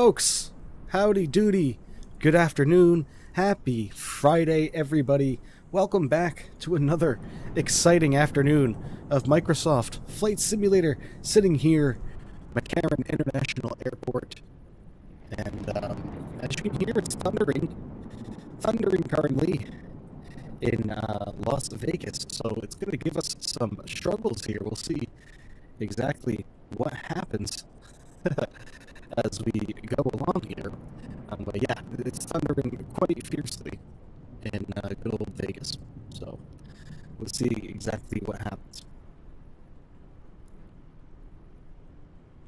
folks. Howdy doody. Good afternoon. Happy Friday, everybody. Welcome back to another exciting afternoon of Microsoft Flight Simulator, sitting here at McCarran International Airport. And as you can hear, it's thundering currently in Las Vegas. So it's going to give us some struggles here. We'll see exactly what happens as we go along here. But yeah, it's thundering quite fiercely in good old Vegas. So we'll see exactly what happens.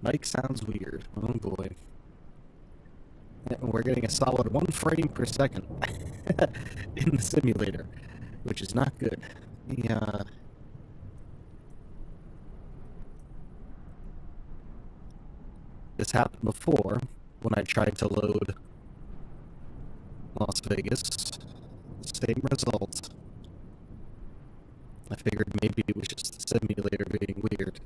Mic sounds weird. Oh boy. We're getting a solid 1 frame per second in the simulator, which is not good. This happened before when I tried to load Las Vegas. Same result. I figured maybe it was just the simulator being weird.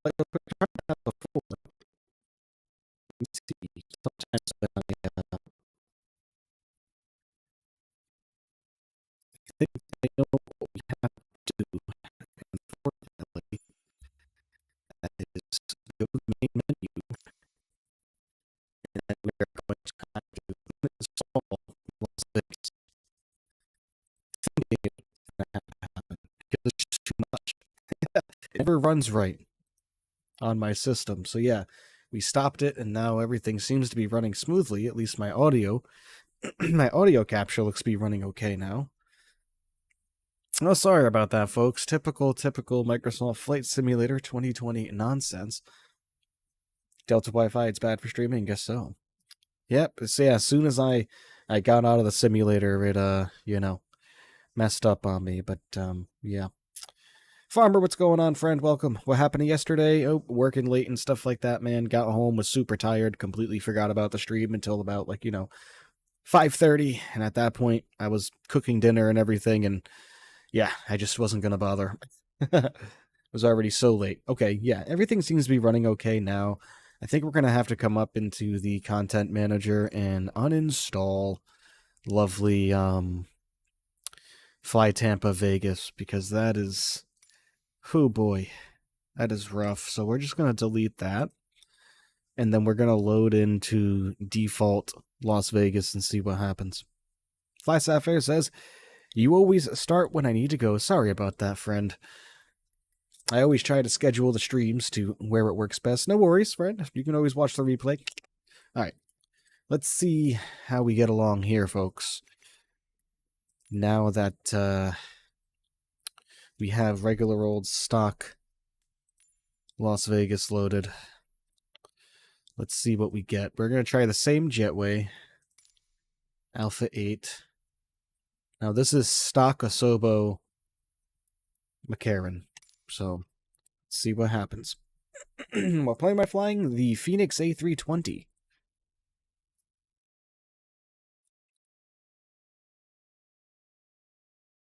But, before, let me see. Sometimes I think I know what we have to do. Unfortunately, that is go to the main menu, and then we are going to have to install Las Vegas. Thinking it's going to have to happen because it's just too much. It never runs right on my system. So yeah, we stopped it, and now everything seems to be running smoothly. At least my audio, my audio capture looks to be running okay now. Oh, sorry about that, folks. Typical Microsoft Flight Simulator 2020 nonsense. Delta Wi-Fi, it's bad for streaming. Guess so. Yep. So yeah, as soon as I got out of the simulator, it messed up on me. But yeah. Farmer, what's going on, friend? Welcome. What happened yesterday? Oh, working late and stuff like that, man. Got home, was super tired, completely forgot about the stream until about 5:30, and at that point I was cooking dinner and everything, and yeah, I just wasn't gonna bother. It was already so late. Okay, yeah, everything seems to be running okay now. I think we're gonna have to come up into the content manager and uninstall lovely Fly Tampa Vegas, because that is, oh boy, that is rough. So we're just gonna delete that, and then we're gonna load into default Las Vegas and see what happens. Fly Sapphire says, "You always start when I need to go." Sorry about that, friend. I always try to schedule the streams to where it works best. No worries, friend. You can always watch the replay. All right. Let's see how we get along here, folks. Now that we have regular old stock Las Vegas loaded, let's see what we get. We're going to try the same jetway, Alpha 8. Now, this is stock Asobo McCarran. So, let's see what happens. What plane am I flying? The Fenix A320.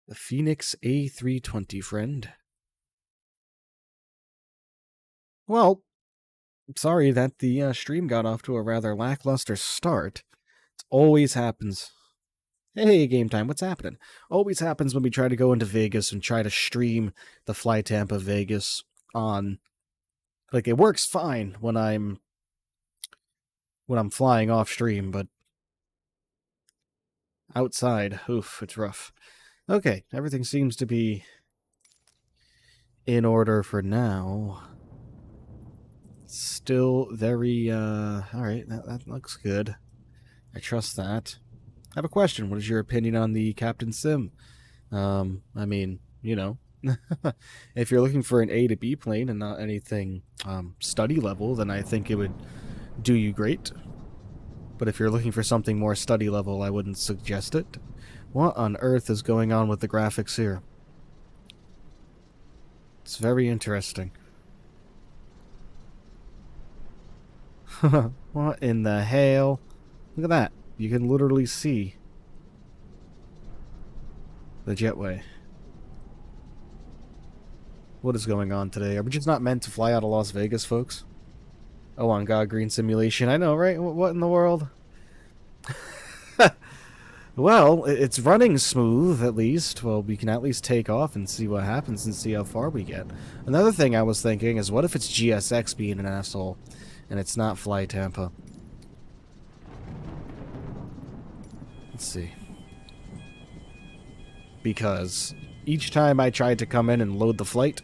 The Fenix A320, friend. Well, sorry that the stream got off to a rather lackluster start. It always happens. Hey, Game Time, what's happening? Always happens when we try to go into Vegas and try to stream the Fly Tampa Vegas on. Like, it works fine when I'm flying off stream, but outside, oof, it's rough. Okay, everything seems to be in order for now. Still very, alright, that looks good. I trust that. I have a question. What is your opinion on the Captain Sim? I mean, if you're looking for an A to B plane and not anything study level, then I think it would do you great. But if you're looking for something more study level, I wouldn't suggest it. What on earth is going on with the graphics here? It's very interesting. What in the hell? Look at that. You can literally see the jetway. What is going on today? Are we just not meant to fly out of Las Vegas, folks? Oh, on God Green Simulation. I know, right? What in the world? Well, it's running smooth, at least. Well, we can at least take off and see what happens and see how far we get. Another thing I was thinking is, what if it's GSX being an asshole, and it's not Fly Tampa? Let's see. Because each time I tried to come in and load the flight,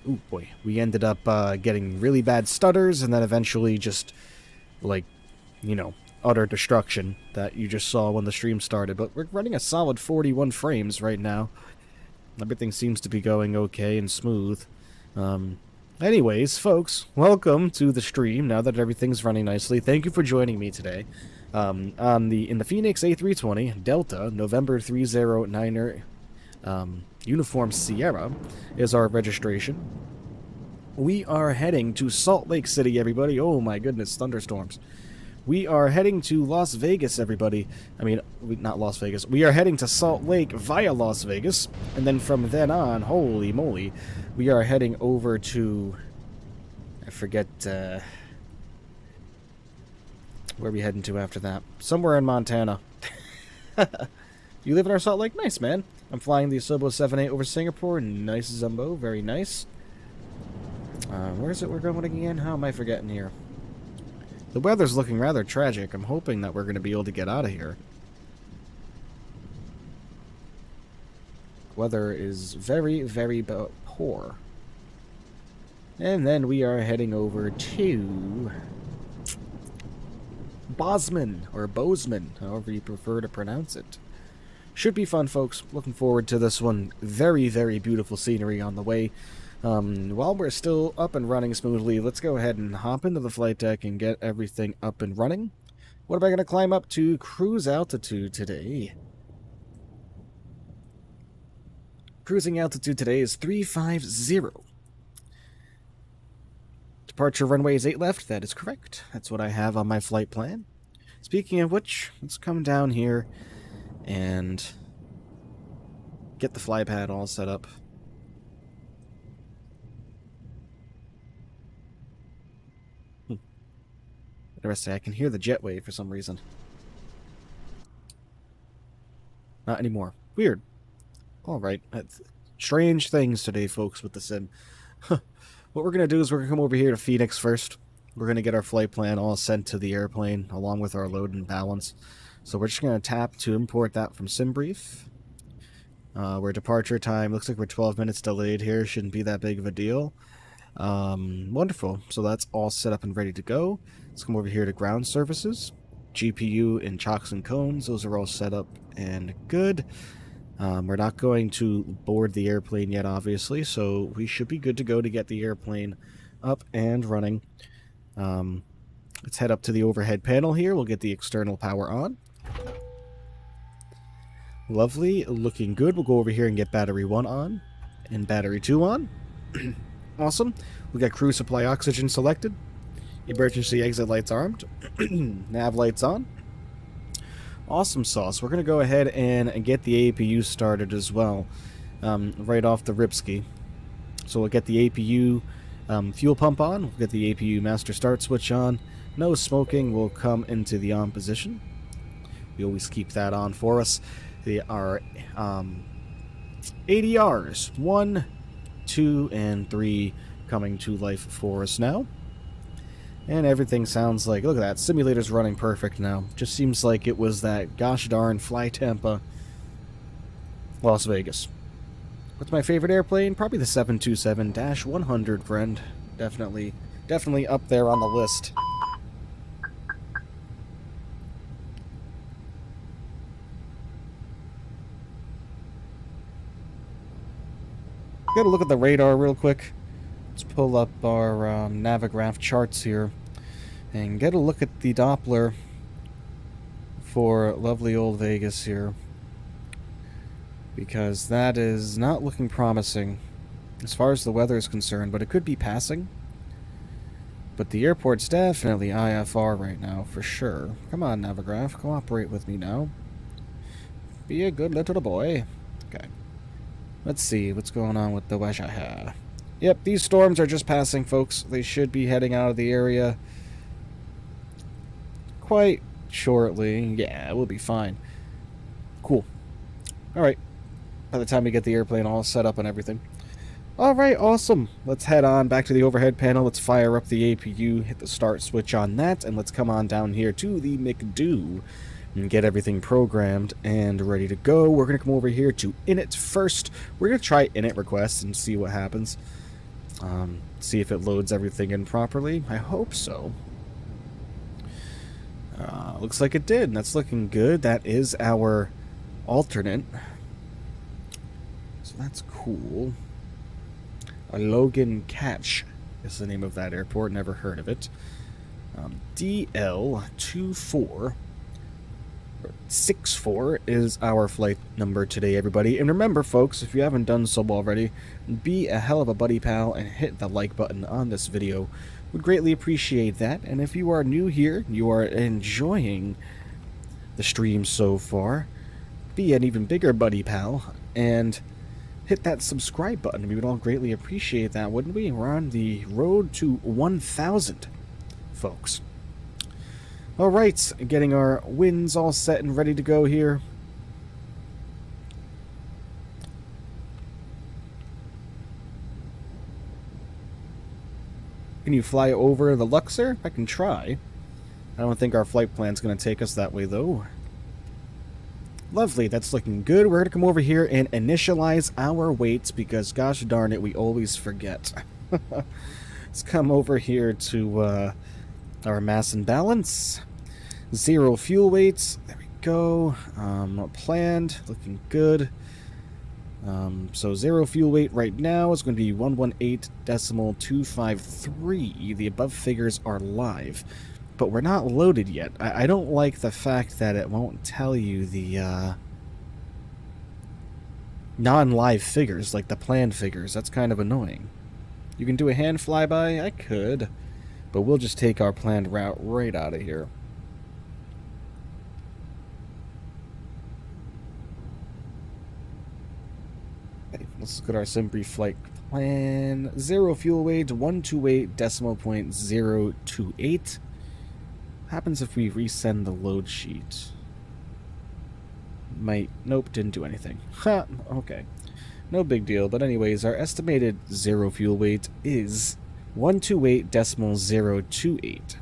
ooh boy, we ended up getting really bad stutters, and then eventually just, like, you know, utter destruction that you just saw when the stream started. But we're running a solid 41 frames right now. Everything seems to be going okay and smooth. Anyways, folks, welcome to the stream now that everything's running nicely. Thank you for joining me today. In the Fenix A320 Delta November 309er Uniform Sierra is our registration. We are heading to Salt Lake City, everybody. Oh my goodness, thunderstorms. We are heading to Las Vegas, everybody. I mean, not Las Vegas. We are heading to Salt Lake via Las Vegas. And then from then on, holy moly, we are heading over to... I forget, where are we heading to after that? Somewhere in Montana. You live in our Salt Lake? Nice, man. I'm flying the Asobo 78 over Singapore. Nice, Zumbo. Very nice. Where is it we're going again? How am I forgetting here? The weather's looking rather tragic. I'm hoping that we're going to be able to get out of here. Weather is very, very poor. And then we are heading over to Bozeman, or Bozeman, however you prefer to pronounce it. Should be fun, folks. Looking forward to this one. Very, very beautiful scenery on the way. While we're still up and running smoothly, let's go ahead and hop into the flight deck and get everything up and running. What am I going to climb up to cruise altitude today? Cruising altitude today is 350. Departure runway is 8 left. That is correct. That's what I have on my flight plan. Speaking of which, let's come down here and get the fly pad all set up. Interesting, I can hear the jetway for some reason. Not anymore. Weird. Alright. Strange things today, folks, with the sim. What we're going to do is we're going to come over here to Fenix first. We're going to get our flight plan all sent to the airplane, along with our load and balance. So we're just going to tap to import that from SimBrief. Our departure time, looks like we're 12 minutes delayed here. Shouldn't be that big of a deal. Wonderful. So that's all set up and ready to go. Let's come over here to ground services. GPU and chocks and cones. Those are all set up and good. We're not going to board the airplane yet, obviously, so we should be good to go to get the airplane up and running. Let's head up to the overhead panel here. We'll get the external power on. Lovely. Looking good. We'll go over here and get battery 1 on and battery 2 on. Awesome. We got crew supply oxygen selected. Emergency exit lights armed. Nav lights on. Awesome sauce. We're going to go ahead and get the APU started as well. Right off the ripski. So we'll get the APU fuel pump on. We'll get the APU master start switch on. No smoking will come into the on position. We always keep that on for us. Our ADRs 1, 2, and 3 coming to life for us now. And everything sounds like, look at that, simulator's running perfect now. Just seems like it was that gosh darn Fly Tampa, Las Vegas. What's my favorite airplane? Probably the 727-100, friend. Definitely up there on the list. Gotta look at the radar real quick. Let's pull up our Navigraph charts here and get a look at the Doppler for lovely old Vegas here, because that is not looking promising as far as the weather is concerned, but it could be passing. But the airport's definitely IFR right now, for sure. Come on, Navigraph, cooperate with me now. Be a good little boy. Okay. Let's see what's going on with the weather here. Yep, these storms are just passing, folks. They should be heading out of the area quite shortly. Yeah, we'll be fine. Cool. Alright. By the time we get the airplane all set up and everything. Alright, awesome. Let's head on back to the overhead panel. Let's fire up the APU, hit the start switch on that, and let's come on down here to the McDo and get everything programmed and ready to go. We're going to come over here to init first. We're going to try init requests and see what happens. See if it loads everything in properly. I hope so. Looks like it did. That's looking good. That is our alternate. So that's cool. Logan Catch is the name of that airport. Never heard of it. DL2464 is our flight number today, everybody. And remember, folks, if you haven't done so already, be a hell of a buddy pal and hit the like button on this video. Would greatly appreciate that. And if you are new here, you are enjoying the stream so far, be an even bigger buddy pal and hit that subscribe button. We would all greatly appreciate that, wouldn't we? We're on the road to 1,000, folks. Alright, getting our winds all set and ready to go here. Can you fly over the Luxor? I can try. I don't think our flight plan's going to take us that way, though. Lovely, that's looking good. We're going to come over here and initialize our weights because, gosh darn it, we always forget. Let's come over here to our mass and balance. 0 fuel weights. There we go. Planned, looking good. So 0 fuel weight right now is going to be 118.253. The above figures are live, but we're not loaded yet. I don't like the fact that it won't tell you the non-live figures, like the planned figures. That's kind of annoying. You can do a hand flyby? I could, but we'll just take our planned route right out of here. Let's look at our SimBrief flight plan. 0 fuel weight, 128.028. What happens if we resend the load sheet? Nope, didn't do anything. Ha, okay. No big deal, but anyways, our estimated 0 fuel weight is 128.028.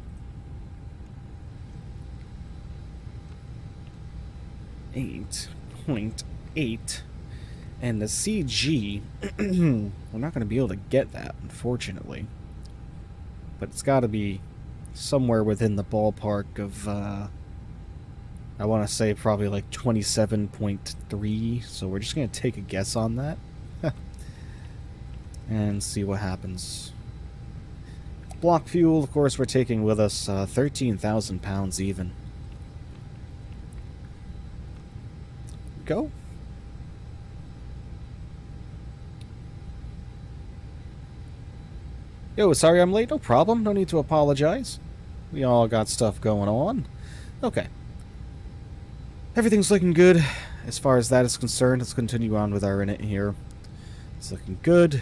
8.8. And the CG, we're not going to be able to get that, unfortunately. But it's got to be somewhere within the ballpark of, I want to say probably like 27.3. So we're just going to take a guess on that. And see what happens. Block fuel, of course, we're taking with us 13,000 pounds even. Go. Yo, sorry I'm late. No problem. No need to apologize. We all got stuff going on. Okay. Everything's looking good as far as that is concerned. Let's continue on with our init here. It's looking good.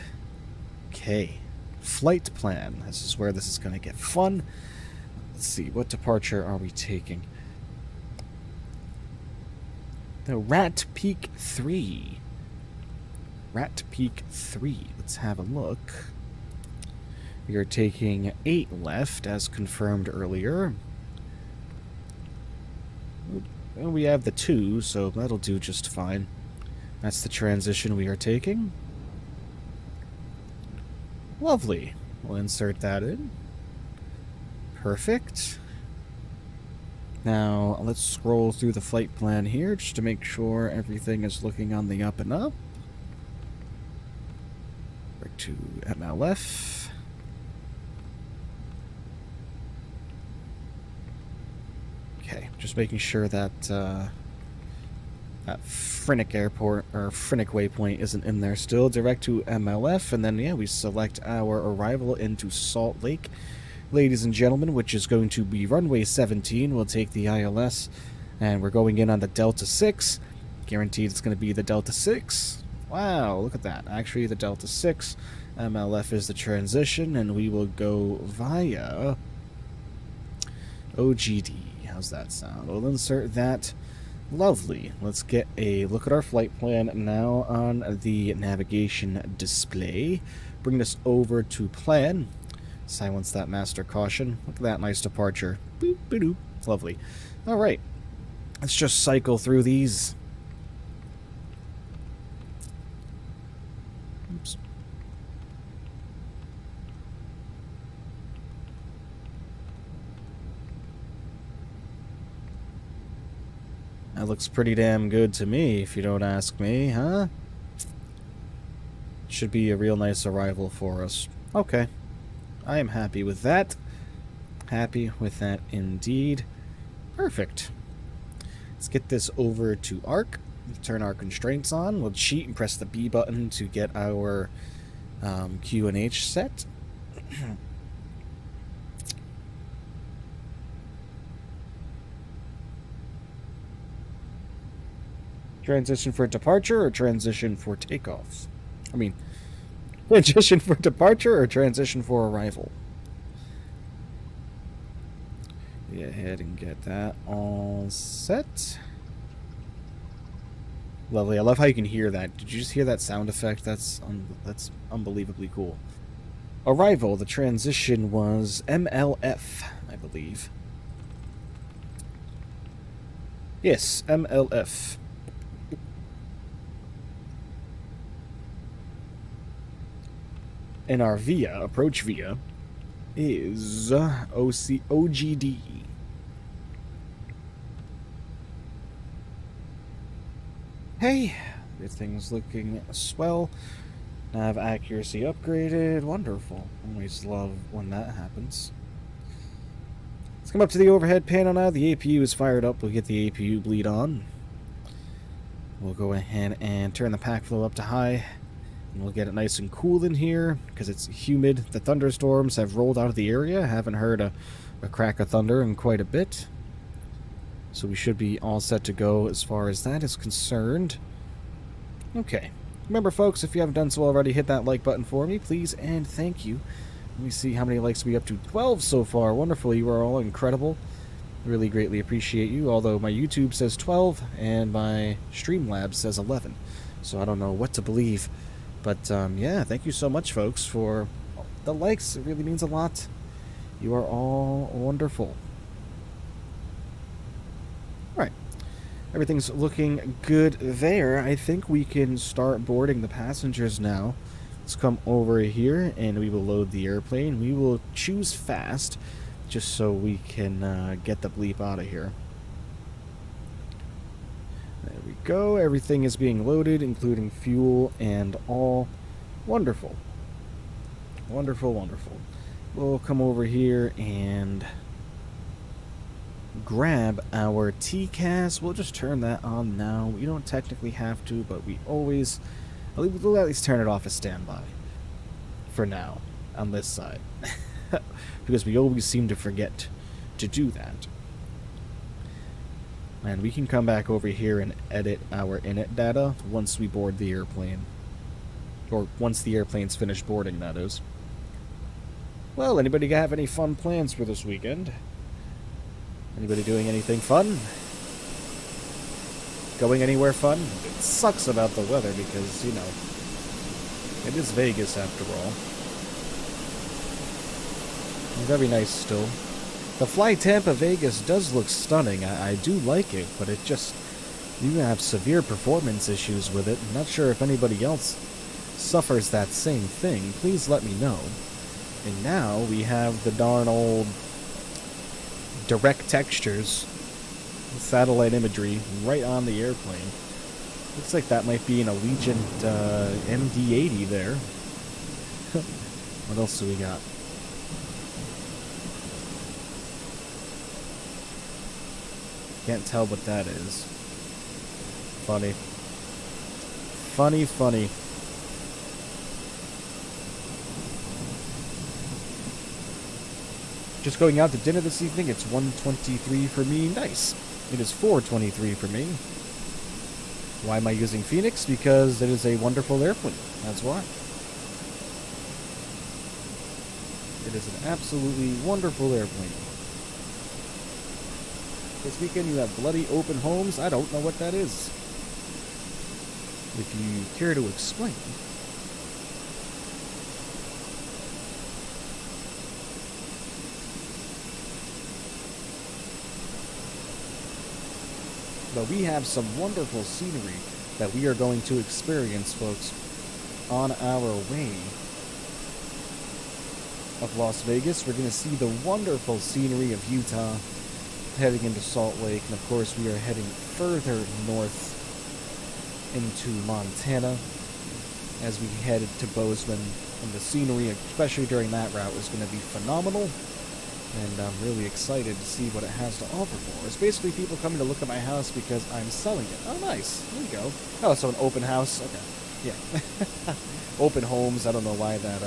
Okay. Flight plan. This is where this is going to get fun. Let's see. What departure are we taking? The Rat Peak 3. Rat Peak 3. Let's have a look. We are taking 8 left, as confirmed earlier. Well, we have the 2, so that'll do just fine. That's the transition we are taking. Lovely. We'll insert that in. Perfect. Now, let's scroll through the flight plan here, just to make sure everything is looking on the up and up. Back to MLF. Okay, just making sure that that Fenix airport or Fenix waypoint isn't in there still. Direct to MLF, and then yeah, we select our arrival into Salt Lake. ladies and gentlemen, which is going to be runway 17. We'll take the ILS, and we're going in on the Delta 6. Guaranteed it's going to be the Delta 6. Wow, look at that. Actually, the Delta 6. MLF is the transition, and we will go via OGD. How's that sound? We'll insert that. Lovely. Let's get a look at our flight plan now on the navigation display. Bring this over to plan. Silence that master caution. Look at that nice departure. Boop, boop. Lovely. All right. Let's just cycle through these. Oops. That looks pretty damn good to me, if you don't ask me, huh? Should be a real nice arrival for us. Okay. I am happy with that. Happy with that indeed. Perfect. Let's get this over to ARC. Turn our constraints on. We'll cheat and press the B button to get our QNH set. Transition for departure or transition for takeoff? I mean, transition for departure or transition for arrival? Go ahead and get that all set. Lovely. I love how you can hear that. Did you just hear that sound effect? That's unbelievably cool. Arrival. The transition was MLF, I believe. Yes, MLF. And our VIA, approach VIA, is OGD. Hey, everything's looking swell. Nav accuracy upgraded. Wonderful. Always love when that happens. Let's come up to the overhead panel now. The APU is fired up. We'll get the APU bleed on. We'll go ahead and turn the pack flow up to high. And we'll get it nice and cool in here because it's humid. The thunderstorms have rolled out of the area. Haven't heard a crack of thunder in quite a bit. So we should be all set to go as far as that is concerned. Okay. Remember, folks, if you haven't done so already, hit that like button for me, please, and thank you. Let me see how many likes we up to. 12 so far. Wonderful. You are all incredible. Really greatly appreciate you, although my YouTube says 12 and my Streamlabs says 11. So I don't know what to believe. But, yeah, thank you so much, folks, for the likes. It really means a lot. You are all wonderful. Alright. Everything's looking good there. I think we can start boarding the passengers now. Let's come over here, and we will load the airplane. We will choose fast, just so we can get the bleep out of here. There we go. Everything is being loaded, including fuel and all. Wonderful. Wonderful, wonderful. We'll come over here and grab our TCAS. We'll just turn that on now. We don't technically have to, but we always... We'll at least turn it off as standby. For now. On this side. Because we always seem to forget to do that. And we can come back over here and edit our init data once we board the airplane. Or once the airplane's finished boarding, that is. Well, anybody have any fun plans for this weekend? Anybody doing anything fun? Going anywhere fun? It sucks about the weather because, you know, it is Vegas after all. Very nice still. The Fly Tampa Vegas does look stunning. I do like it, but it just... You have severe performance issues with it. I'm not sure if anybody else suffers that same thing. Please let me know. And now we have the darn old direct textures, satellite imagery, right on the airplane. Looks like that might be an Allegiant MD-80 there. What else do we got? Can't tell what that is. Funny. Funny, funny. Just going out to dinner this evening. It's 1:23 for me. Nice. It is 4:23 for me. Why am I using Fenix? Because it is a wonderful airplane. That's why. It is an absolutely wonderful airplane. This weekend you have bloody open homes. I don't know what that is. If you care to explain. But we have some wonderful scenery that we are going to experience, folks, on our way of Las Vegas. We're going to see the wonderful scenery of Utah heading into Salt Lake. And, of course, we are heading further north into Montana as we headed to Bozeman. And the scenery, especially during that route, is going to be phenomenal. And I'm really excited to see what it has to offer for us. Basically, people coming to look at my house because I'm selling it. Oh, nice. There you go. Oh, so an open house. Okay. Yeah. Open homes. I don't know why that,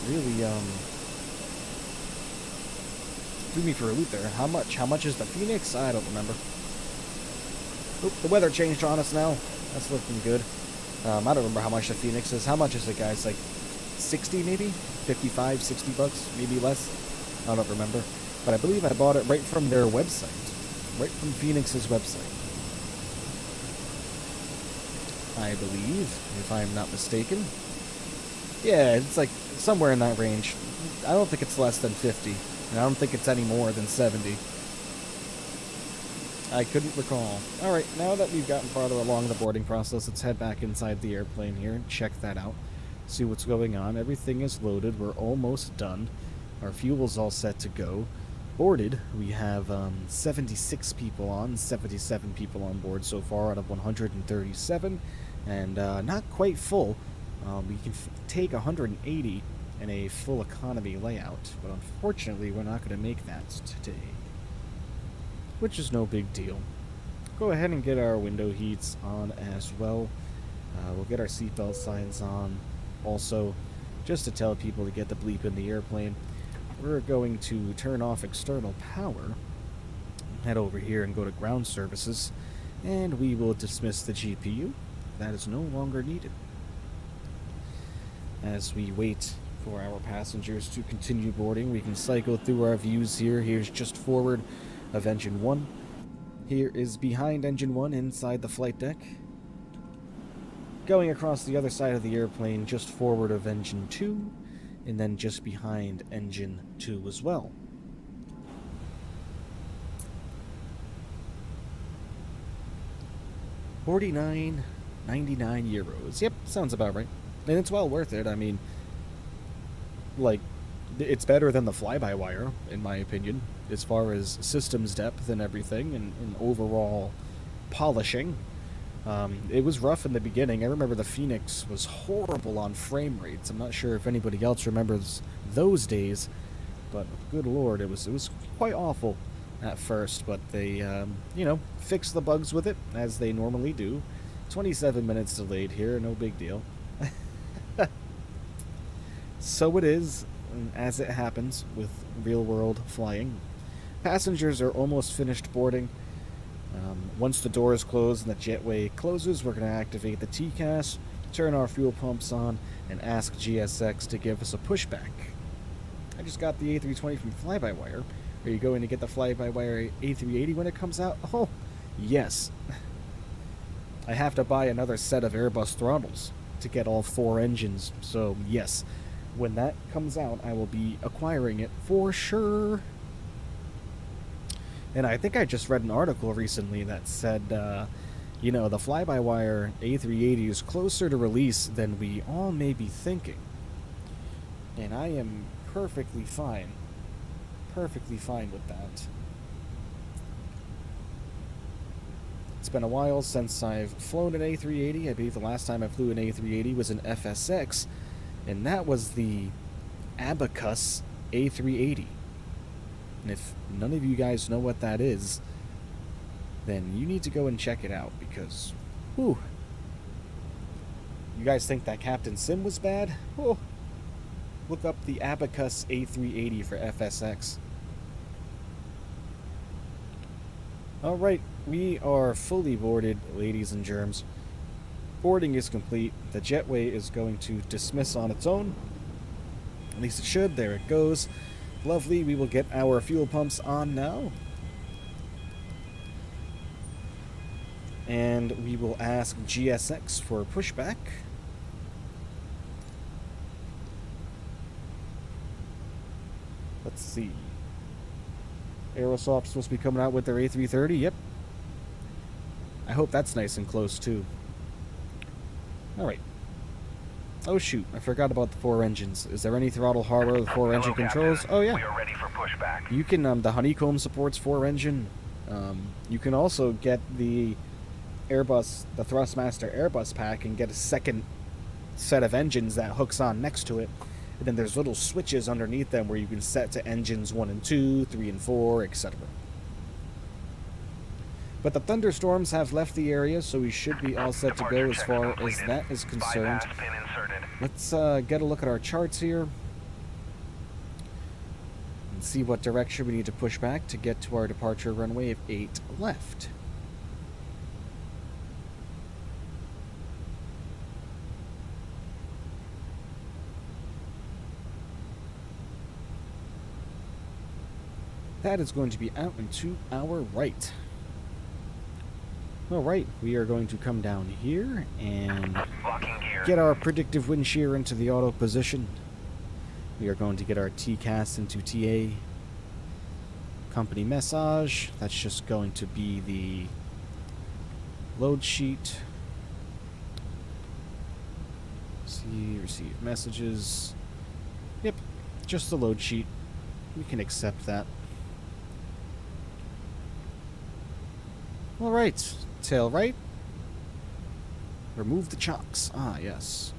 really, threw me for a loop there. How much? How much is the Fenix? I don't remember. Oop, the weather changed on us now. That's looking good. I don't remember how much the Fenix is. How much is it, guys? Like 60 maybe? 55, 60 bucks? Maybe less? I don't remember. But I believe I bought it right from their website. Right from Fenix's website. I believe, if I'm not mistaken. Yeah, it's like somewhere in that range. I don't think it's less than 50. And I don't think it's any more than 70. I couldn't recall. Alright, now that we've gotten farther along the boarding process, let's head back inside the airplane here and check that out. See what's going on. Everything is loaded. We're almost done. Our fuel's all set to go. Boarded, we have 76 people on, 77 people on board so far out of 137, and not quite full. We can take 180 in a full economy layout, but unfortunately we're not going to make that today, which is no big deal. Go ahead and get our window heats on as well. We'll get our seatbelt signs on also, just to tell people to get the bleep in the airplane. We're going to turn off external power, head over here and go to ground services, and we will dismiss the GPU. That is no longer needed. As we wait for our passengers to continue boarding, we can cycle through our views here. Here's just forward of engine 1. Here is behind engine 1 inside the flight deck. Going across the other side of the airplane, just forward of engine 2, and then just behind engine 2 as well. €49.99. Yep, sounds about right. And it's well worth it. I mean, like, it's better than the FlyByWire, in my opinion, as far as systems depth and everything, and overall polishing. It was rough in the beginning. I remember the Fenix was horrible on frame rates. I'm not sure if anybody else remembers those days, but good lord, it was quite awful at first. But they, fixed the bugs with it, as they normally do. 27 minutes delayed here, no big deal. So it is, as it happens with real-world flying. Passengers are almost finished boarding. Once the doors close and the jetway closes, we're going to activate the TCAS, turn our fuel pumps on, and ask GSX to give us a pushback. I just got the A320 from FlyByWire. Are you going to get the FlyByWire A380 when it comes out? Oh, yes. I have to buy another set of Airbus throttles to get all 4 engines, so yes. When that comes out, I will be acquiring it for sure. And I think I just read an article recently that said, the FlyByWire A380 is closer to release than we all may be thinking. And I am perfectly fine with that. It's been a while since I've flown an A380. I believe the last time I flew an A380 was an FSX, and that was the Abacus A380. And if none of you guys know what that is, then you need to go and check it out, because, whew. You guys think that Captain Sim was bad? Oh, look up the Abacus A380 for FSX. Alright, we are fully boarded, ladies and germs. Boarding is complete. The jetway is going to dismiss on its own. At least it should. There it goes. Lovely. We will get our fuel pumps on now. And we will ask GSX for pushback. Let's see. Aerosoft's supposed to be coming out with their A330. Yep. I hope that's nice and close, too. Alright. Oh, shoot. I forgot about the 4 engines. Is there any throttle hardware with 4 engine controls? Oh, yeah. We are ready for pushback. You can, the Honeycomb supports 4 engine. You can also get the Airbus, the Thrustmaster Airbus pack and get a second set of engines that hooks on next to it. And then there's little switches underneath them where you can set to engines 1 and 2, 3 and 4, etc. But the thunderstorms have left the area, so we should be all set to go as far as that is concerned. Let's get a look at our charts here and see what direction we need to push back to get to our departure runway of 8 left. That is going to be out and to our right. Alright, we are going to come down here and get our predictive wind shear into the auto position. We are going to get our TCAS into TA. Company message, that's just going to be the load sheet. See, receive messages. Yep, just the load sheet. We can accept that. Alright, tail right. Remove the chocks. Ah, yes.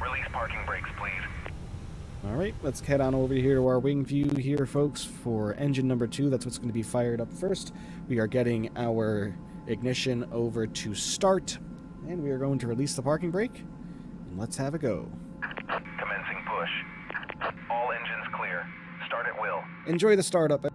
Release parking brakes, please. Alright, let's head on over here to our wing view here, folks, for engine number 2. That's what's going to be fired up first. We are getting our ignition over to start, and we are going to release the parking brake. And let's have a go. Commencing push. All engines clear. Start at will. Enjoy the startup.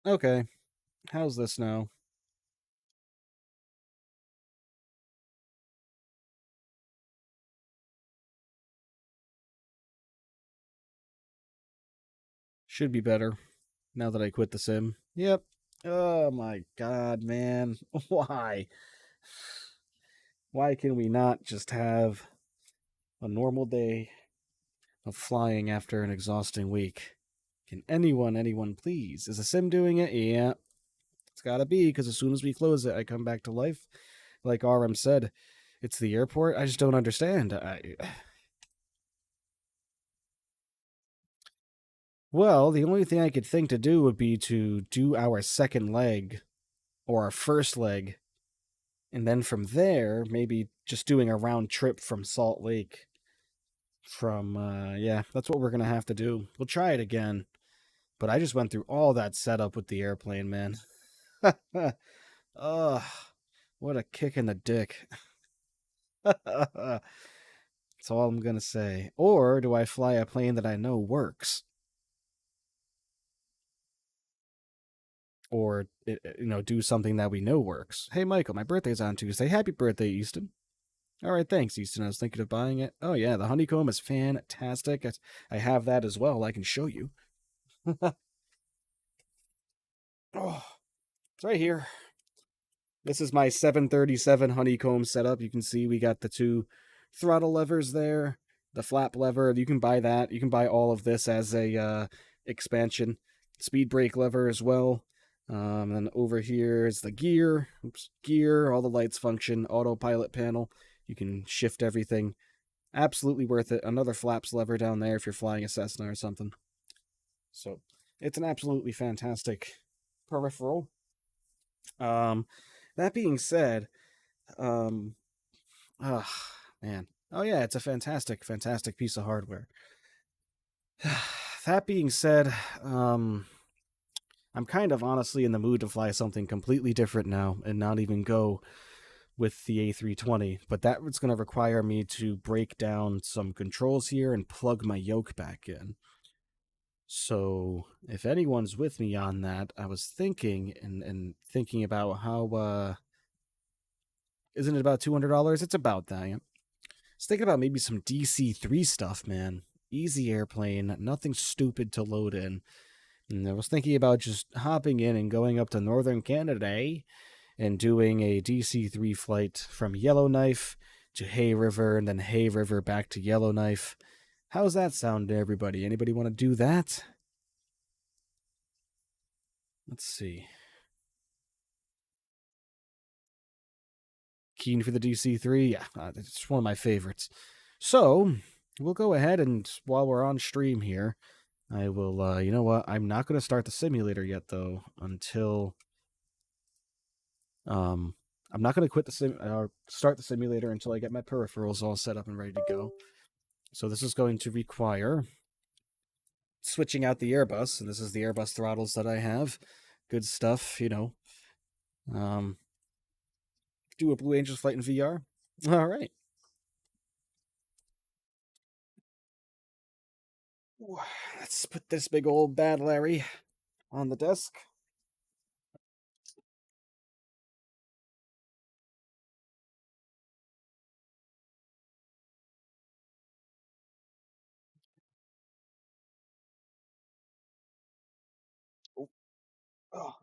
Okay. How's this now? Should be better now that I quit the sim. Yep. Oh my god, man. Why? Why can we not just have a normal day of flying after an exhausting week? Can anyone please? Is the sim doing it? Yeah. It's gotta be, because as soon as we close it, I come back to life. Like RM said, it's the airport. I just don't understand. Well, the only thing I could think to do would be to do our second leg or our first leg, and then from there, maybe just doing a round trip from Salt Lake. Yeah, that's what we're gonna have to do. We'll try it again, but I just went through all that setup with the airplane, man. Ugh, what a kick in the dick. That's all I'm gonna say. Or do I fly a plane that I know works? Or do something that we know works. Hey, Michael, my birthday's on Tuesday. Happy birthday, Easton. All right, thanks, Easton. I was thinking of buying it. Oh yeah, the Honeycomb is fantastic. I have that as well. I can show you. Oh, it's right here. This is my 737 Honeycomb setup. You can see we got the two throttle levers there, the flap lever. You can buy that. You can buy all of this as a expansion. Speed brake lever as well. And over here is the gear. Oops, gear. All the lights function. Autopilot panel. You can shift everything. Absolutely worth it. Another flaps lever down there if you're flying a Cessna or something. So it's an absolutely fantastic peripheral. That being said, oh man, oh yeah, it's a fantastic piece of hardware. That being said, I'm kind of honestly in the mood to fly something completely different now and not even go with the A320, but that's going to require me to break down some controls here and plug my yoke back in. So if anyone's with me on that, I was thinking and thinking about how isn't it about $200? It's about that. Yeah. I was thinking about maybe some DC-3 stuff, man. Easy airplane, nothing stupid to load in. And I was thinking about just hopping in and going up to northern Canada and doing a DC-3 flight from Yellowknife to Hay River and then Hay River back to Yellowknife. How's that sound to everybody? Anybody want to do that? Let's see. Keen for the DC-3? Yeah, it's one of my favorites. So, we'll go ahead and, while we're on stream here, I will, you know what? I'm not going to start the simulator yet, though, until, I'm not going to quit the start the simulator until I get my peripherals all set up and ready to go. So this is going to require switching out the Airbus, and this is the Airbus throttles that I have. Good stuff, do a Blue Angels flight in VR. All right. Let's put this big old bad Larry on the desk. Oh. Oh.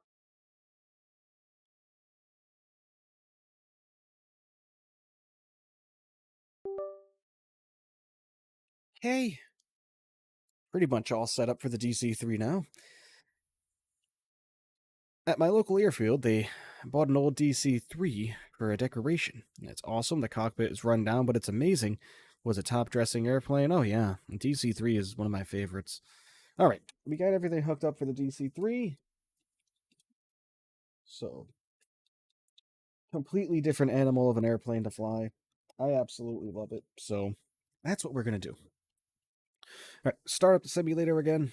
Hey. Pretty much all set up for the DC-3 now. At my local airfield, they bought an old DC-3 for a decoration. It's awesome. The cockpit is run down, but it's amazing. Was a top dressing airplane? Oh yeah, DC-3 is one of my favorites. All right, we got everything hooked up for the DC-3. So, completely different animal of an airplane to fly. I absolutely love it. So, that's what we're gonna do. All right, start up the simulator again.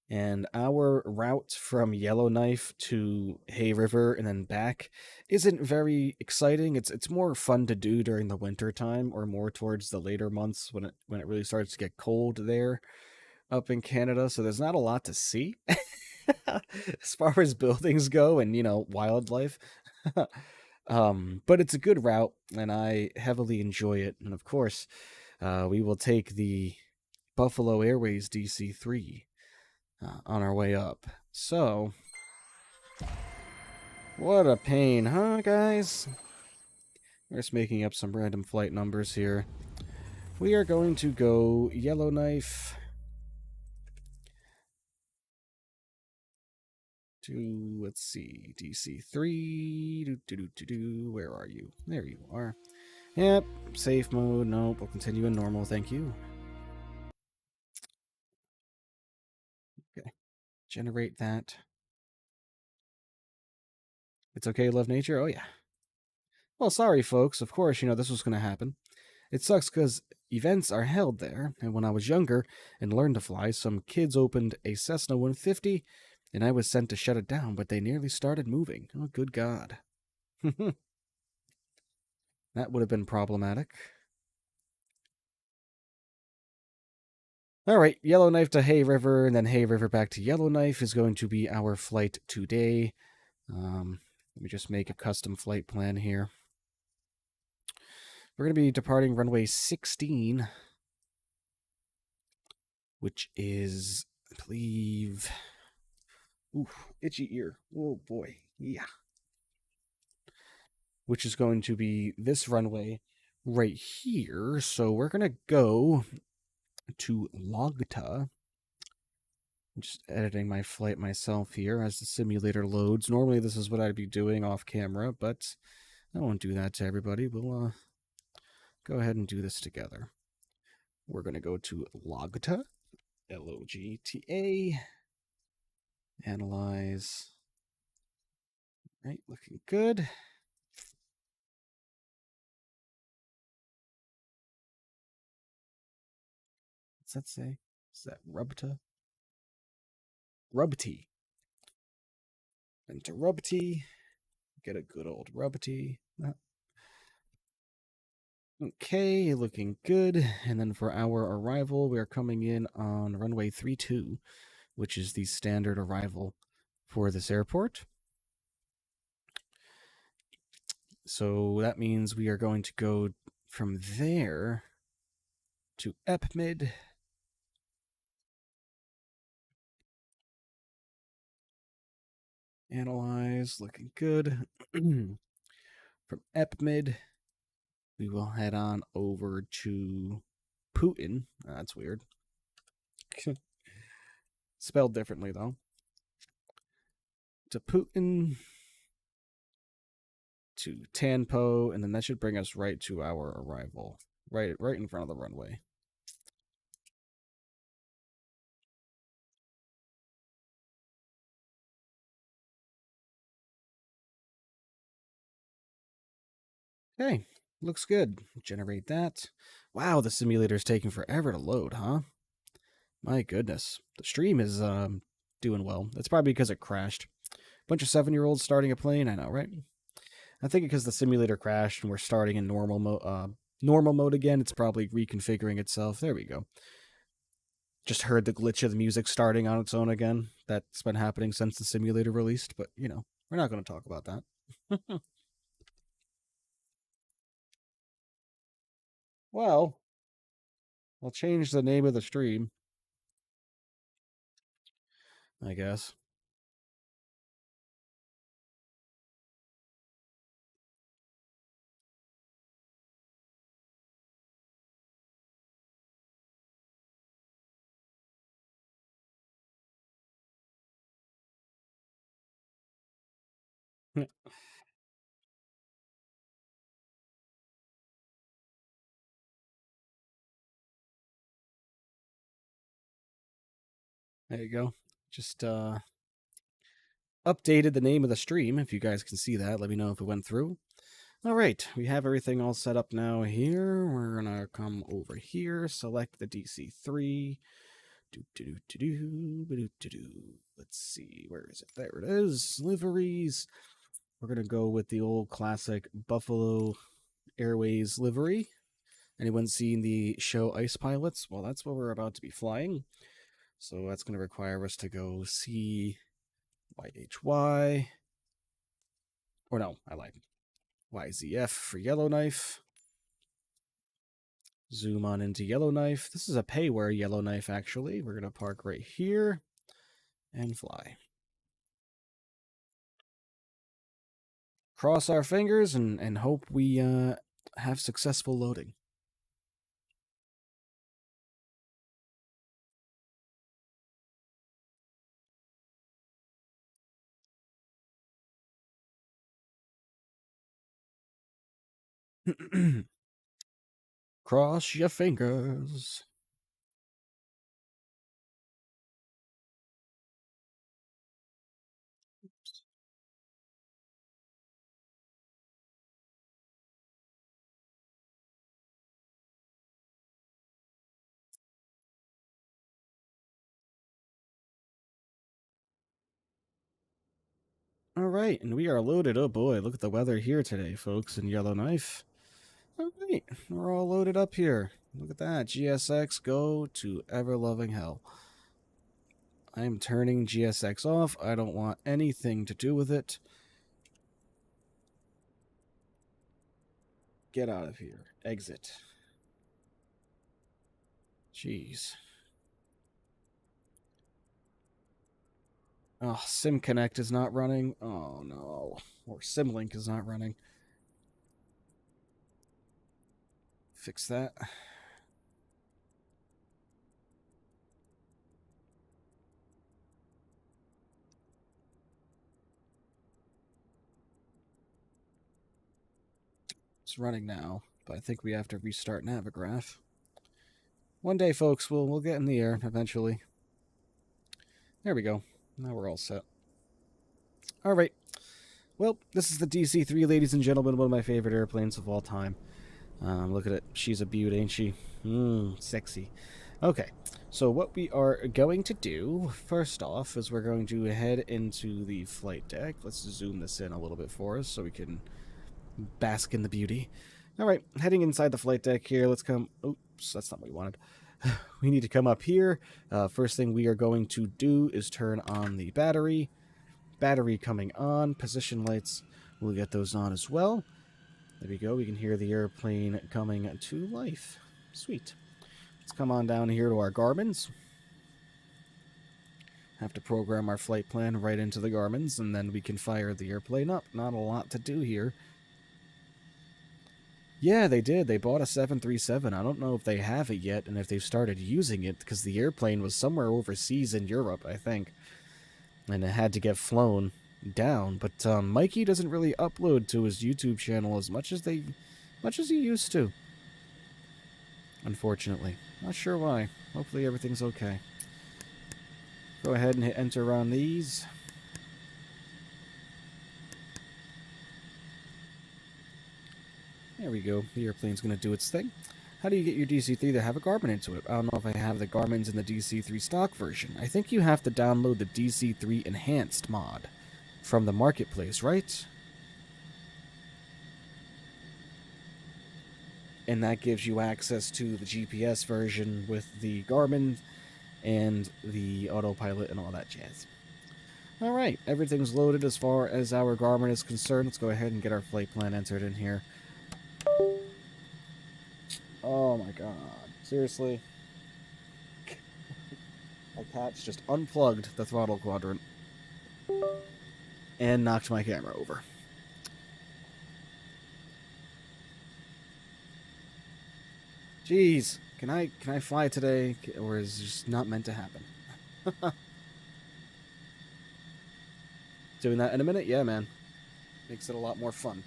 And our route from Yellowknife to Hay River and then back isn't very exciting. It's more fun to do during the winter time or more towards the later months when it really starts to get cold there up in Canada. So there's not a lot to see. as far as buildings go and, wildlife. But it's a good route, and I heavily enjoy it. And of course, we will take the Buffalo Airways DC-3 on our way up. So, what a pain, huh, guys? We're just making up some random flight numbers here. We are going to go Yellowknife to, let's see, DC-3. Where are you? There you are. Yep, safe mode. Nope, we'll continue in normal. Thank you. Okay, generate that. It's okay, love nature? Oh, yeah. Well, sorry, folks. Of course, this was going to happen. It sucks because events are held there, and when I was younger and learned to fly, some kids opened a Cessna 150, and I was sent to shut it down, but they nearly started moving. Oh, good God. That would have been problematic. All right, Yellowknife to Hay River, and then Hay River back to Yellowknife is going to be our flight today. Let me just make a custom flight plan here. We're going to be departing runway 16, which is, I believe... Ooh, itchy ear. Oh, boy. Yeah. Which is going to be this runway right here. So we're going to go to Logta. I'm just editing my flight myself here as the simulator loads. Normally this is what I'd be doing off camera, but I won't do that to everybody. We'll go ahead and do this together. We're going to go to Logta, Logta, analyze. Right, looking good. What's that say? Is that Rubta? Rubty. Into Rubty. Get a good old Rubty. Okay, looking good. And then for our arrival, we are coming in on runway 32, which is the standard arrival for this airport. So that means we are going to go from there to EPMID. Analyze, looking good. From EPMID, we will head on over to Putin. That's weird. Spelled differently, though. To Putin, to Tanpo, and then that should bring us right to our arrival. Right in front of the runway. Okay, looks good. Generate that. Wow, the simulator's taking forever to load, huh? My goodness. The stream is doing well. It's probably because it crashed. Bunch of 7-year-olds starting a plane, I know, right? I think because the simulator crashed and we're starting in normal mode again, it's probably reconfiguring itself. There we go. Just heard the glitch of the music starting on its own again. That's been happening since the simulator released, but, we're not going to talk about that. Well, I'll change the name of the stream, I guess. There you go. Just updated the name of the stream. If you guys can see that, let me know if it went through. All right, we have everything all set up now here. We're going to come over here, select the DC-3. Let's see, where is it? There it is. Liveries. We're going to go with the old classic Buffalo Airways livery. Anyone seen the show Ice Pilots? Well, that's what we're about to be flying. So that's going to require us to go see YHY. Or no, I lied. YZF for Yellowknife. Zoom on into Yellowknife. This is a payware Yellowknife, actually. We're going to park right here and fly. Cross our fingers and hope we have successful loading. Cross your fingers. All right, and we are loaded. Oh boy, look at the weather here today, folks, in Yellowknife. All right, we're all loaded up here. Look at that. GSX, go to ever-loving hell. I am turning GSX off. I don't want anything to do with it. Get out of here. Exit. Jeez. Oh, SimConnect is not running. Oh, no. Or SimLink is not running. Fix that. It's running now, but I think we have to restart Navigraph. One day, folks, we'll get in the air eventually. There we go. Now we're all set. All right. Well, this is the DC-3, ladies and gentlemen, one of my favorite airplanes of all time. Look at it. She's a beaut, ain't she? Sexy. Okay, so what we are going to do, first off, is we're going to head into the flight deck. Let's zoom this in a little bit for us so we can bask in the beauty. All right, heading inside the flight deck here. Let's come... Oops, that's not what we wanted. We need to come up here. First thing we are going to do is turn on the battery. Battery coming on. Position lights, we'll get those on as well. There we go. We can hear the airplane coming to life. Sweet. Let's come on down here to our Garmins. Have to program our flight plan right into the Garmins, and then we can fire the airplane up. Not a lot to do here. Yeah, they did. They bought a 737. I don't know if they have it yet and if they've started using it, because the airplane was somewhere overseas in Europe, I think. And it had to get flown down. But Mikey doesn't really upload to his YouTube channel as much as he used to. Unfortunately. Not sure why. Hopefully everything's okay. Go ahead and hit enter on these. There we go. The airplane's going to do its thing. How do you get your DC-3 to have a Garmin into it? I don't know if I have the Garmin's in the DC-3 stock version. I think you have to download the DC-3 Enhanced mod from the marketplace, right? And that gives you access to the GPS version with the Garmin and the autopilot and all that jazz. All right, everything's loaded as far as our Garmin is concerned. Let's go ahead and get our flight plan entered in here. Oh my god. Seriously? My cat's just unplugged the throttle quadrant and knocked my camera over. Jeez, can I fly today, or is it just not meant to happen? Doing that in a minute? Yeah, man. Makes it a lot more fun.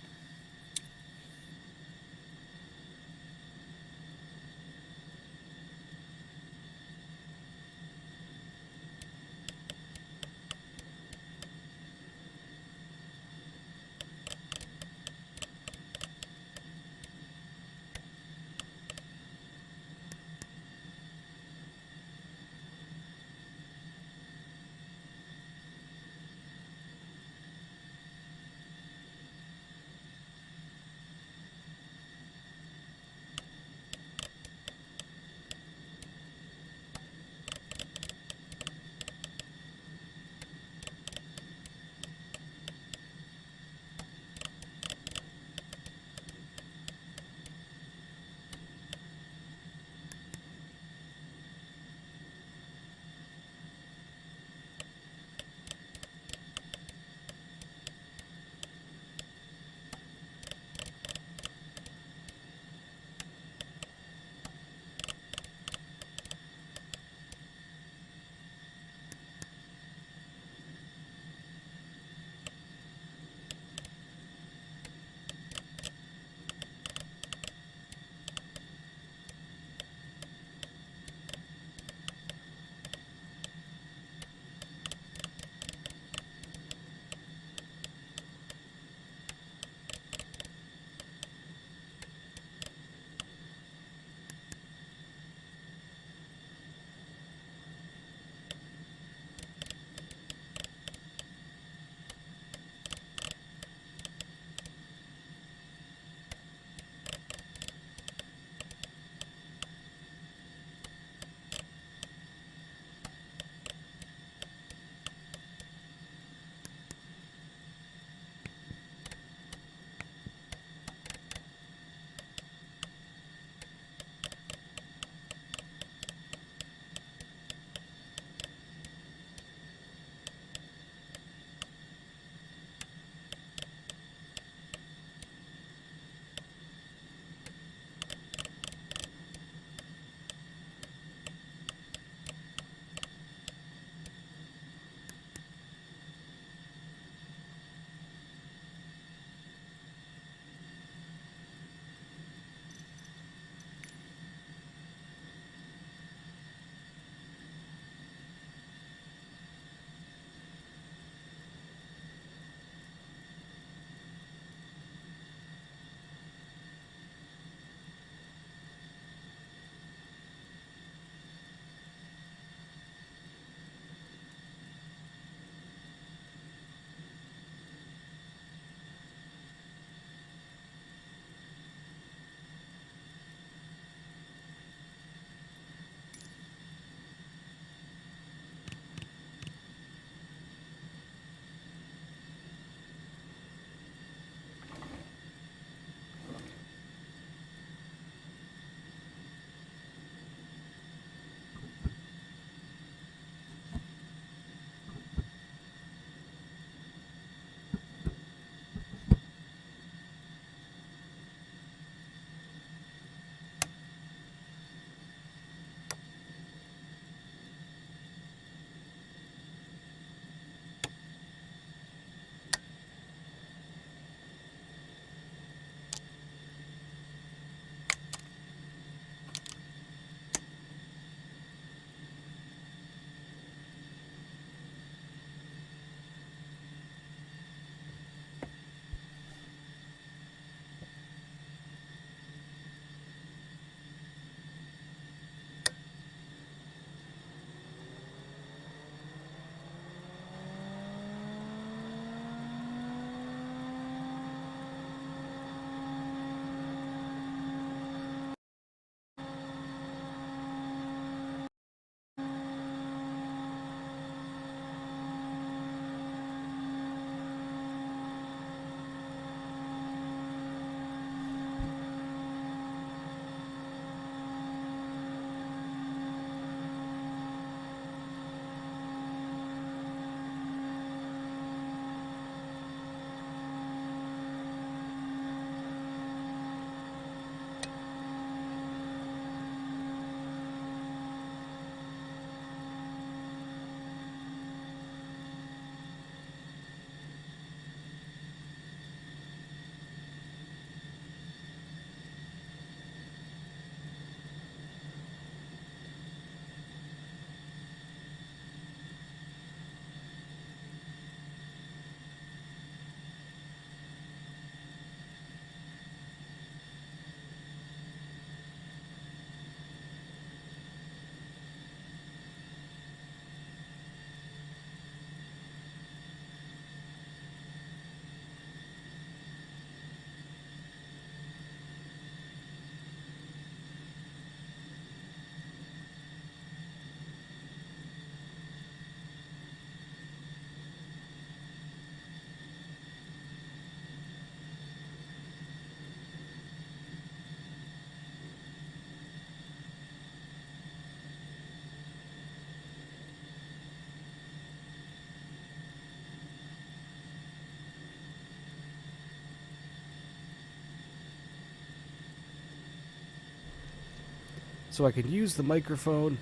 So I can use the microphone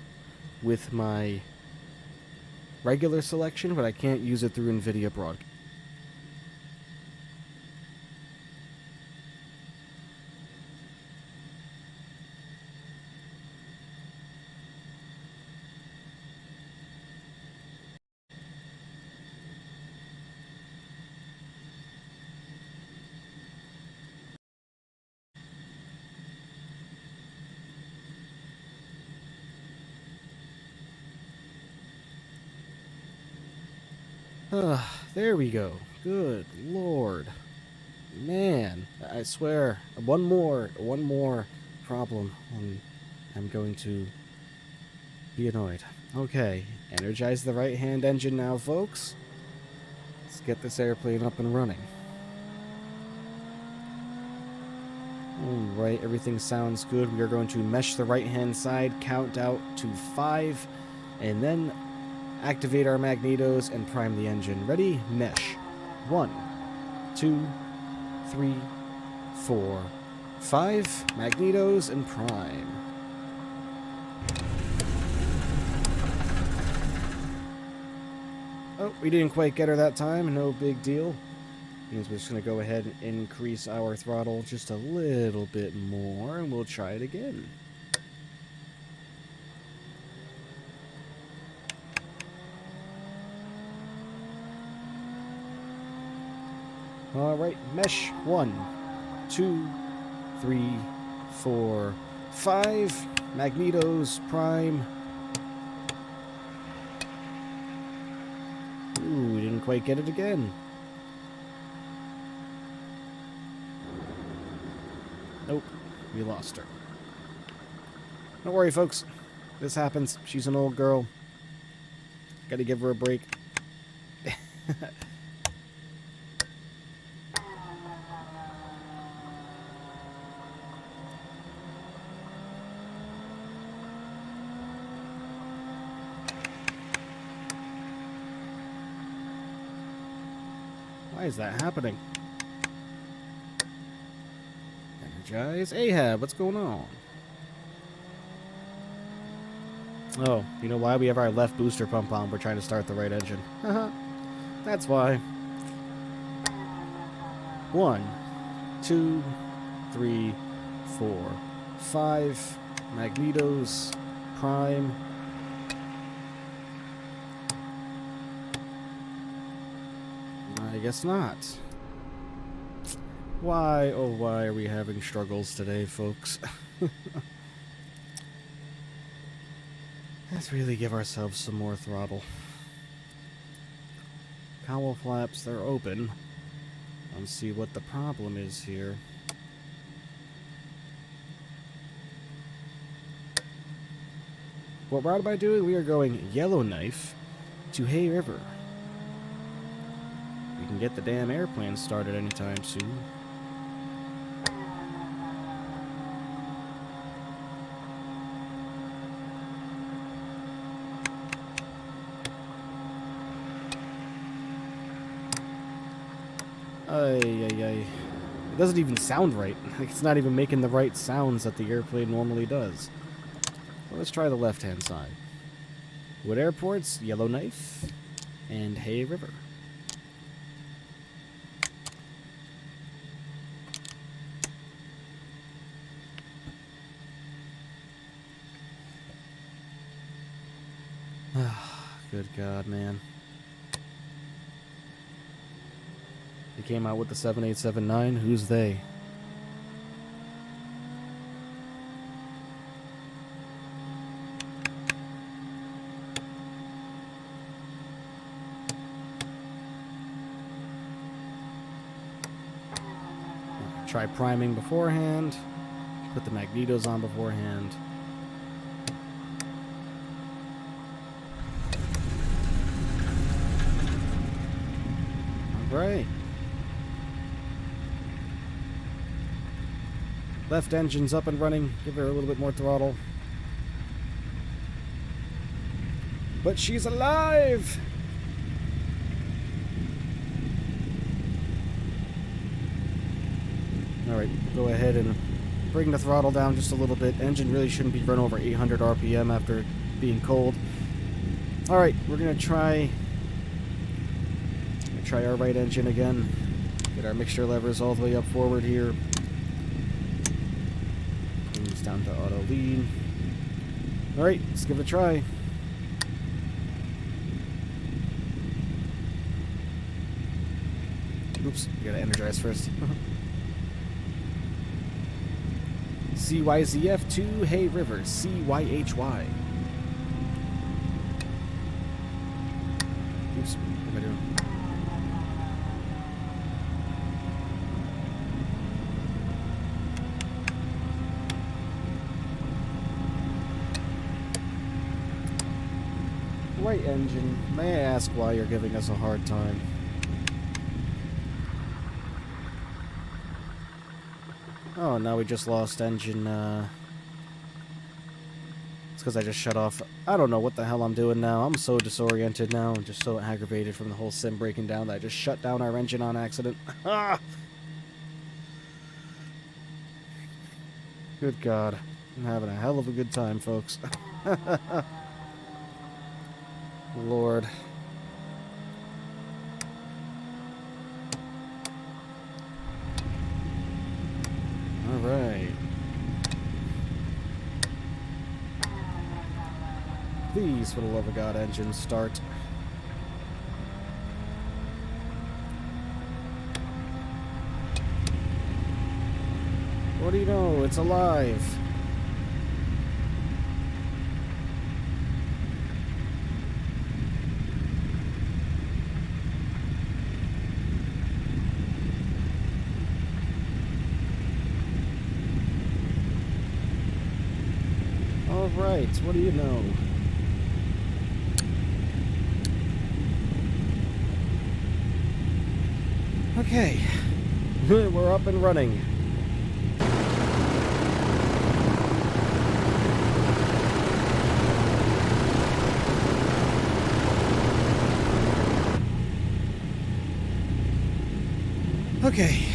with my regular selection, but I can't use it through NVIDIA Broadcast. There we go. Good Lord. Man, I swear, one more problem, and I'm going to be annoyed. Okay, energize the right-hand engine now, folks. Let's get this airplane up and running. Alright, everything sounds good. We are going to mesh the right-hand side, count out to 5, and then activate our magnetos and prime the engine. Ready? Mesh. 1, 2, 3, 4, 5. Magnetos and prime. Oh, we didn't quite get her that time. No big deal. Means we're just going to go ahead and increase our throttle just a little bit more, and we'll try it again. Alright, mesh. 1, 2, 3, 4, 5. Magnetos, prime. Ooh, we didn't quite get it again. Nope, we lost her. Don't worry, folks. This happens. She's an old girl. Gotta give her a break. Why is that happening? Energize. Ahab, what's going on? Oh, you know why? We have our left booster pump on. We're trying to start the right engine. That's why. 1, 2, 3, 4, 5. Magnetos. Prime. I guess not. Why, oh why are we having struggles today, folks? Let's really give ourselves some more throttle. Cowl flaps, they're open. Let's see what the problem is here. What route am I doing? We are going Yellowknife to Hay River. We can get the damn airplane started anytime soon. It doesn't even sound right. It's not even making the right sounds that the airplane normally does. Well, let's try the left-hand side. Wood airports, Yellowknife, and Hay River. Good God, man. They came out with the 7879. Who's they? Try priming beforehand. Put the magnetos on beforehand. Right. Left engine's up and running. Give her a little bit more throttle. But she's alive! Alright, go ahead and bring the throttle down just a little bit. Engine really shouldn't be run over 800 RPM after being cold. Alright, we're going to try our right engine again. Get our mixture levers all the way up forward here. Cruise down to auto lead. Alright, let's give it a try. Oops, we gotta energize first. CYZF2, Hey River, CYHY. Oops, what am I doing? Right engine, may I ask why you're giving us a hard time? Oh, now we just lost engine, It's because I just shut off. I don't know what the hell I'm doing now. I'm so disoriented now. I'm just so aggravated from the whole sim breaking down that I just shut down our engine on accident. Good God. I'm having a hell of a good time, folks. Lord. Alright. Please, for the love of God, engine, start. What do you know? It's alive. Alright, what do you know? Okay, we're up and running. Okay.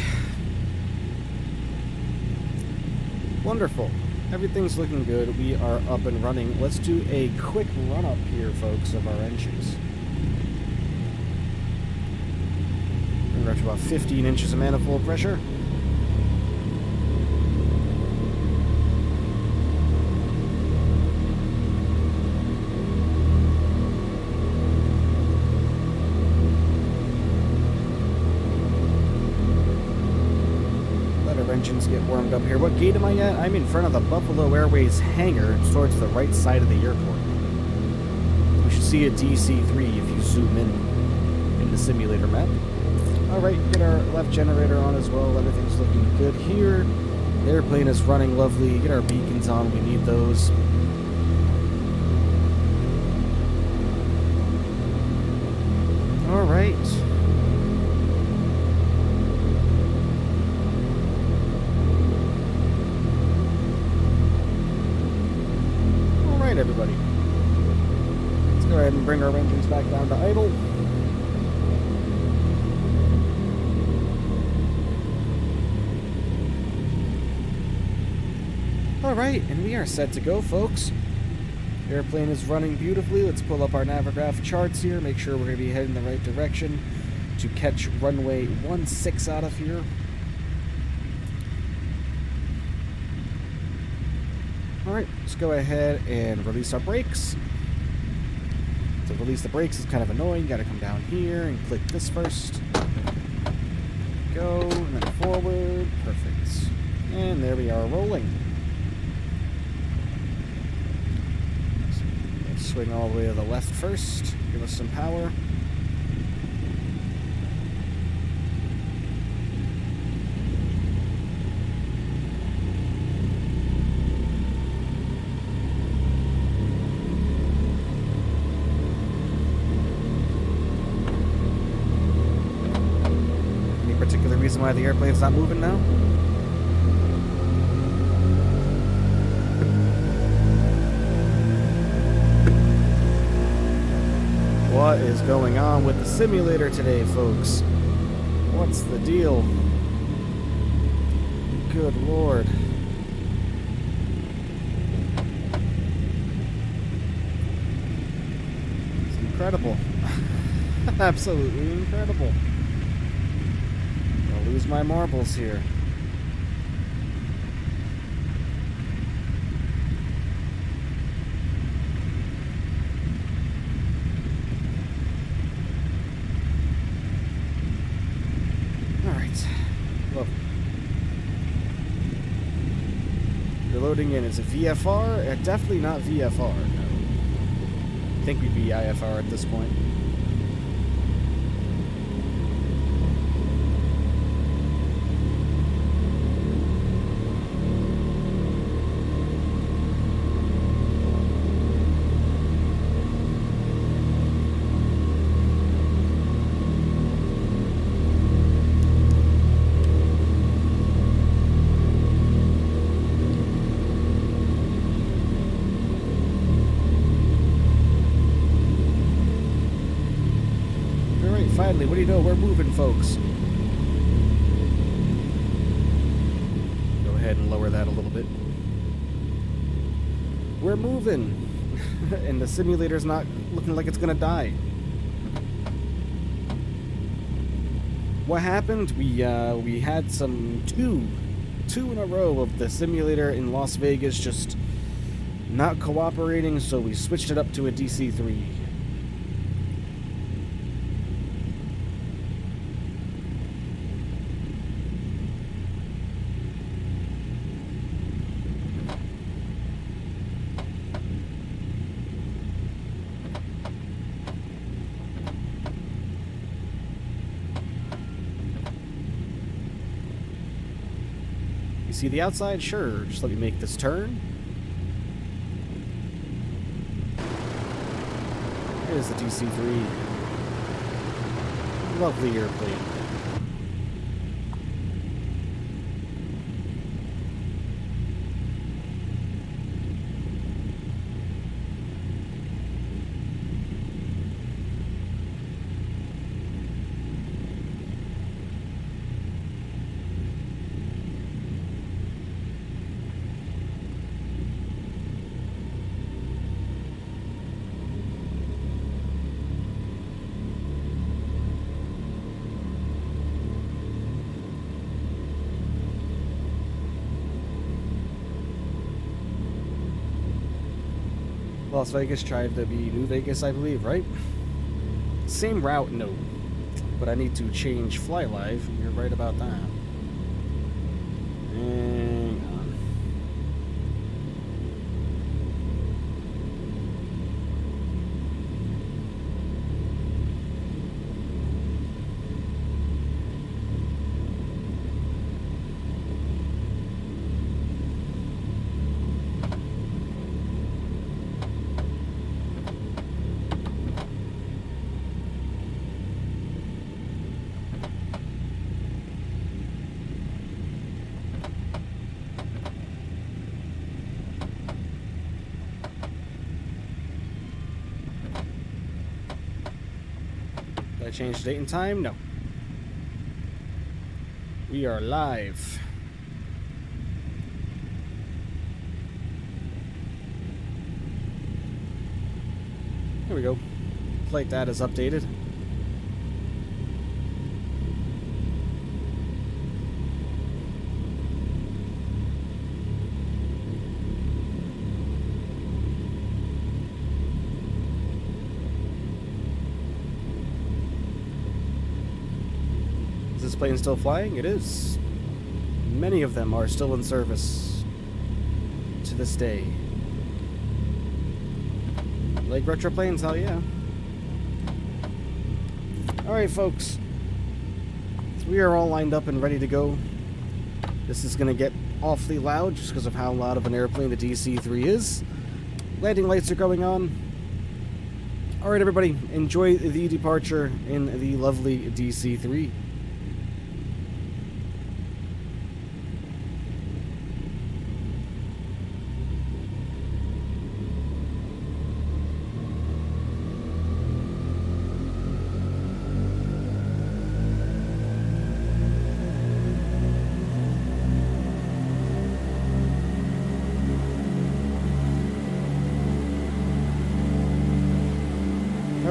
Wonderful. Everything's looking good. We are up and running. Let's do a quick run-up here, folks, of our engines. We're up to about 15 inches of manifold pressure. Engines get warmed up here. What gate am I at? I'm in front of the Buffalo Airways hangar towards the right side of the airport. We should see a DC-3 if you zoom in the simulator map. Alright, get our left generator on as well. Everything's looking good here. The airplane is running lovely. Get our beacons on. We need those. Alright. Everybody. Let's go ahead and bring our engines back down to idle. Alright, and we are set to go, folks. Airplane is running beautifully. Let's pull up our Navigraph charts here, make sure we're going to be heading the right direction to catch runway 16 out of here. Alright, let's go ahead and release our brakes. To release the brakes is kind of annoying. You gotta come down here and click this first. Go, and then forward. Perfect. And there we are rolling. Let's swing all the way to the left first. Give us some power. Reason why the airplane's not moving now? What is going on with the simulator today, folks? What's the deal? Good Lord. incredible. Absolutely incredible. I'll lose my marbles here. Alright. Well, you're loading in. Is it VFR? Definitely not VFR. No. I think we'd be IFR at this point. Finally, what do you know? We're moving, folks. Go ahead and lower that a little bit. We're moving. And the simulator's not looking like it's gonna die. What happened? We had some two in a row of the simulator in Las Vegas just not cooperating, so we switched it up to a DC-3. See the outside? Sure. Just let me make this turn. Here's the DC-3. Lovely airplane. Las Vegas tried to be New Vegas, I believe, right? Same route, no. But I need to change FlyLive. You're right about that. Hang on. Did I change the date and time? No. We are live. Here we go. Flight data is updated. Is this plane still flying? It is. Many of them are still in service to this day. Like retro planes? Hell yeah. Alright, folks. So we are all lined up and ready to go. This is going to get awfully loud just because of how loud of an airplane the DC-3 is. Landing lights are going on. Alright, everybody. Enjoy the departure in the lovely DC-3.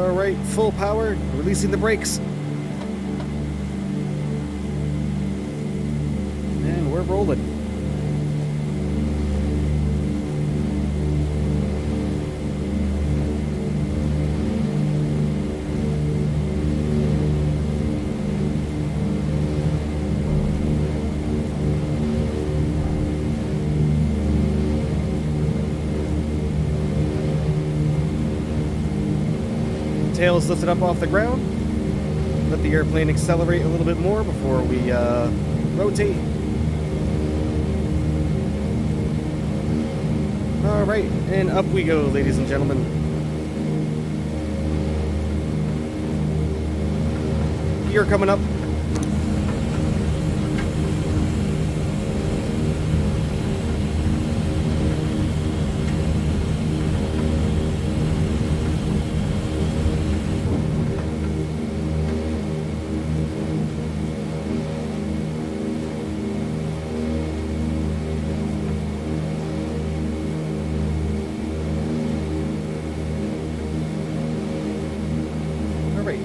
Alright, full power, releasing the brakes. And we're rolling. Tail is lifted up off the ground. Let the airplane accelerate a little bit more before we rotate. Alright, and up we go, ladies and gentlemen. Gear coming up.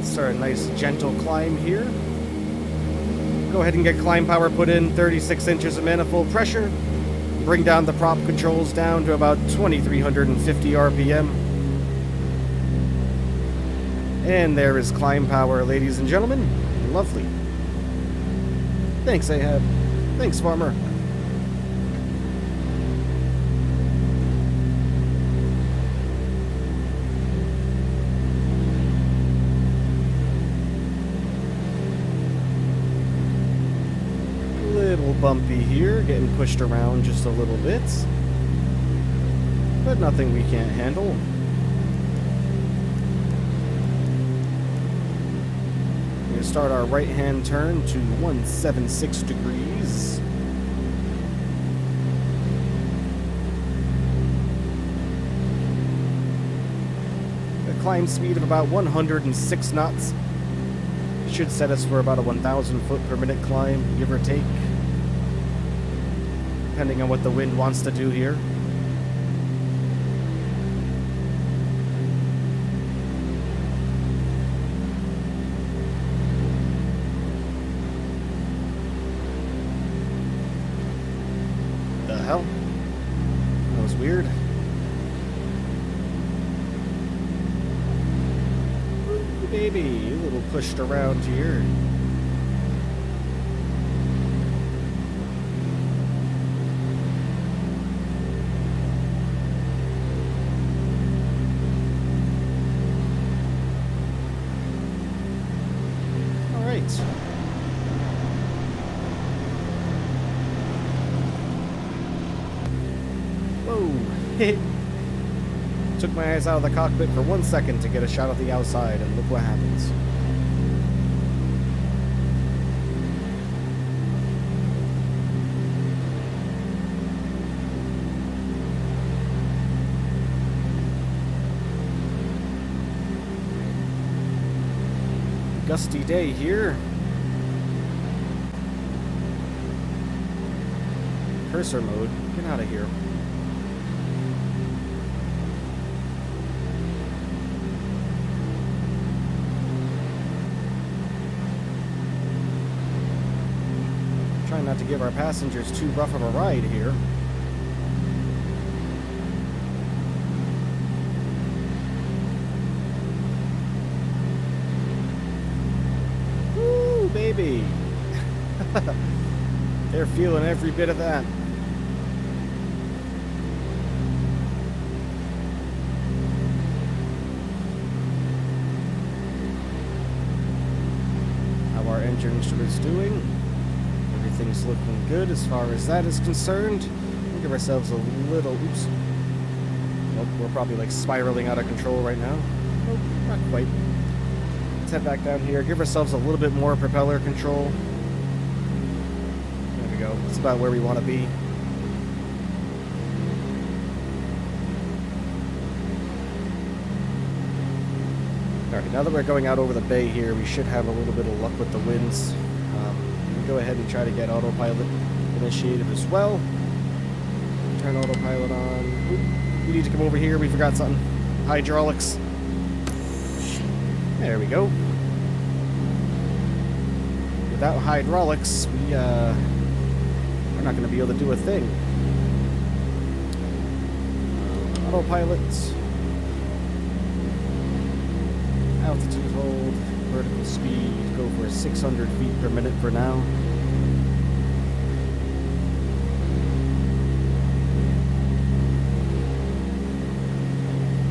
Start a nice gentle climb here. Go ahead and get climb power put in, 36 inches of manifold pressure. Bring down the prop controls down to about 2,350 RPM. And there is climb power, ladies and gentlemen. Lovely. Thanks, Ahab. Thanks, Farmer. Bumpy here, getting pushed around just a little bit, but nothing we can't handle. We're going to start our right hand turn to 176 degrees. A climb speed of about 106 knots. Should set us for about a 1,000 foot per minute climb, give or take, depending on what the wind wants to do here. The hell? That was weird. Ooh, baby, a little pushed around here. Took my eyes out of the cockpit for 1 second to get a shot of the outside, and look what happens. Gusty day here. Cursor mode, get out of here. Trying not to give our passengers too rough of a ride here. Woo, baby! They're feeling every bit of that. How our engine instrument's doing? Everything's looking good as far as that is concerned. We'll give ourselves a little... Oops. Nope, we're probably like spiraling out of control right now. Nope, not quite. Let's head back down here. Give ourselves a little bit more propeller control. There we go. That's about where we want to be. Alright, now that we're going out over the bay here, we should have a little bit of luck with the winds. Go ahead and try to get autopilot initiated as well. Turn autopilot on. Oop, we need to come over here. We forgot something. Hydraulics. There we go. Without hydraulics, we're not going to be able to do a thing. Autopilot. Altitude hold. Vertical speed. Go for 600 feet per minute for now.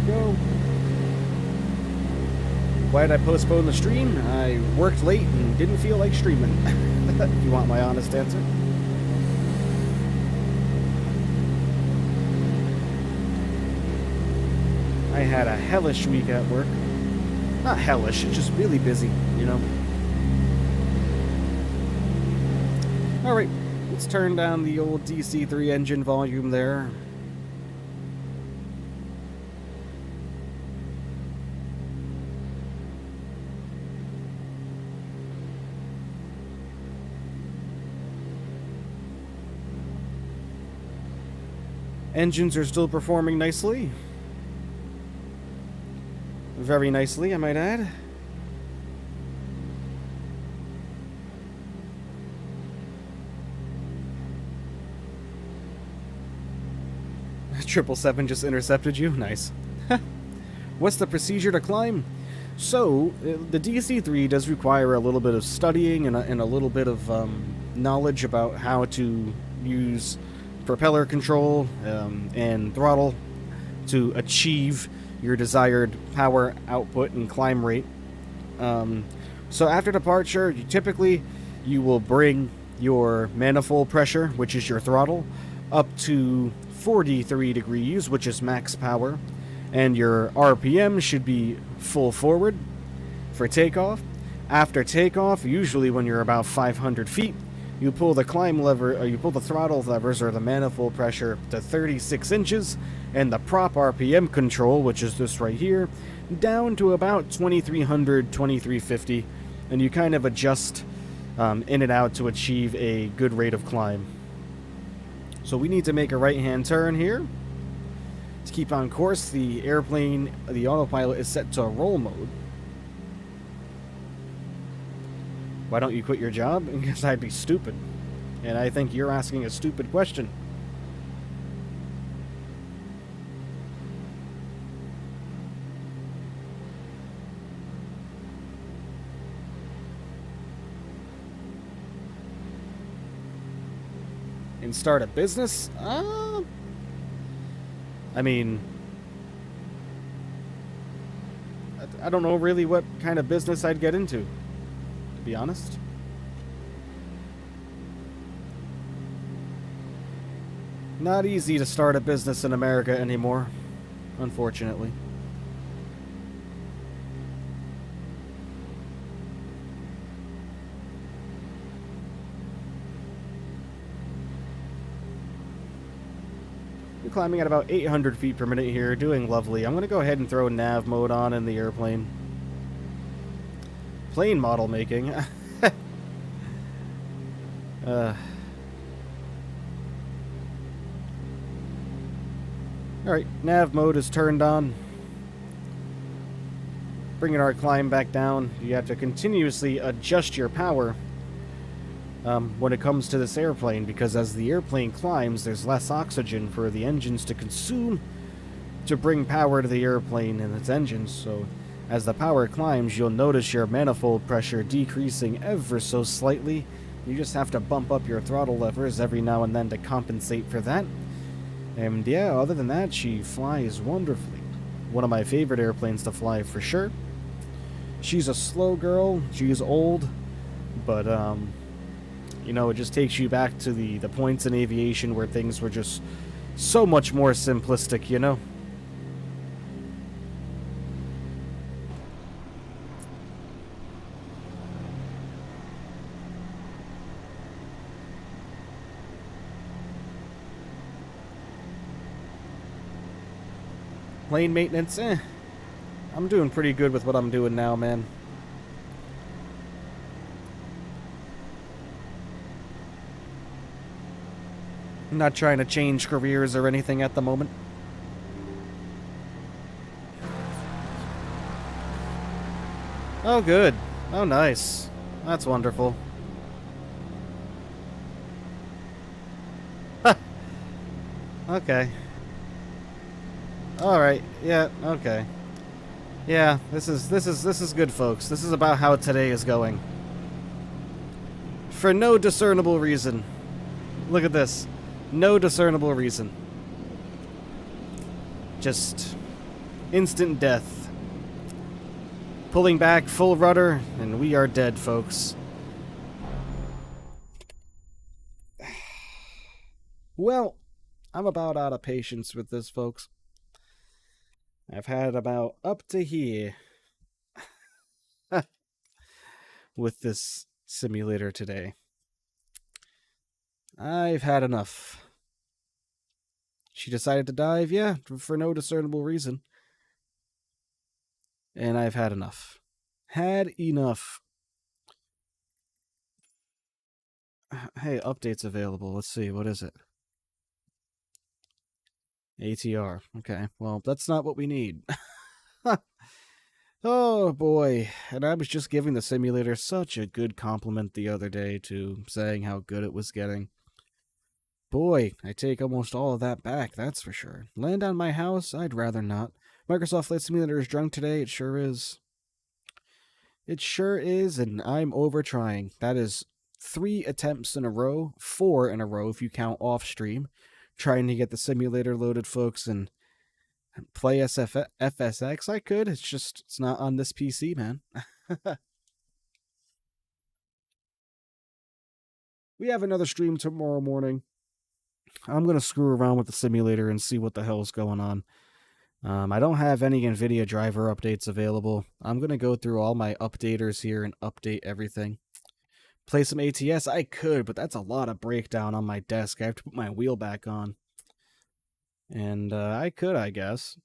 Go. Why did I postpone the stream? I worked late and didn't feel like streaming. If you want my honest answer. I had a hellish week at work. Not hellish, it's just really busy, you know. Alright, let's turn down the old DC-3 engine volume there. Engines are still performing nicely. Very nicely, I might add. Triple 7 just intercepted you. Nice. What's the procedure to climb? So, the DC-3 does require a little bit of studying and a little bit of knowledge about how to use propeller control and throttle to achieve your desired power output and climb rate. So after departure, you will bring your manifold pressure, which is your throttle, up to 43 degrees, which is max power, and your RPM should be full forward for takeoff. After takeoff, usually when you're about 500 feet, you pull the climb lever, or you pull the throttle levers or the manifold pressure to 36 inches, and the prop RPM control, which is this right here, down to about 2300, 2350, and you kind of adjust in and out to achieve a good rate of climb. So we need to make a right-hand turn here. To keep on course, the airplane, the autopilot is set to roll mode. Why don't you quit your job? Because I'd be stupid. And I think you're asking a stupid question. And start a business? I mean, I don't know really what kind of business I'd get into, to be honest. Not easy to start a business in America anymore, unfortunately. We're climbing at about 800 feet per minute here, doing lovely. I'm going to go ahead and throw nav mode on in the airplane. Plane model making. Alright, nav mode is turned on. Bringing our climb back down. You have to continuously adjust your power when it comes to this airplane, because as the airplane climbs, there's less oxygen for the engines to consume to bring power to the airplane and its engines. So as the power climbs, you'll notice your manifold pressure decreasing ever so slightly. You just have to bump up your throttle levers every now and then to compensate for that. And yeah, other than that, she flies wonderfully. One of my favorite airplanes to fly for sure. She's a slow girl, she's old, but you know, it just takes you back to the points in aviation where things were just so much more simplistic, you know? Plane maintenance, I'm doing pretty good with what I'm doing now, man. I'm not trying to change careers or anything at the moment. Oh, good. Oh, nice. That's wonderful. Okay. Alright, yeah, okay. Yeah, this is good, folks. This is about how today is going. For no discernible reason. Look at this. No discernible reason. Just instant death. Pulling back, full rudder, and we are dead, folks. Well, I'm about out of patience with this, folks. I've had about up to here with this simulator today. I've had enough. She decided to dive, yeah, for no discernible reason. And I've had enough. Had enough. Hey, updates available. Let's see, what is it? ATR. Okay, well, that's not what we need. Oh, boy. And I was just giving the simulator such a good compliment the other day, too, saying how good it was getting. Boy, I take almost all of that back, that's for sure. Land on my house? I'd rather not. Microsoft Flight Simulator is drunk today, it sure is. It sure is, and I'm over trying. That is 3 attempts in a row, 4 in a row if you count off stream, trying to get the simulator loaded, folks, and play FSX. I could, it's not on this PC, man. We have another stream tomorrow morning. I'm going to screw around with the simulator and see what the hell's going on. I don't have any NVIDIA driver updates available. I'm going to go through all my updaters here and update everything. Play some ATS? I could, but that's a lot of breakdown on my desk. I have to put my wheel back on. And I could, I guess.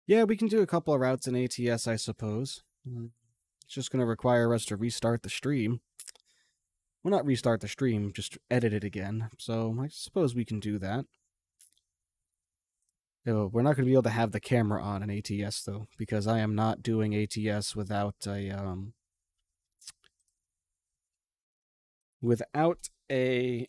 Yeah, we can do a couple of routes in ATS, I suppose. It's just going to require us to restart the stream. Well, not restart the stream, just edit it again. So I suppose we can do that. We're not going to be able to have the camera on in ATS, though, because I am not doing ATS without a... without a...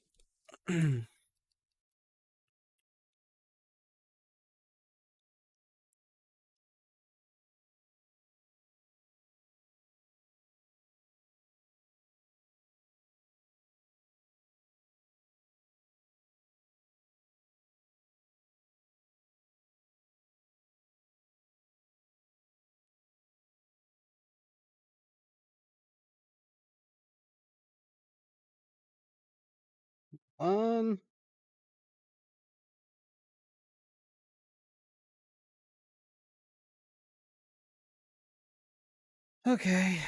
Okay,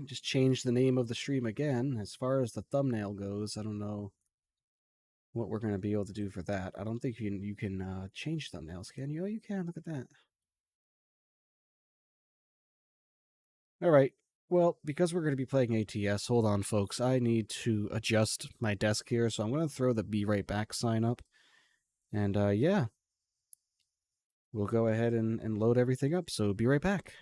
just change the name of the stream again. As far as the thumbnail goes, I don't know what we're going to be able to do for that. I don't think you can change thumbnails, can you? Oh, you can. Look at that. All right. Well, because we're going to be playing ATS, hold on, folks. I need to adjust my desk here, so I'm going to throw the Be Right Back sign up. And, yeah. We'll go ahead and load everything up, so be right back.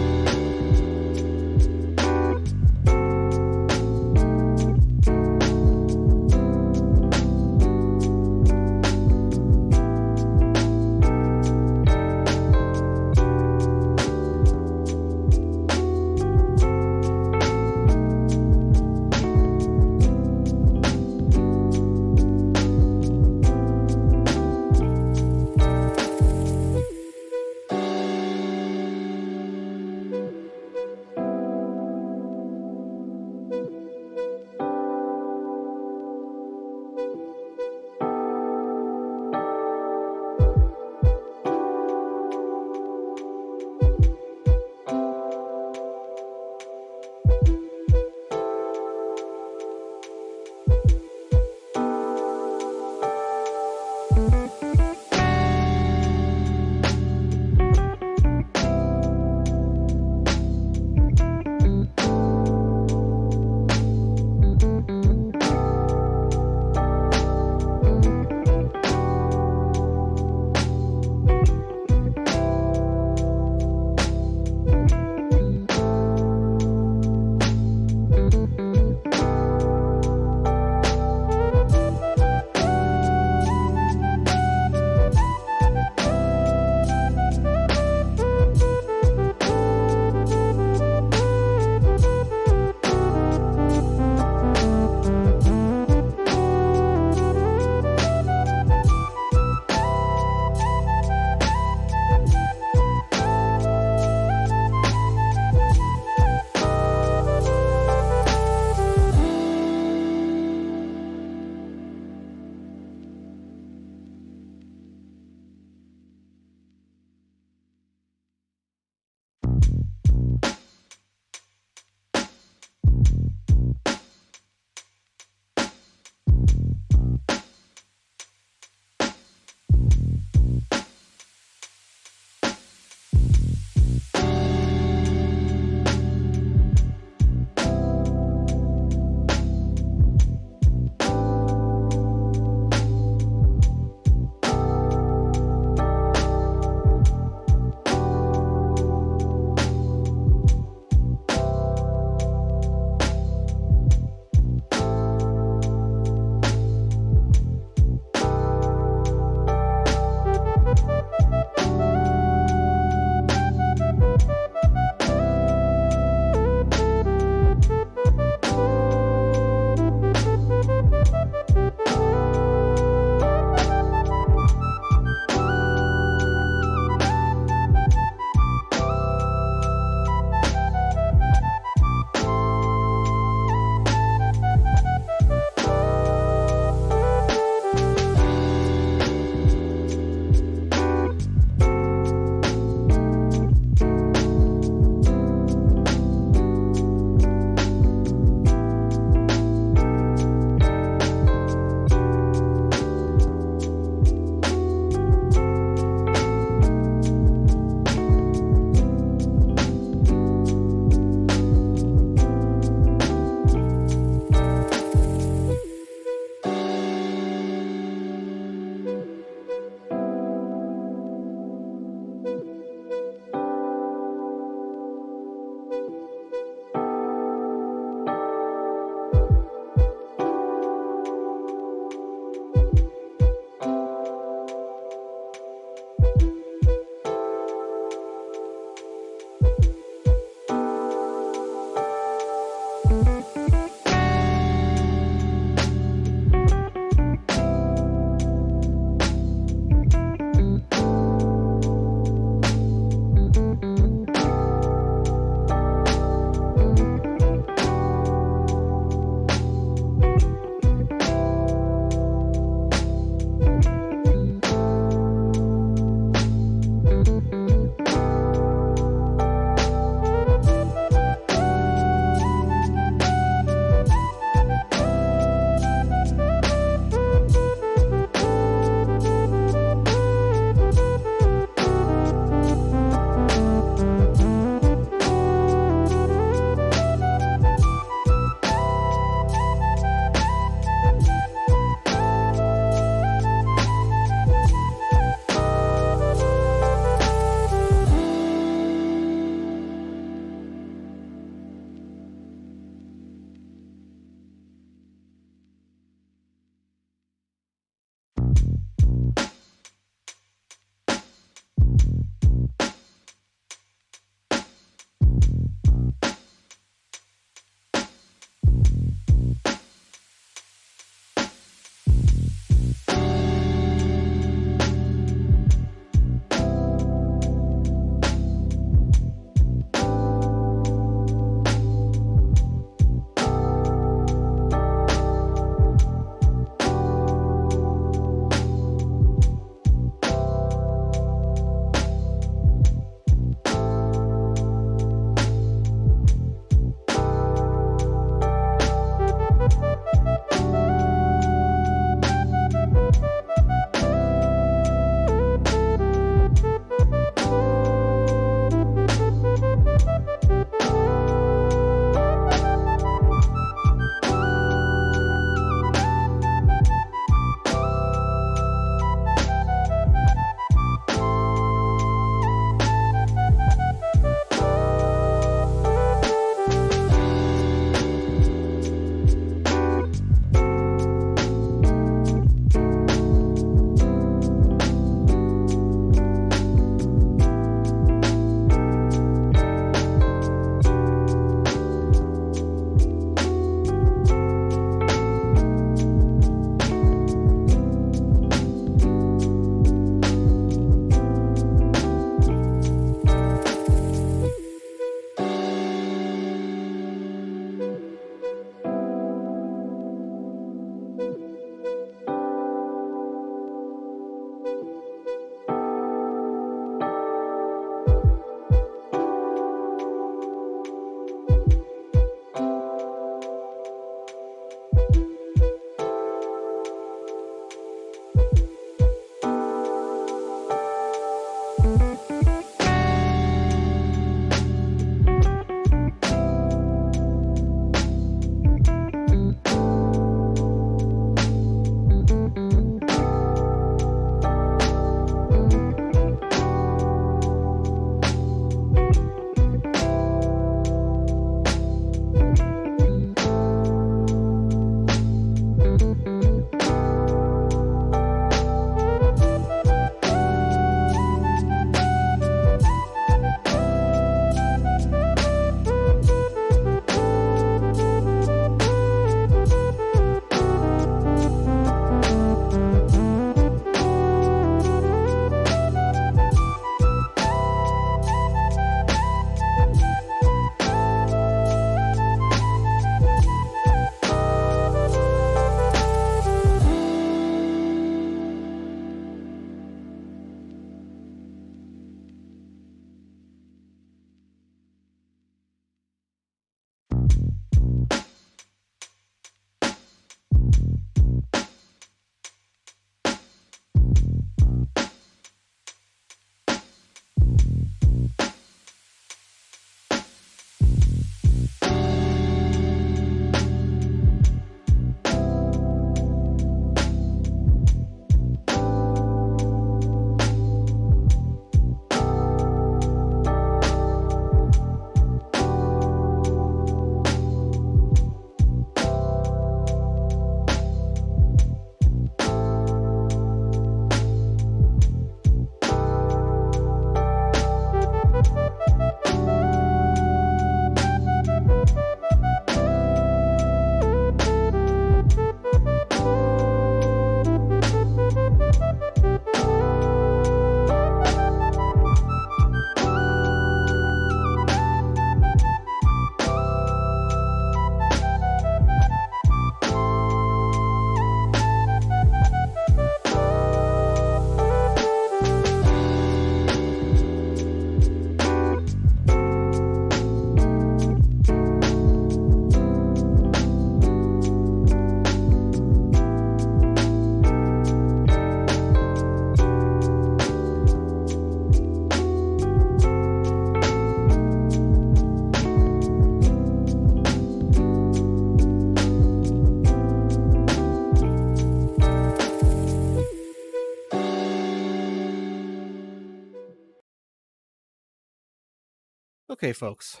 Okay, folks.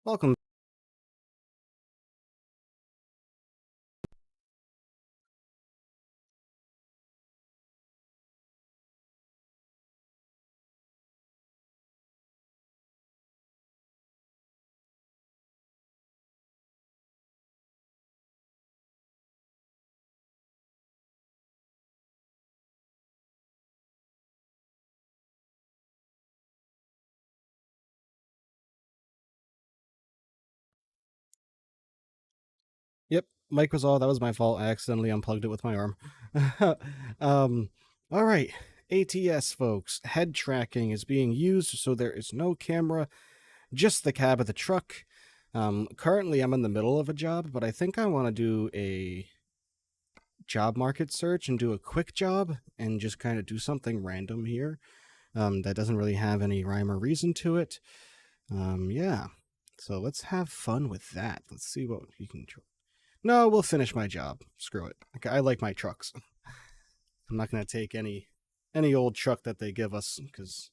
Welcome. Yep, mic was all. That was my fault. I accidentally unplugged it with my arm. All right. ATS, folks. Head tracking is being used, so there is no camera, just the cab of the truck. Currently, I'm in the middle of a job, but I think I want to do a job market search and do a quick job and just kind of do something random here that doesn't really have any rhyme or reason to it. Yeah. So let's have fun with that. Let's see what you can do. No, we'll finish my job. Screw it. I like my trucks. I'm not going to take any old truck that they give us because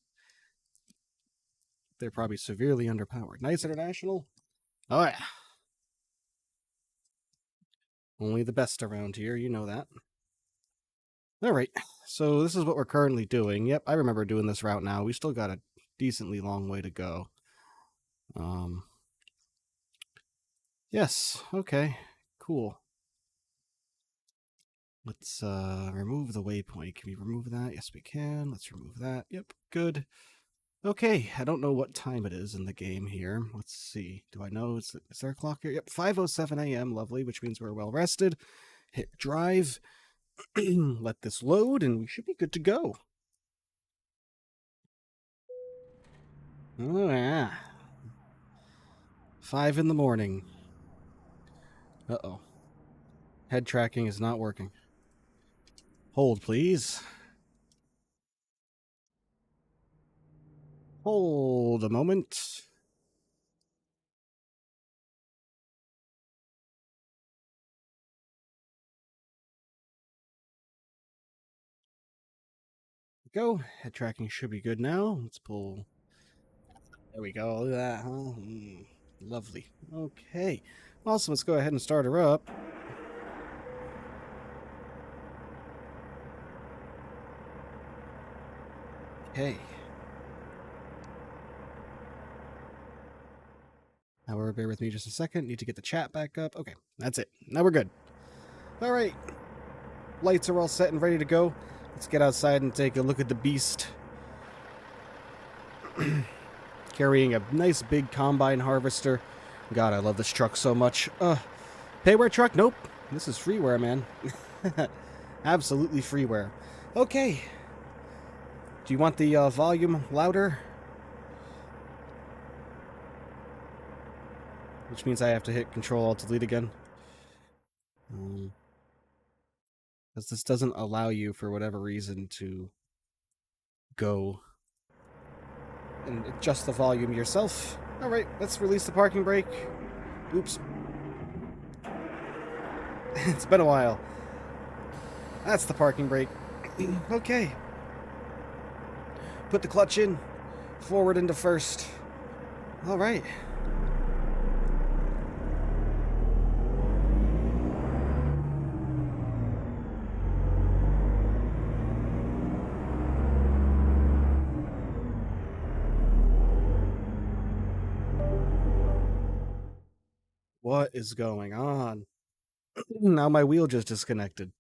they're probably severely underpowered. Nice International? Oh, yeah. Only the best around here. You know that. All right. So this is what we're currently doing. Yep, I remember doing this route now. We still got a decently long way to go. Yes. Okay. Cool. Let's remove the waypoint. Can we remove that? Yes, we can. Let's remove that. Yep, good. Okay, I don't know what time it is in the game here. Let's see. Do I know? Is there a clock here? Yep, 5:07 a.m. Lovely, which means we're well rested. Hit drive. Let this load, and we should be good to go. Oh, yeah. 5 in the morning. Uh-oh. Head tracking is not working. Hold, please. Hold a moment. Go. Head tracking should be good now. Let's pull. There we go. Look at that, huh? Lovely. Okay. Awesome. Let's go ahead and start her up. Okay. However, bear with me just a second. Need to get the chat back up. Okay, that's it. Now we're good. All right. Lights are all set and ready to go. Let's get outside and take a look at the beast. Carrying a nice big combine harvester. God, I love this truck so much. Payware truck? Nope. This is freeware, man. Absolutely freeware. Okay. Do you want the volume louder? Which means I have to hit Control-Alt-Delete again. Because this doesn't allow you, for whatever reason, to go and adjust the volume yourself. Alright, let's release the parking brake. Oops. It's been a while. That's the parking brake. Okay. Put the clutch in. Forward into first. Alright. What is going on? Now my wheel just disconnected.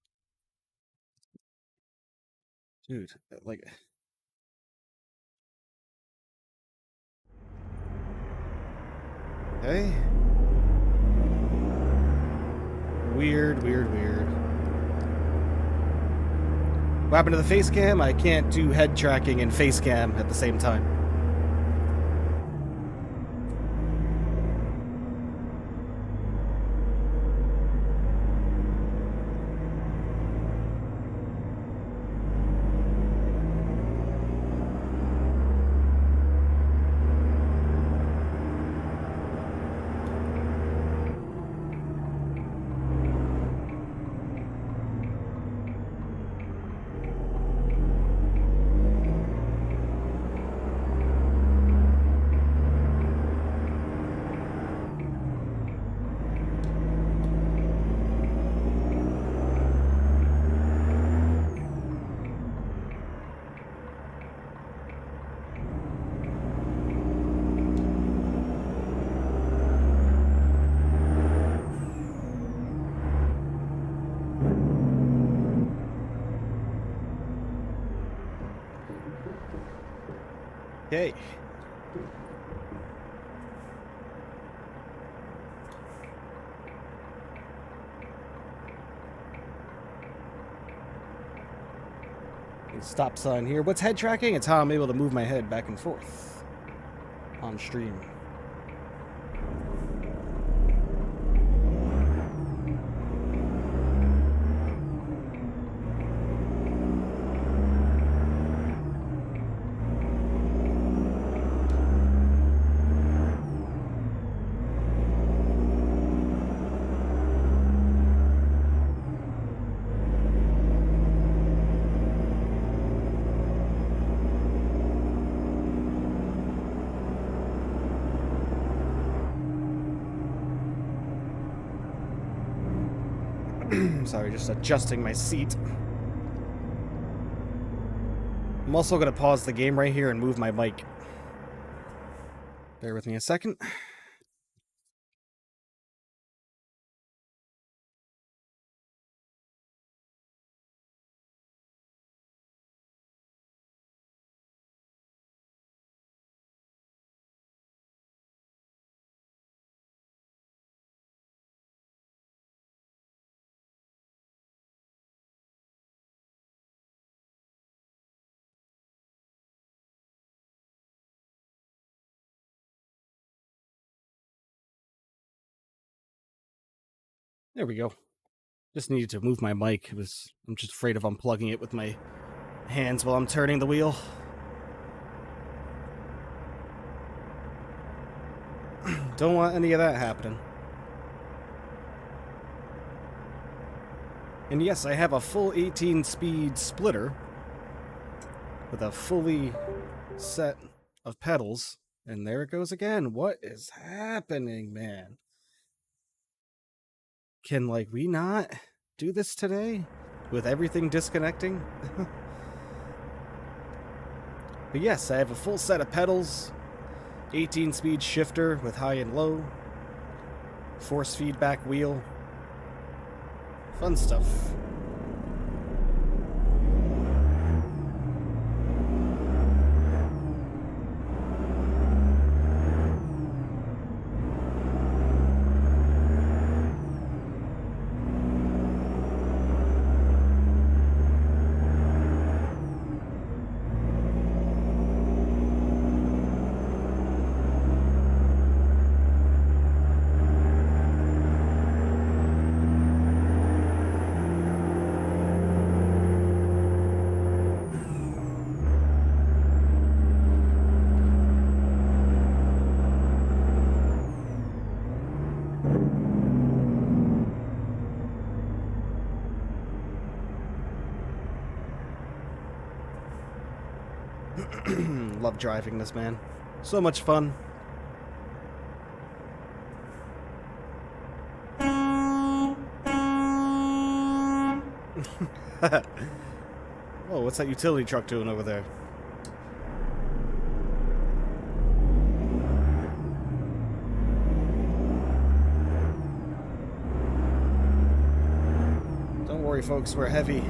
Dude, like... Okay. Weird. What happened to the face cam? I can't do head tracking and face cam at the same time. Okay. Stop sign here. What's head tracking? It's how I'm able to move my head back and forth on stream. Sorry, just adjusting my seat. I'm also going to pause the game right here and move my mic. Bear with me a second. There we go. Just needed to move my mic. I'm just afraid of unplugging it with my hands while I'm turning the wheel. Don't want any of that happening. And yes, I have a full 18-speed splitter with a fully set of pedals. And there it goes again. What is happening, man? Can, we not do this today? With everything disconnecting? But yes, I have a full set of pedals, 18-speed shifter with high and low, force feedback wheel. Fun stuff. Love driving this, man. So much fun. Oh, what's that utility truck doing over there? Don't worry, folks, we're heavy.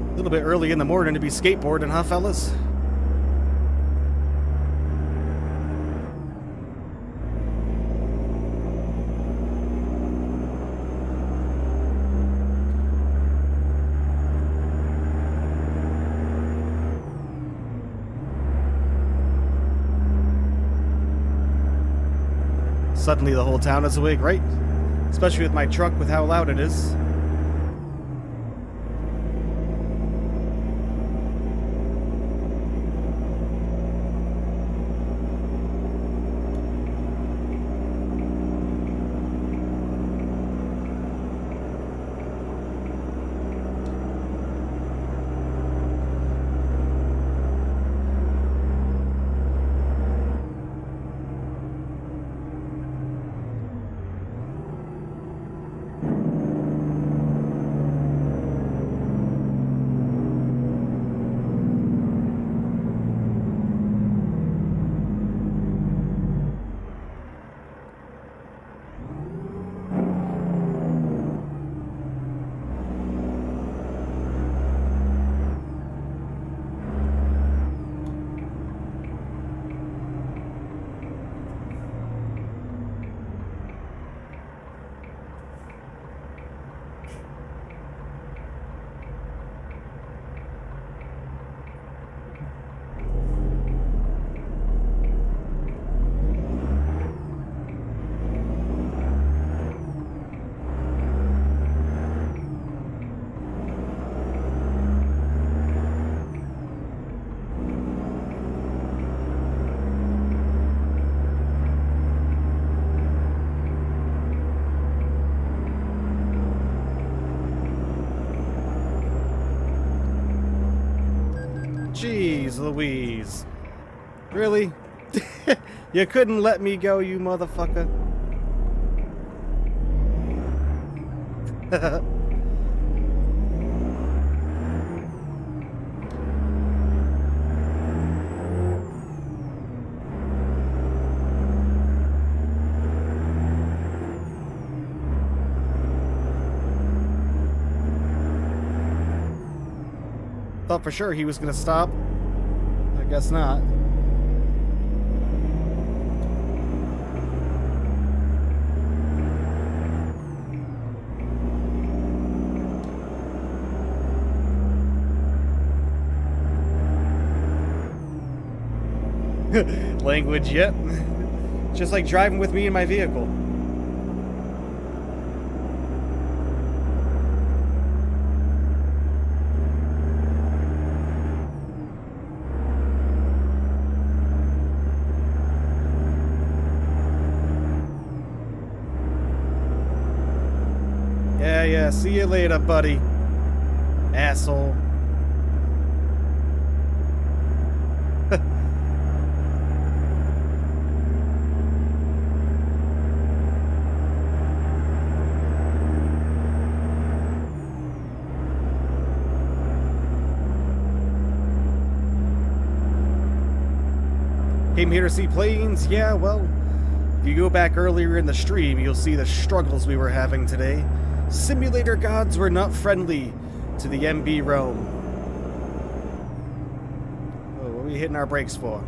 A little bit early in the morning to be skateboarding, huh, fellas? Suddenly the whole town is awake, right? Especially with my truck, with how loud it is. Jeez Louise. Really? You couldn't let me go, you motherfucker. Thought for sure he was gonna stop. I guess not. Language, yep. Just like driving with me in my vehicle. Yeah, see you later, buddy. Asshole. Came here to see planes? Yeah, well, if you go back earlier in the stream, you'll see the struggles we were having today. Simulator gods were not friendly to the MB realm. Oh, what are we hitting our brakes for?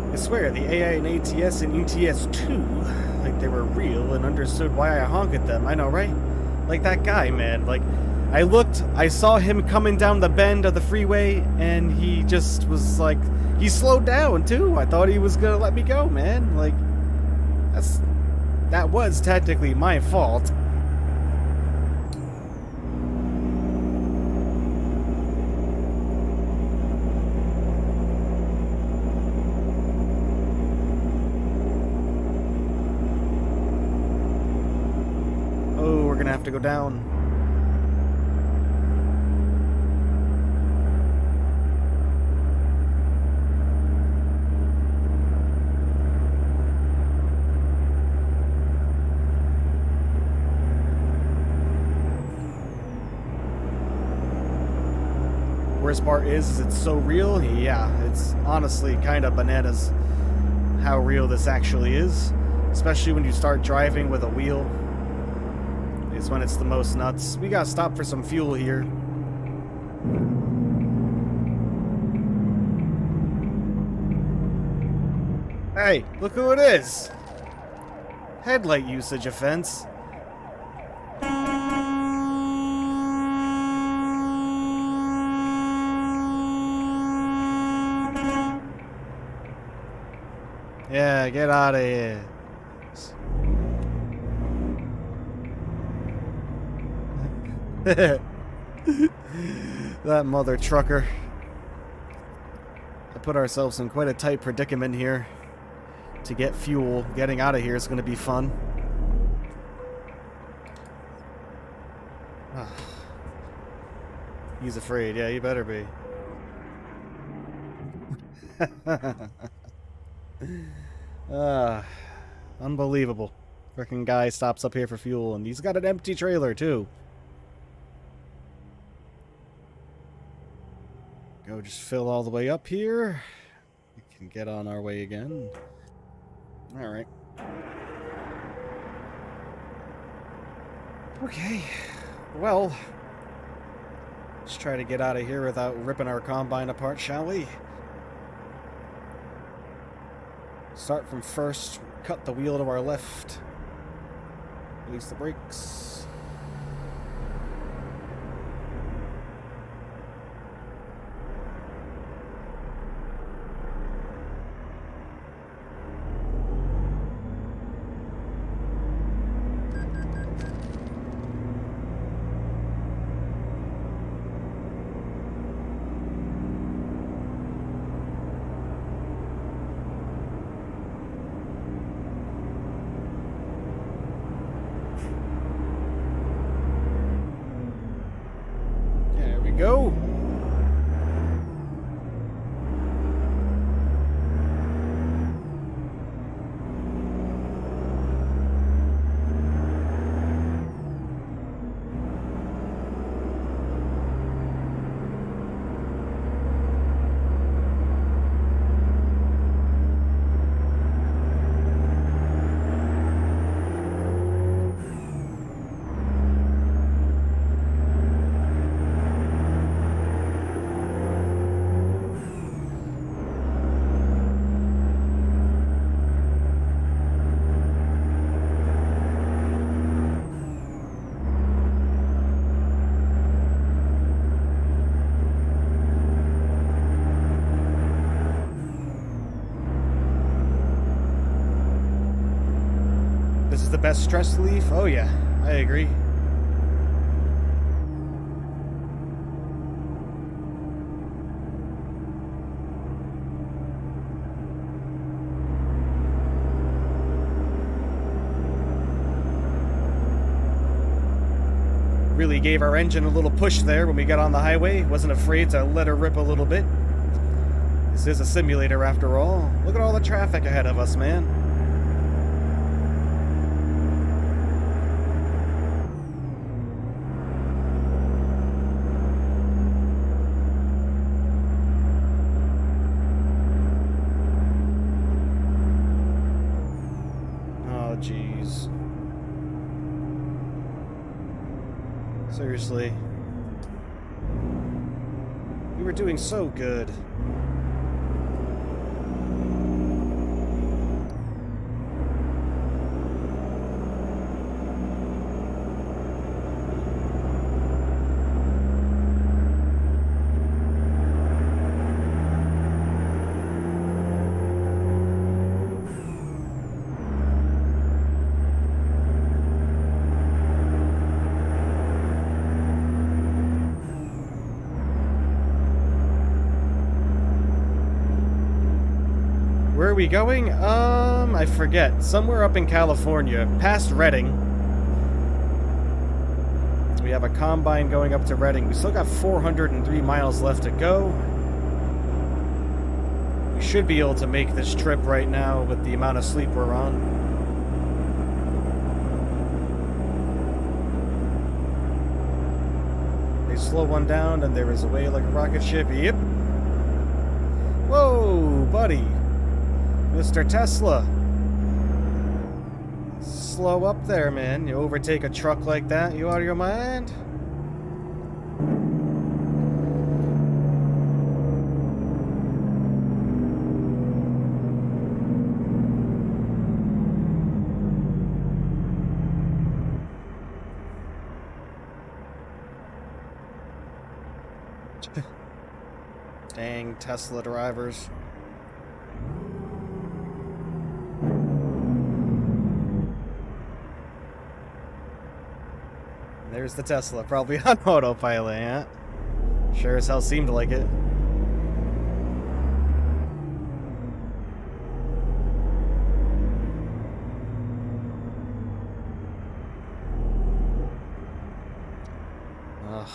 I swear, the AI in ATS and ETS too, like they were real and understood why I honk at them. I know, right? Like that guy, man. Like, I looked, I saw him coming down the bend of the freeway, and he just was like, he slowed down too. I thought he was gonna let me go, man. Like, that was technically my fault. Have to go down. Worst part is it's so real. Yeah, it's honestly kind of bananas how real this actually is, especially when you start driving with a wheel. Is when it's the most nuts. We gotta stop for some fuel here. Hey, look who it is! Headlight usage offense. Yeah, get out of here. That mother trucker. I put ourselves in quite a tight predicament here. To get fuel, getting out of here is going to be fun. He's afraid. Yeah, you better be. Unbelievable. Frickin' guy stops up here for fuel, and he's got an empty trailer too. Go just fill all the way up here. We can get on our way again. Alright. Okay. Well, let's try to get out of here without ripping our combine apart, shall we? Start from first, cut the wheel to our left, release the brakes. Go. This is the best stress relief? Oh yeah, I agree. Really gave our engine a little push there when we got on the highway. Wasn't afraid to let her rip a little bit. This is a simulator after all. Look at all the traffic ahead of us, man. Jeez. Seriously. We were doing so good. Where are we going? I forget. Somewhere up in California, past Redding. We have a combine going up to Redding. We still got 403 miles left to go. We should be able to make this trip right now with the amount of sleep we're on. They slow one down and there is a way like a rocket ship. Yep. Whoa, buddy. Mr. Tesla. Slow up there, man. You overtake a truck like that, you out of your mind? Dang Tesla drivers. There's the Tesla, probably on autopilot, yeah. Sure as hell seemed like it. Ugh.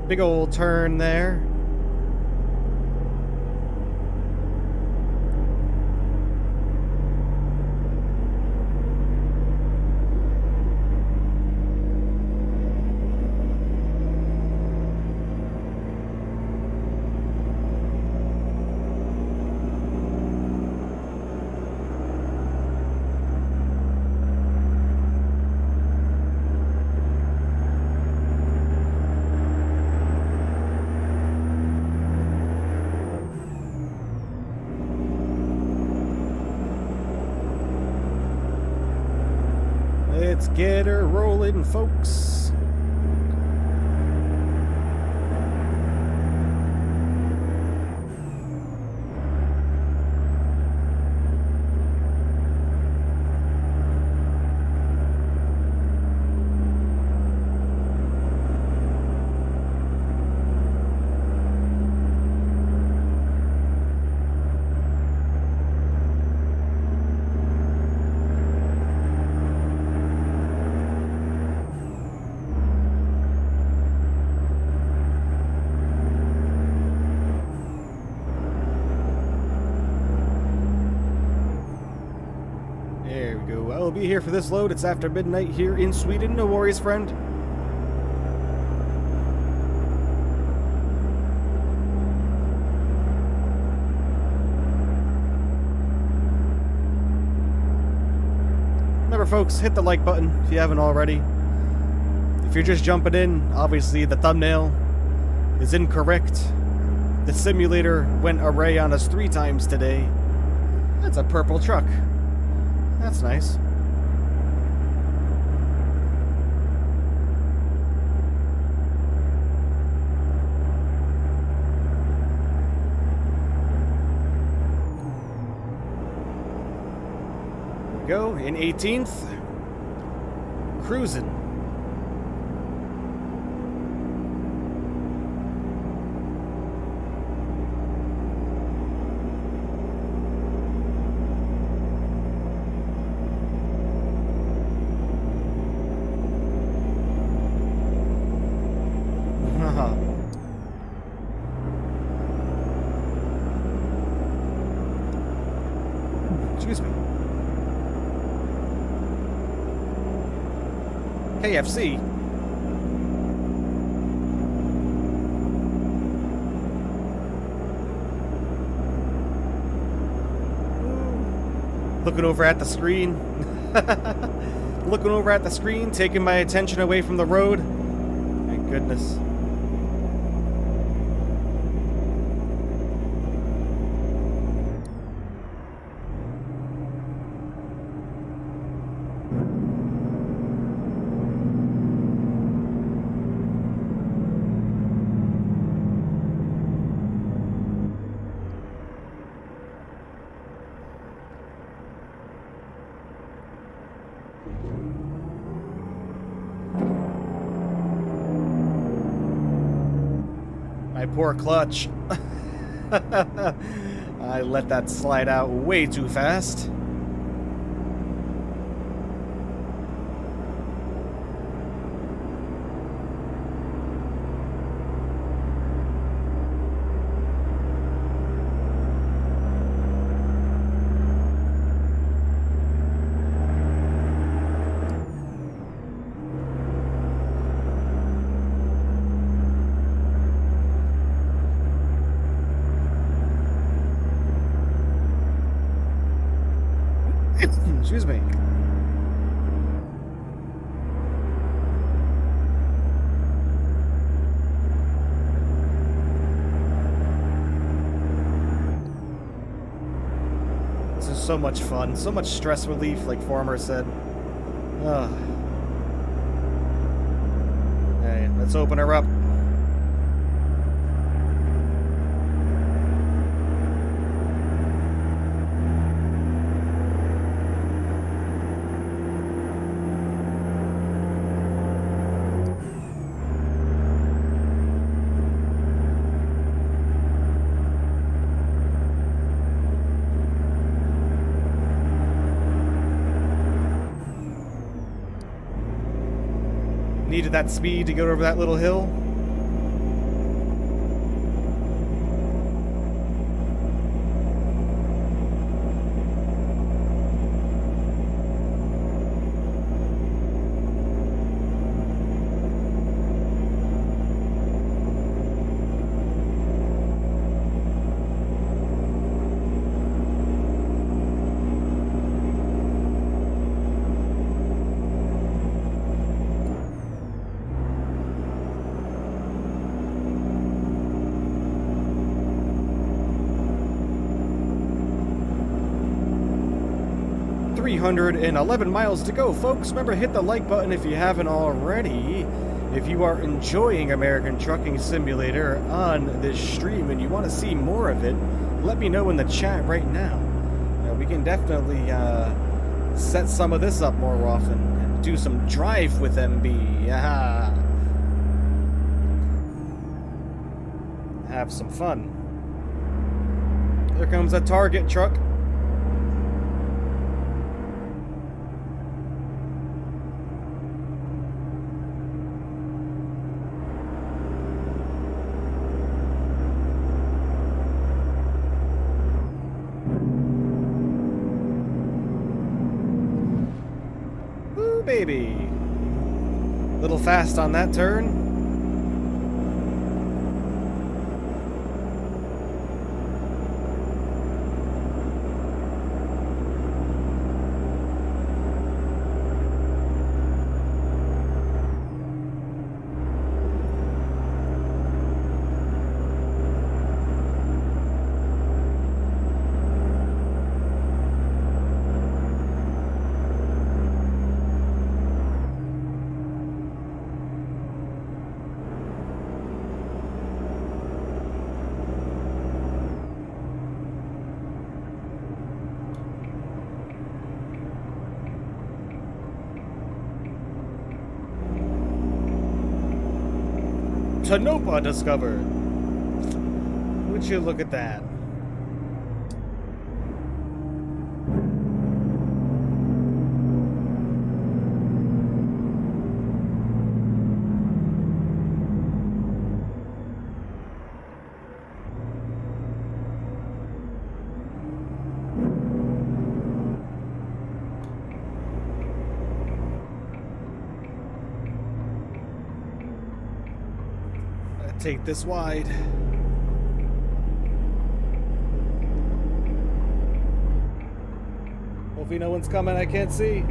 Big old turn there. Let's get her rolling, folks. There we go. I will be here for this load. It's after midnight here in Sweden. No worries, friend. Remember, folks, hit the like button if you haven't already. If you're just jumping in, obviously the thumbnail is incorrect. The simulator went array on us 3 times today. That's a purple truck. That's nice. Here we go, in 18th. Cruising. Excuse me. KFC. Looking over at the screen. Looking over at the screen, taking my attention away from the road. Thank goodness. My poor clutch. I let that slide out way too fast. Excuse me. This is so much fun, so much stress relief, like Former said. Ugh. Hey, let's open her up. Needed that speed to get over that little hill. 411 miles to go, folks. Remember, hit the like button if you haven't already. If you are enjoying American Trucking Simulator on this stream and you want to see more of it, let me know in the chat right now. We can definitely set some of this up more often and do some drive with MB. Have some fun. There comes a target truck. Woo, baby. Little fast on that turn. Tanopa discovered. Would you look at that? Take this wide. Hopefully no one's coming, I can't see.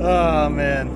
Oh man.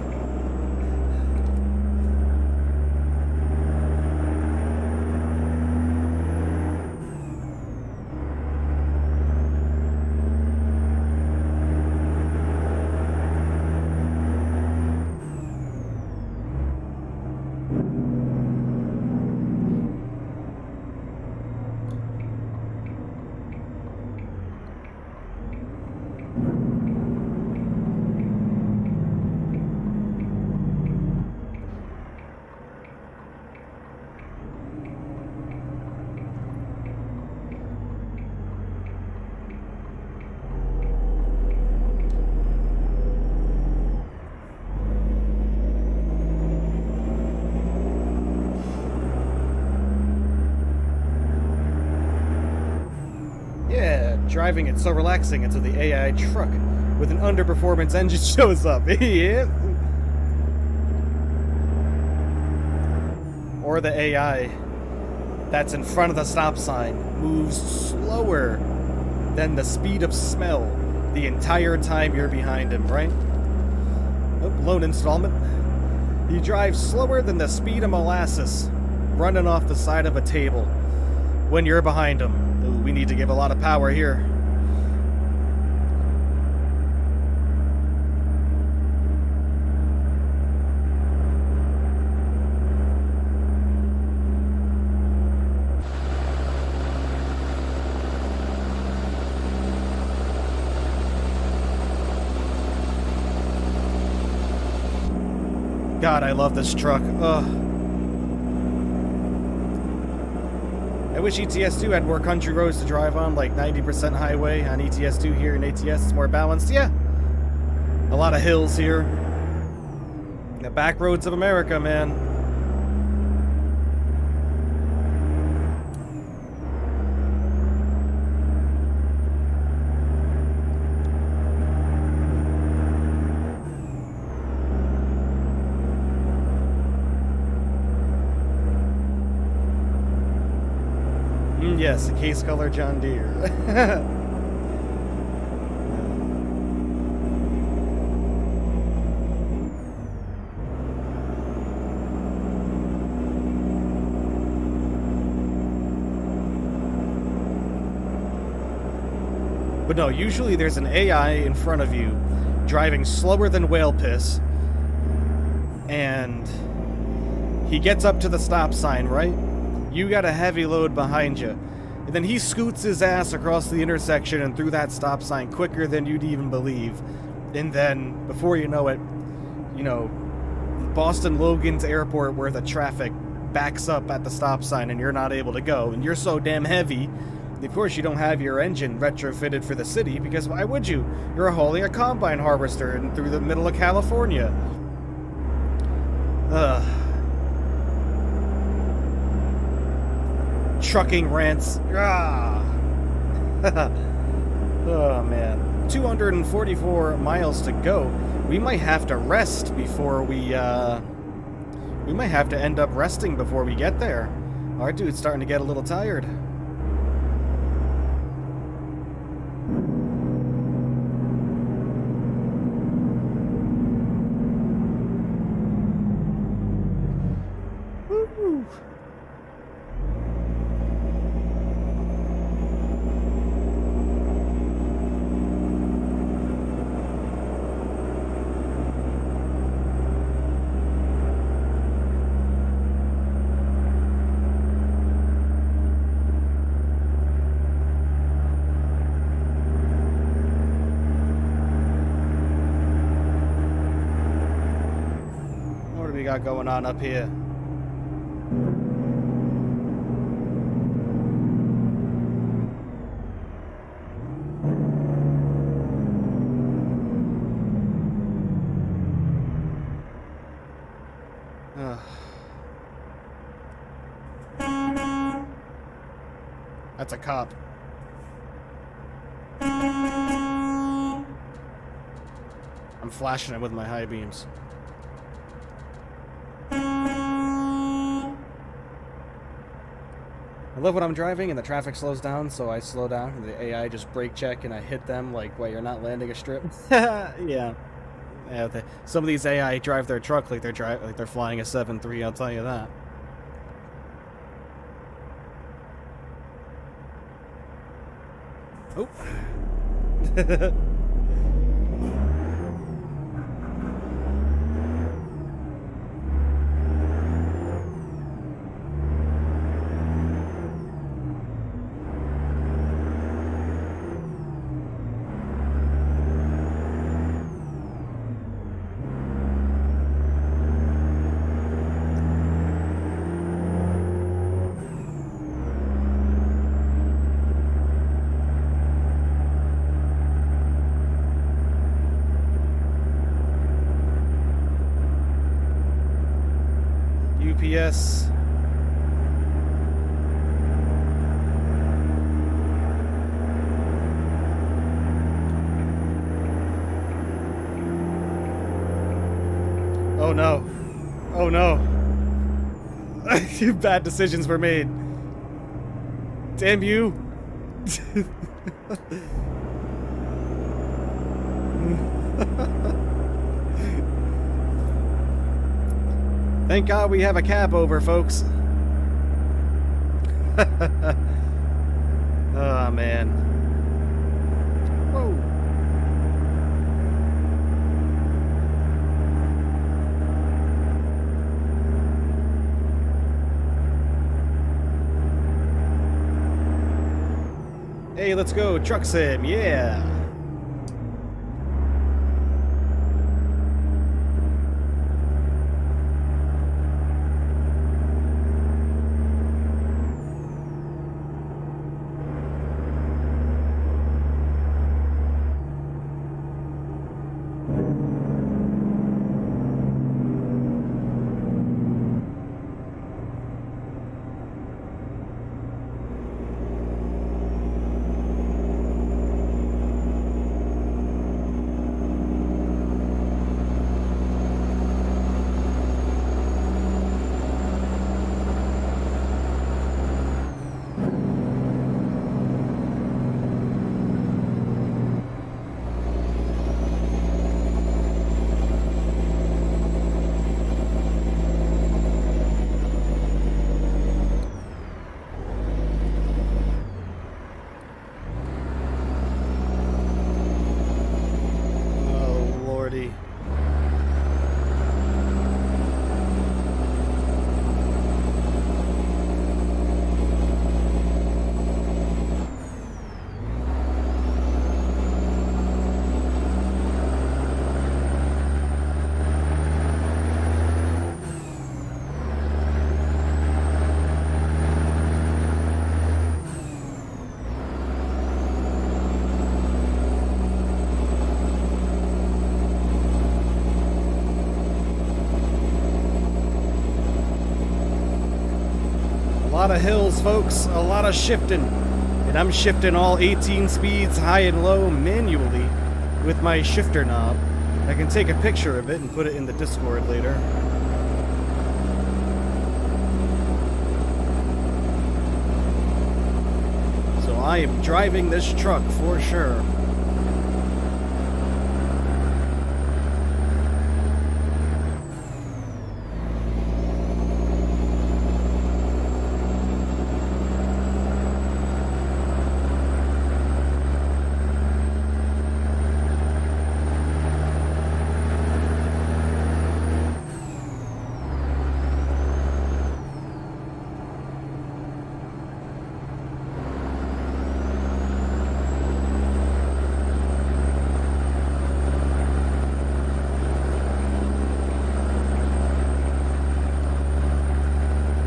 Driving it so relaxing until the AI truck with an underperformance engine shows up. Yeah. Or the AI that's in front of the stop sign moves slower than the speed of smell the entire time you're behind him, right? Oh, loan installment. He drives slower than the speed of molasses running off the side of a table when you're behind him. Ooh, we need to give a lot of power here. God, I love this truck. Ugh. I wish ETS2 had more country roads to drive on, like 90% highway on ETS2 here, and ATS is more balanced. Yeah. A lot of hills here. The back roads of America, man. Yes, a case color John Deere. But no, usually there's an AI in front of you driving slower than whale piss, and he gets up to the stop sign, right? You got a heavy load behind you. And then he scoots his ass across the intersection and through that stop sign quicker than you'd even believe. And then, before you know it, you know, Boston Logan's airport where the traffic backs up at the stop sign and you're not able to go. And you're so damn heavy, of course you don't have your engine retrofitted for the city, because why would you? You're hauling a combine harvester and through the middle of California. Trucking rants. Ah. Oh man. 244 miles to go. We might have to rest before we might have to end up resting before we get there. Our dude's starting to get a little tired. Woo. Got going on up here? That's a cop. I'm flashing it with my high beams. I love when I'm driving and the traffic slows down, so I slow down and the AI just brake check and I hit them like, wait, you're not landing a strip? Yeah. Some of these AI drive their truck like they're flying a 7.3, I'll tell you that. Oh. UPS. Oh no. Oh no. Bad decisions were made. Damn you. Thank God we have a cab over, folks. Oh, man. Whoa. Hey, let's go. Truck sim, yeah. of hills, folks. A lot of shifting. And I'm shifting all 18 speeds, high and low, manually with my shifter knob. I can take a picture of it and put it in the Discord later. So I am driving this truck for sure.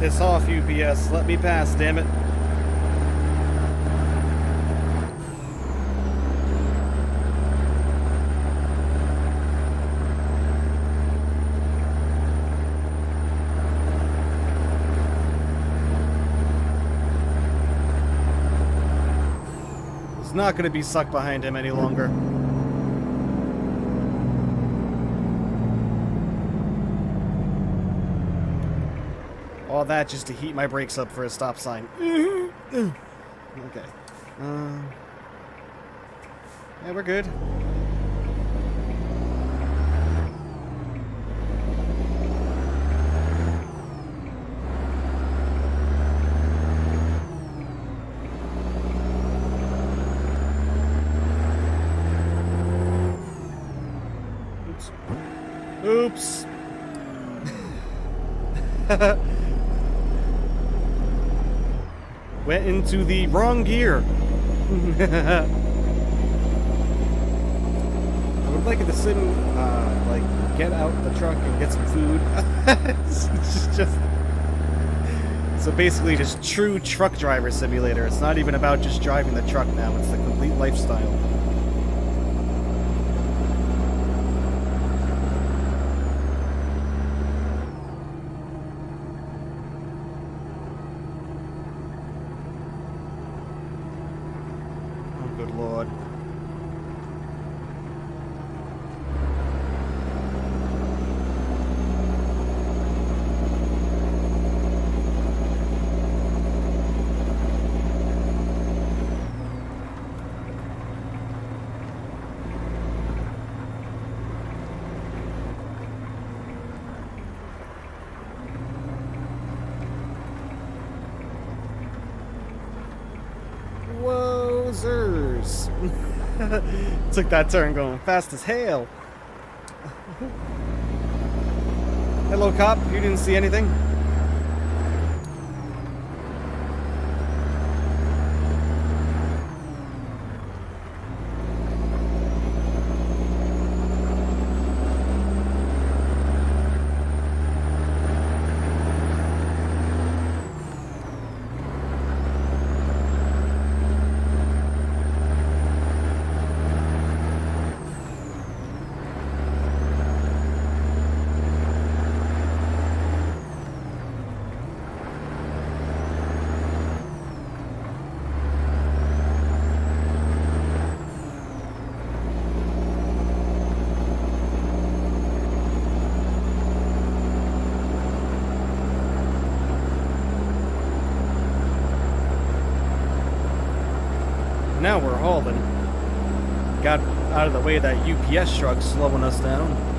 Piss off, UPS. Let me pass, damn it. It's not going to be sucked behind him any longer. All that just to heat my brakes up for a stop sign. Okay. Yeah, we're good. Oops. Went into the wrong gear. I would like to sim, like, get out the truck and get some food. It's just so basically just true truck driver simulator. It's not even about just driving the truck now. It's the complete lifestyle. Took that turn going fast as hell. Hello, cop. You didn't see anything? Now we're hauling. Got out of the way of that UPS truck slowing us down.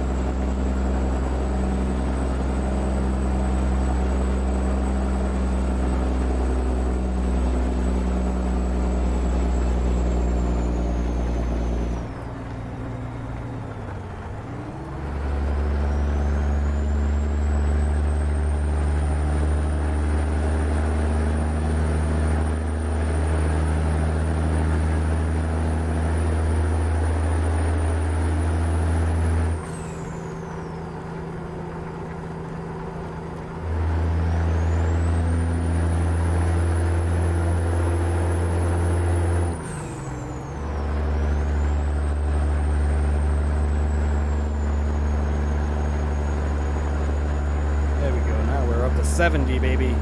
There we go. Now we're up to 70, baby.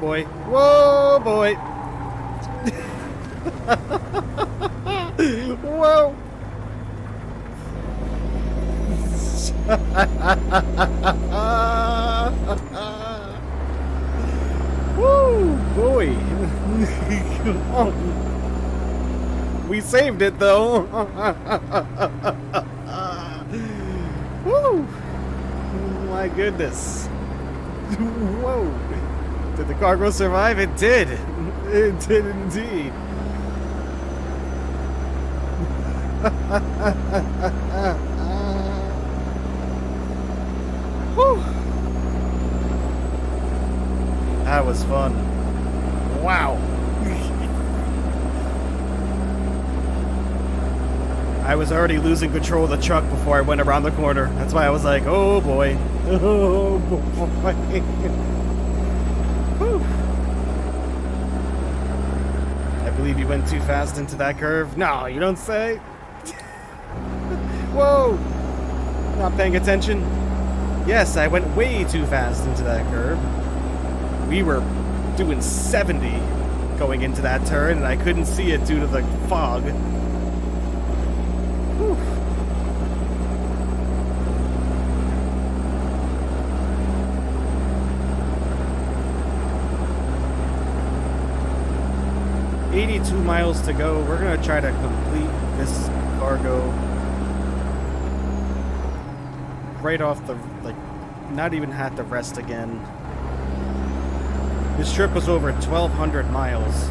boy. Whoa, boy. Whoa. Woo, boy. Come on. We saved it, though. Woo. My goodness. Whoa. Did the cargo survive? It did. It did indeed. Whew. That was fun. Wow. I was already losing control of the truck before I went around the corner. That's why I was like, oh boy. Oh boy. Whew. I believe you went too fast into that curve. No, you don't say. Whoa. Not paying attention. Yes, I went way too fast into that curve. We were doing 70 going into that turn, and I couldn't see it due to the fog. Whew. $82 miles to go. We're gonna try to complete this cargo right off the, like, not even had to rest again. This trip was over 1,200 miles,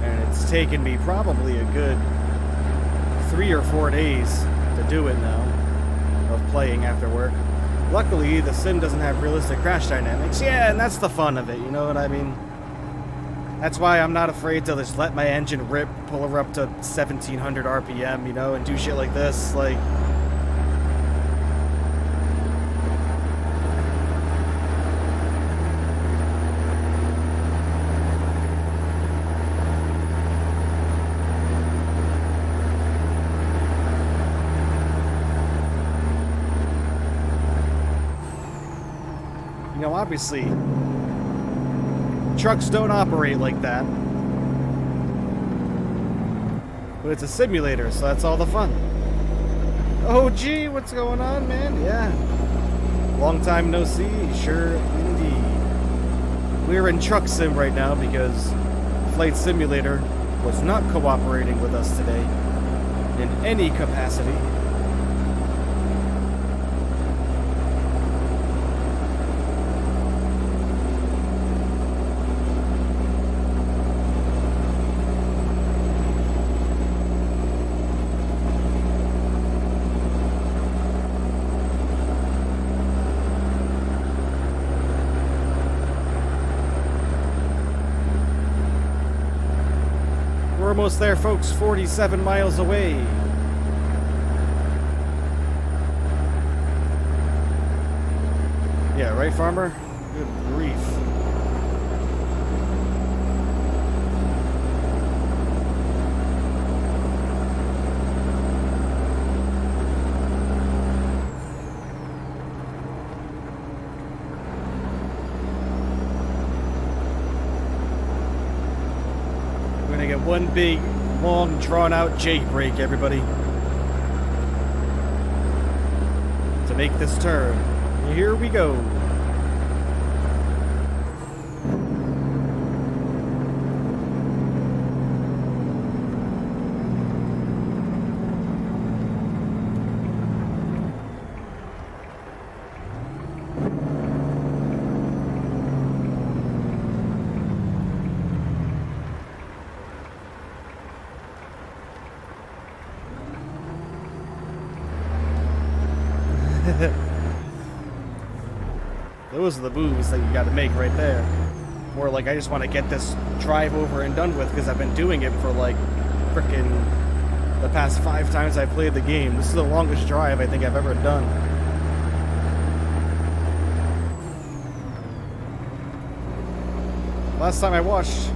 and it's taken me probably a good 3 or 4 days to do it now, of playing after work. Luckily, the sim doesn't have realistic crash dynamics. Yeah, and that's the fun of it, you know what I mean? That's why I'm not afraid to just let my engine rip, pull her up to 1,700 RPM, you know, and do shit like this, like... You know, obviously, trucks don't operate like that. But it's a simulator, so that's all the fun. Oh, gee, what's going on, man? Yeah. Long time no see, sure indeed. We're in truck sim right now because Flight Simulator was not cooperating with us today in any capacity. Almost there, folks. 47 miles away. Yeah, right, farmer? Good grief. One big, long, drawn-out Jake break, everybody, to make this turn. Here we go. Those are the moves that you got to make right there. More like, I just want to get this drive over and done with because I've been doing it for like frickin' the past 5 times I've played the game. This is the longest drive I think I've ever done. Last time I watched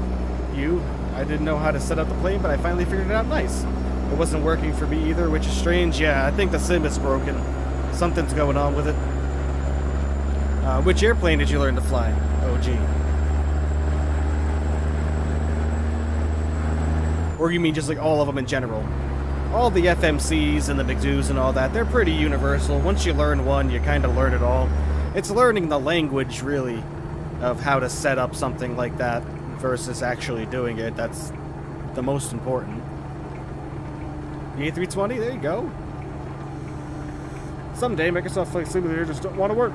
you, I didn't know how to set up the plane, but I finally figured it out nice. It wasn't working for me either, which is strange. Yeah, I think the sim is broken. Something's going on with it. Which airplane did you learn to fly? Oh, gee. Or you mean just like all of them in general? All the FMCs and the McDoos and all that, they're pretty universal. Once you learn one, you kind of learn it all. It's learning the language, really, of how to set up something like that versus actually doing it. That's the most important. The A320, there you go. Someday, Microsoft Flight Simulator just don't want to work.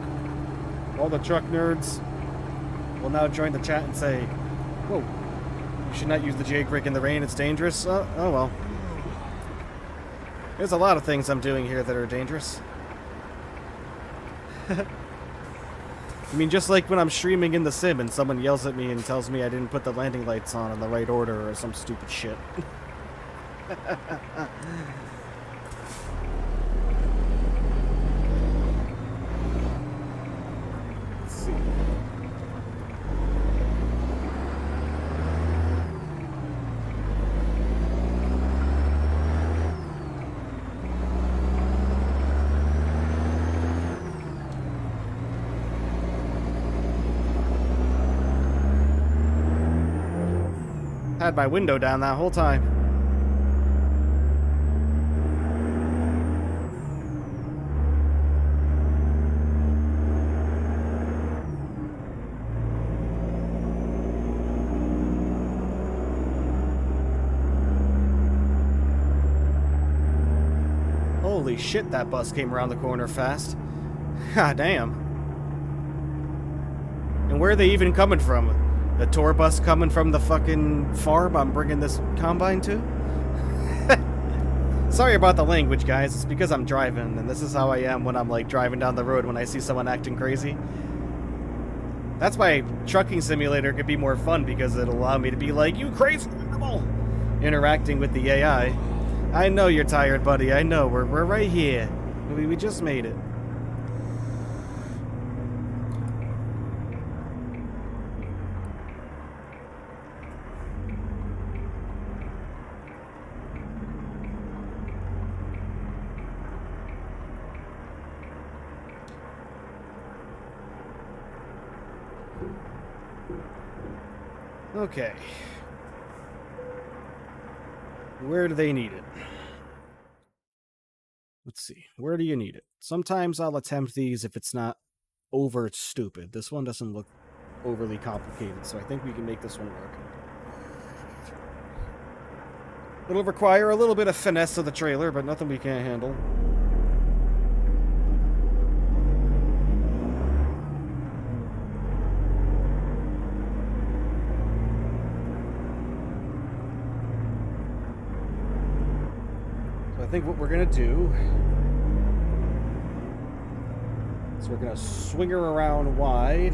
All the truck nerds will now join the chat and say, whoa, you should not use the jake brake in the rain, it's dangerous. Oh well. There's a lot of things I'm doing here that are dangerous. I mean, just like when I'm streaming in the sim and someone yells at me and tells me I didn't put the landing lights on in the right order or some stupid shit. Let's see. Had my window down that whole time. Holy shit, that bus came around the corner fast. God damn. And where are they even coming from? The tour bus coming from the fucking farm I'm bringing this combine to? Sorry about the language, guys. It's because I'm driving, and this is how I am when I'm, like, driving down the road when I see someone acting crazy. That's why trucking simulator could be more fun, because it'll allow me to be like, you crazy animal! Interacting with the AI. I know you're tired, buddy. I know. We're right here. We just made it. Okay. Where do they need it? Let's see. Where do you need it? Sometimes I'll attempt these if it's not over stupid. This one doesn't look overly complicated, so I think we can make this one work. It'll require a little bit of finesse of the trailer, but nothing we can't handle. I think what we're gonna do is we're gonna swing her around wide.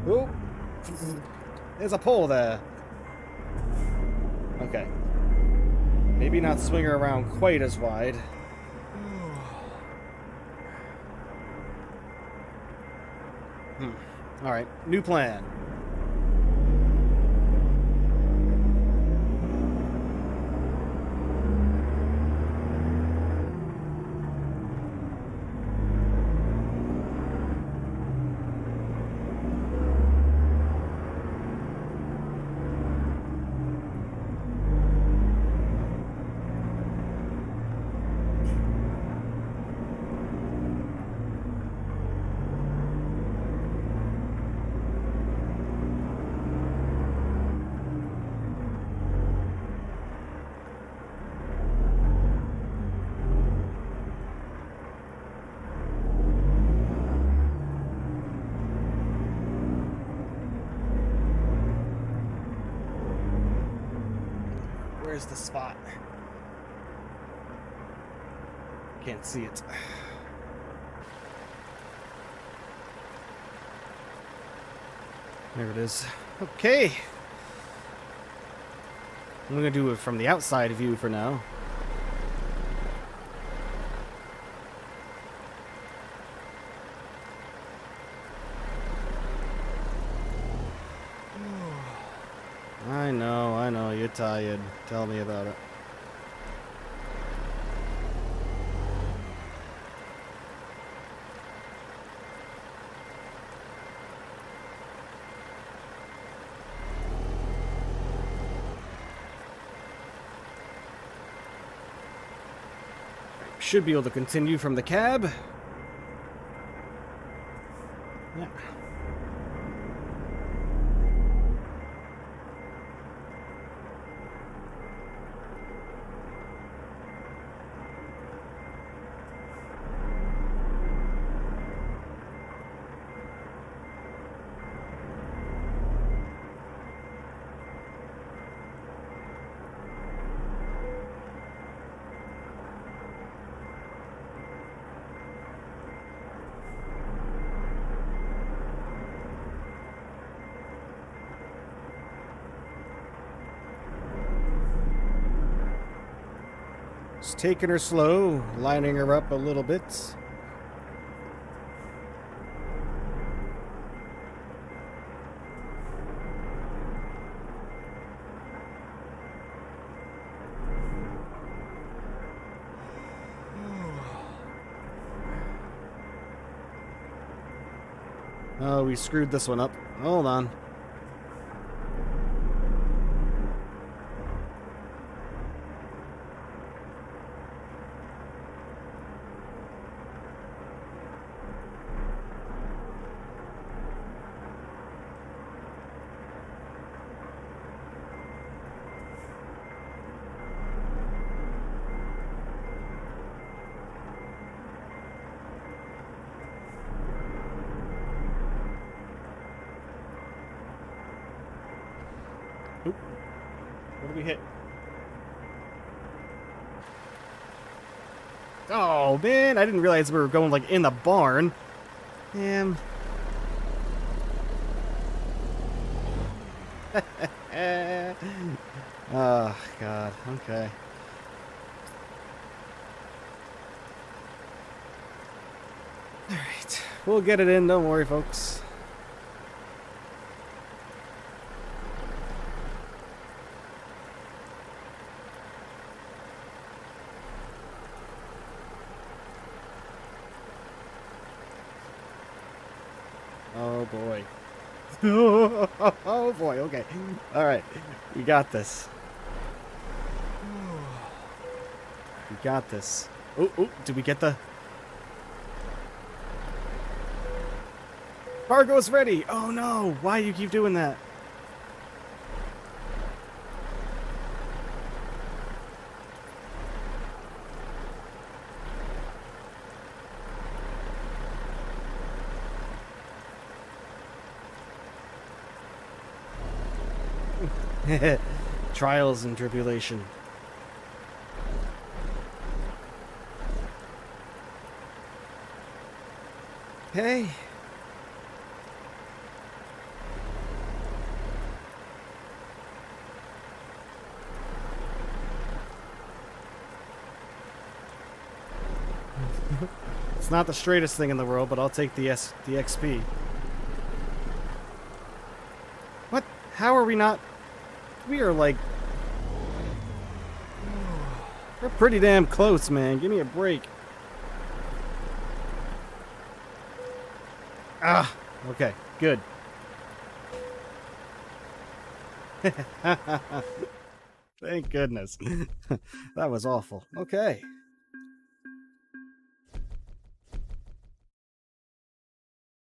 Oh, there's a pole there. Okay, maybe not swing her around quite as wide. All right, new plan. Where's the spot? Can't see it. There it is. Okay. I'm gonna do it from the outside view for now. I know, you're tired. Tell me about it. should be able to continue from the cab. Yeah. Just taking her slow, lining her up a little bit. Oh, we screwed this one up. Hold on. Oop. What did we hit? Oh, man. I didn't realize we were going, like, in the barn. Damn. Oh, God. Okay. All right. We'll get it in. Don't worry, folks. Oh, boy. Oh, boy. Okay. All right. We got this. We got this. Oh, oh, did we get the... Cargo's ready! Oh, no! Why do you keep doing that? Trials and tribulation. Hey. It's not the straightest thing in the world, but I'll take the XP. What? How are we not... We are like... We're pretty damn close, man. Give me a break. Ah, okay, good. Thank goodness. That was awful. Okay.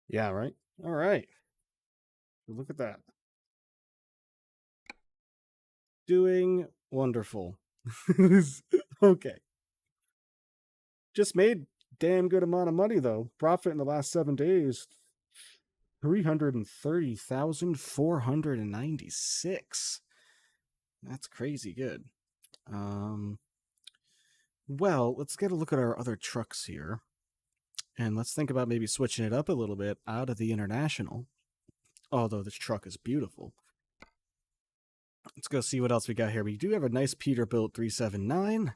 Yeah, right? All right. Look at that. Doing wonderful. Okay. Just made damn good amount of money, though. Profit in the last 7 days, 330,496. That's crazy good. Well, let's get a look at our other trucks here. And let's think about maybe switching it up a little bit out of the international. Although this truck is beautiful. Let's go see what else we got here. We do have a nice Peterbilt 379,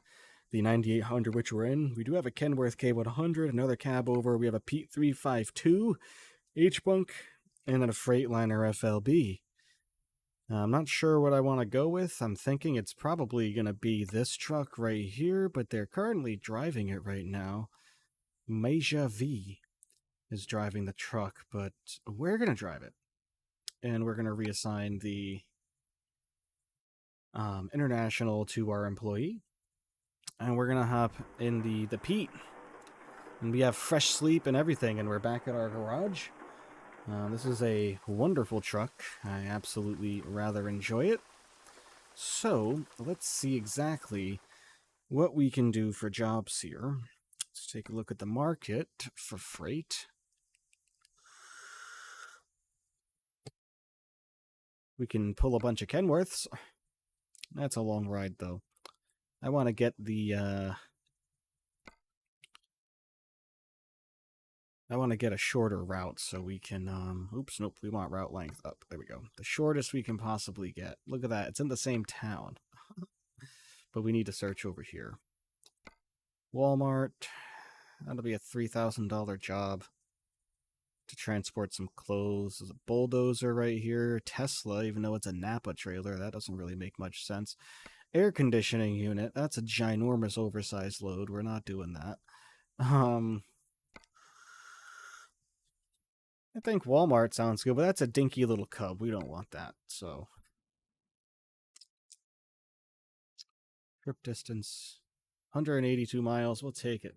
the 9800 which we're in. We do have a Kenworth K100, another cab over. We have a Pete 352 H-Bunk, and then a Freightliner FLB. I'm not sure what I want to go with. I'm thinking it's probably going to be this truck right here, but they're currently driving it right now. Meja V is driving the truck, but we're going to drive it. And we're going to reassign the international to our employee. and we're gonna hop in the Pete. And we have fresh sleep and everything, and we're back at our garage. This is a wonderful truck. I absolutely rather enjoy it. So, let's see exactly what we can do for jobs here. Let's take a look at the market for freight. We can pull a bunch of Kenworths. That's a long ride, though. I want to get the, I want to get a shorter route so we can, oops, nope, we want route length up. There we go. The shortest we can possibly get. Look at that. It's in the same town. But we need to search over here. Walmart. That'll be a $3,000 job to transport some clothes. There's a bulldozer right here. Tesla, even though it's a Napa trailer, that doesn't really make much sense. Air conditioning unit. That's a ginormous oversized load. We're not doing that. I think Walmart sounds good, but that's a dinky little cub. We don't want that, so. Trip distance, 182 miles. We'll take it.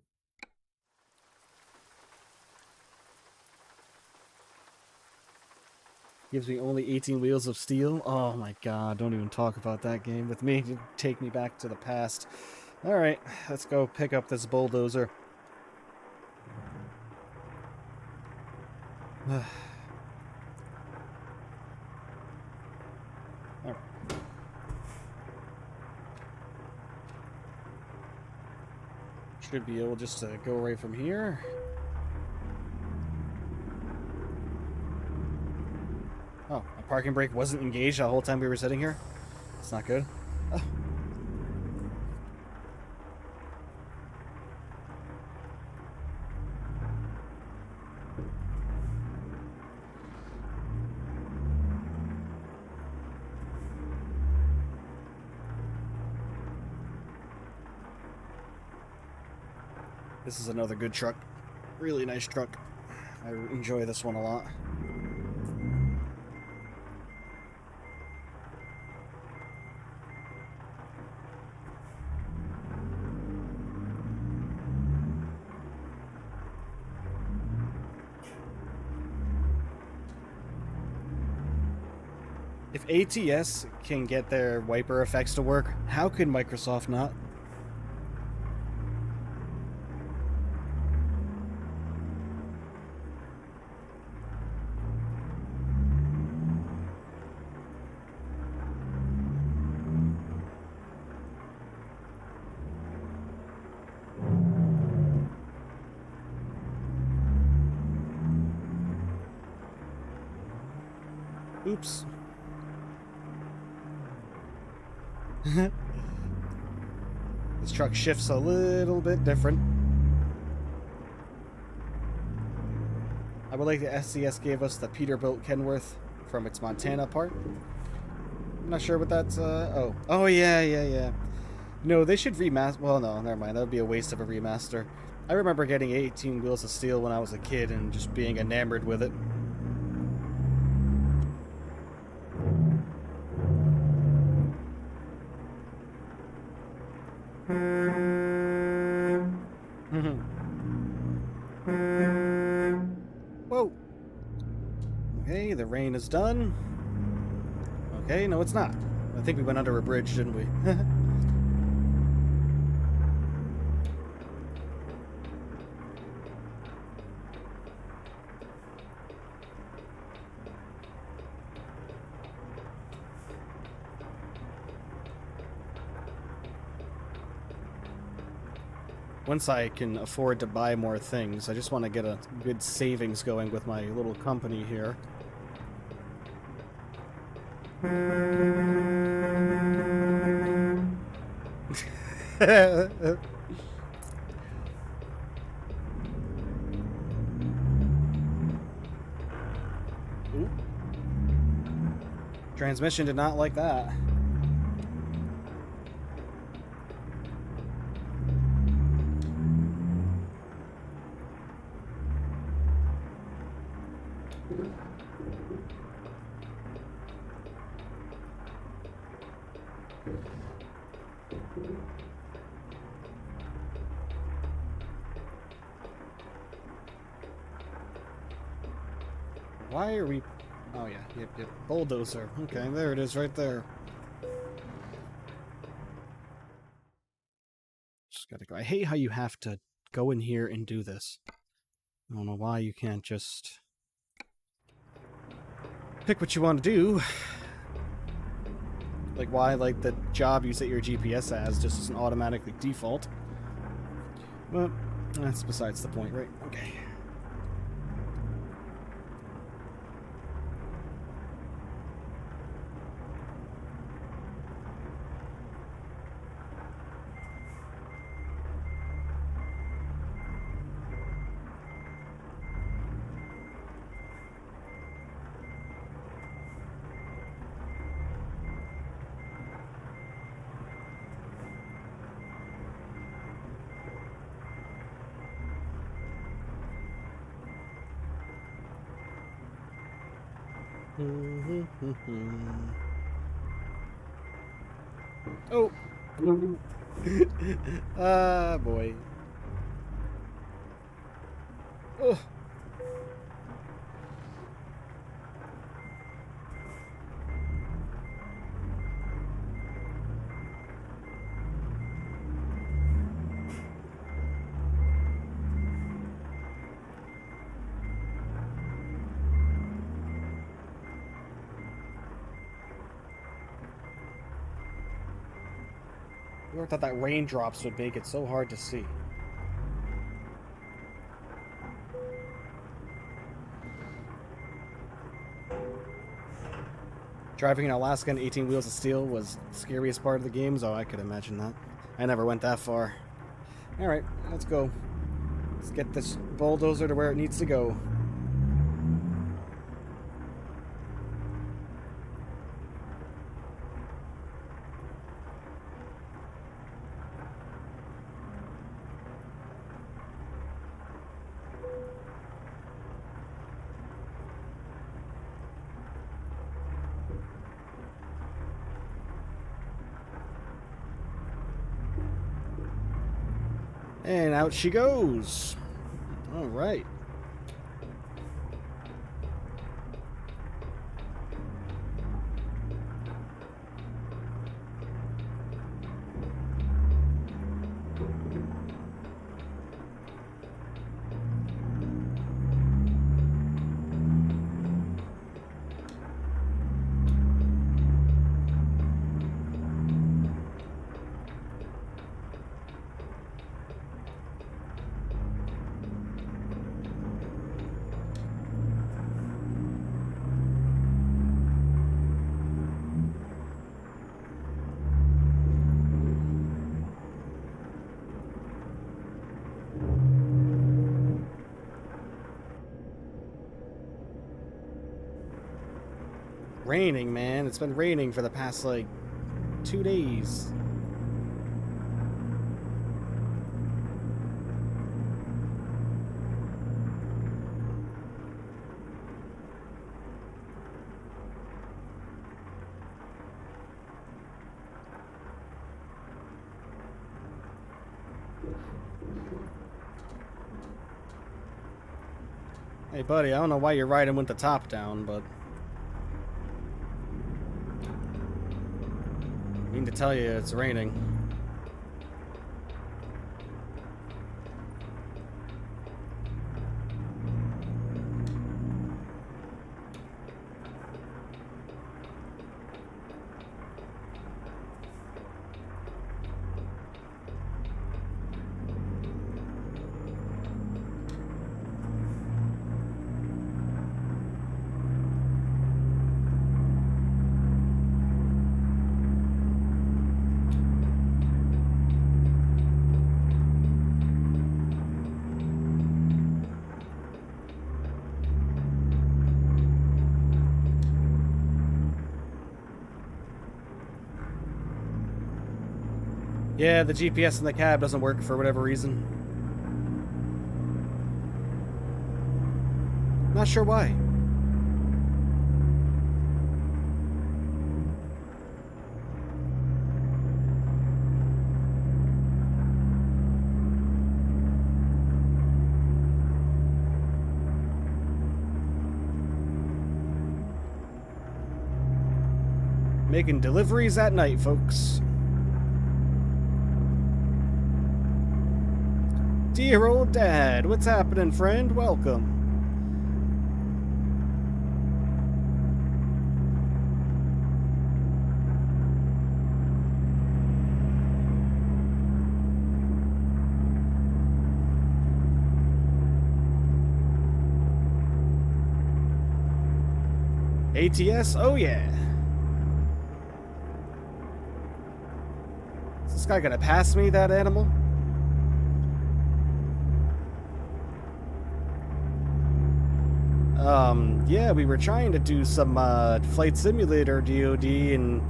Gives me only 18 wheels of steel. Oh my god, don't even talk about that game with me. You take me back to the past. Alright, let's go pick up this bulldozer. Alright. Should be able just to go right from here. Oh, a parking brake wasn't engaged the whole time we were sitting here? It's not good. Oh. This is another good truck. Really nice truck. I enjoy this one a lot. If ATS can get their wiper effects to work, how could Microsoft not? Oops. This truck shifts a little bit different. I would like the SCS gave us the Peterbilt Kenworth from its Montana part. I'm not sure what that's, oh yeah. No, they should remaster, well no, never mind, that would be a waste of a remaster. I remember getting 18 Wheels of Steel when I was a kid and just being enamored with it. Whoa. Okay, the rain is done. Okay, no it's not. I think we went under a bridge, didn't we? Once I can afford to buy more things, I just want to get a good savings going with my little company here. Ooh. Transmission did not like that. Why are we... Oh, yeah. Yep. Bulldozer. Okay, there it is right there. Just gotta go. I hate how you have to go in here and do this. I don't know why you can't just pick what you want to do. Like why, like, the job you set your GPS as just doesn't automatically default. Well, that's besides the point, right? Okay. Oh. Ah, boy. Oh. I thought that raindrops would make it so hard to see. Driving an Alaska and 18 wheels of steel was the scariest part of the game, so I could imagine that. I never went that far. Alright, let's go. Let's get this bulldozer to where it needs to go. And out she goes. All right. Raining, man. It's been raining for the past, like, 2 days. Hey, buddy, I don't know why you're riding with the top down, but... I mean to tell you, it's raining. Yeah, the GPS in the cab doesn't work for whatever reason. Not sure why. Making deliveries at night, folks. Dear old dad, what's happening, friend? Welcome. ATS? Oh yeah. Is this guy gonna pass me, that animal? Yeah, we were trying to do some flight simulator DoD, and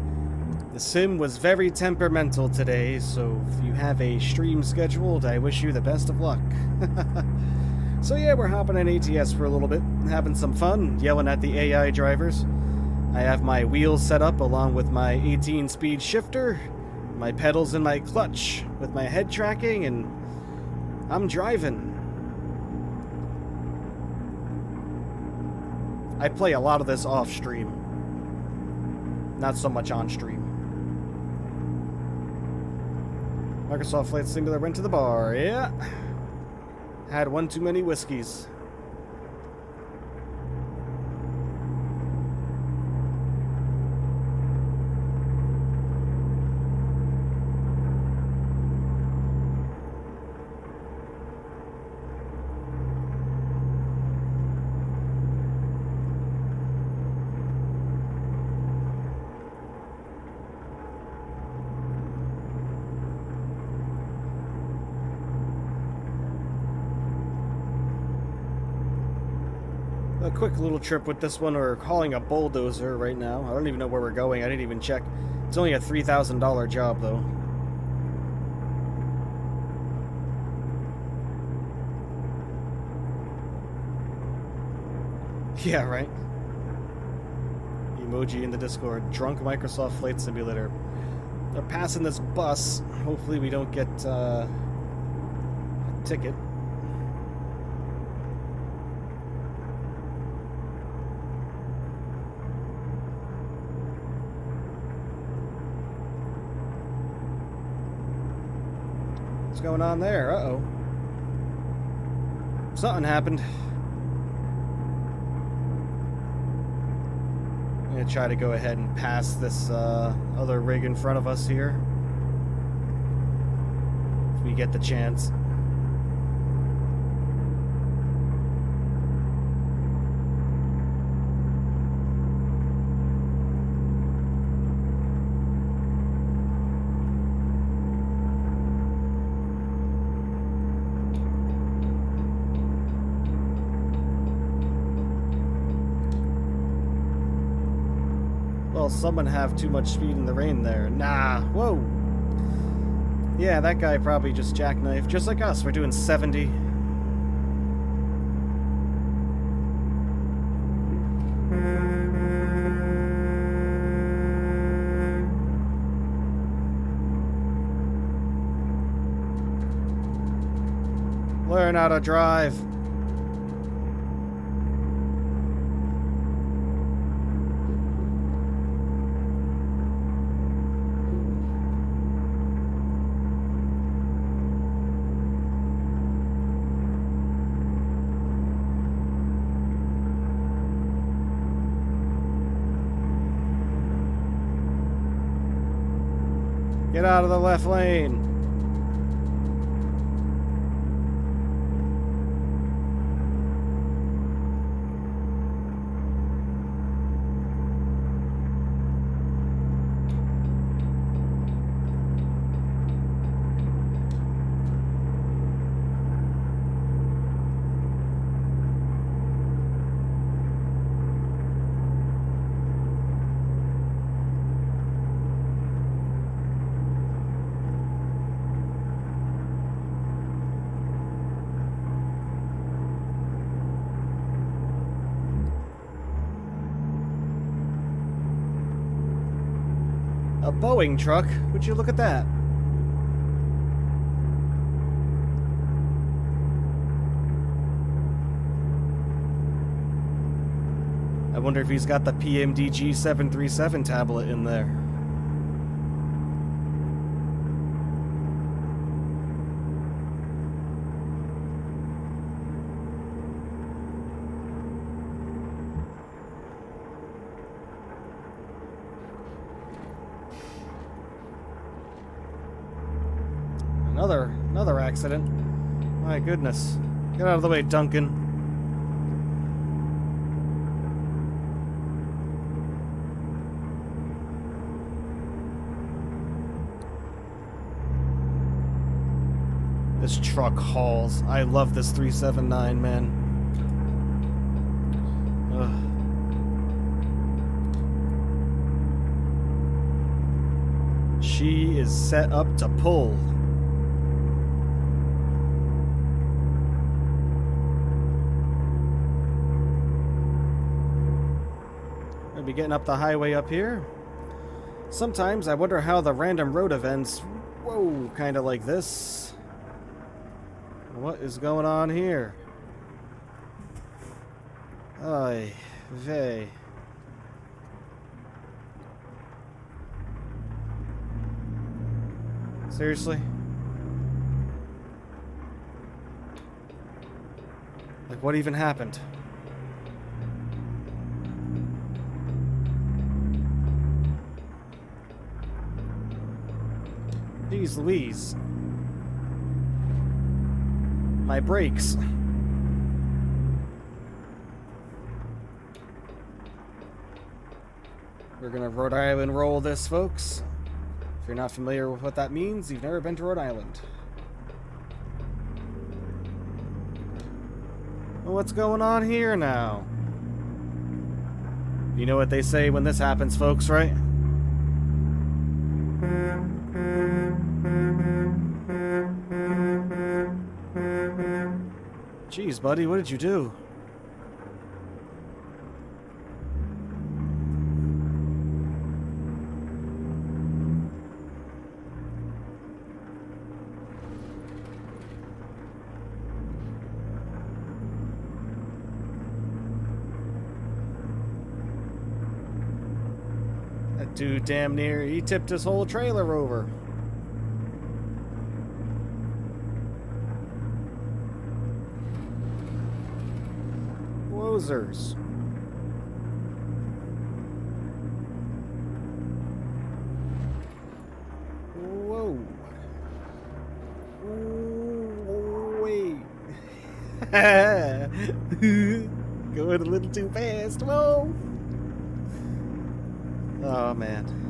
the sim was very temperamental today, so if you have a stream scheduled, I wish you the best of luck. So yeah, we're hopping on ATS for a little bit, having some fun, yelling at the AI drivers. I have my wheels set up along with my 18-speed shifter, my pedals and my clutch with my head tracking, and I'm driving. I play a lot of this off stream, not so much on stream. Microsoft Flight Simulator went to the bar, yeah. Had one too many whiskeys. A quick little trip with this one. We're calling a bulldozer right now. I don't even know where we're going. I didn't even check. It's only a $3,000 job, though. Yeah, right. Emoji in the Discord. Drunk Microsoft Flight Simulator. They're passing this bus. Hopefully we don't get a ticket. What's going on there? Uh-oh. Something happened. I'm gonna try to go ahead and pass this other rig in front of us here, if we get the chance. Well, someone have too much speed in the rain there. Nah, whoa. Yeah, that guy probably just jackknifed, just like us. We're doing 70. Learn how to drive. Get out of the left lane. A Boeing truck? Would you look at that? I wonder if he's got the PMDG 737 tablet in there. Another accident. My goodness. Get out of the way, Duncan. This truck hauls. I love this 379, man. Ugh. She is set up to pull. Be getting up the highway up here. Sometimes I wonder how the random road events, whoa, kind of like this. What is going on here? Ay, vey. Seriously? Like, what even happened? Jeez Louise. My brakes. We're gonna Rhode Island roll this, folks. If you're not familiar with what that means, you've never been to Rhode Island. Well, what's going on here now? You know what they say when this happens, folks, right? Jeez, buddy, what did you do? That dude damn near, he tipped his whole trailer over. Closers. Whoa. Wait. Going a little too fast. Whoa. Oh, man.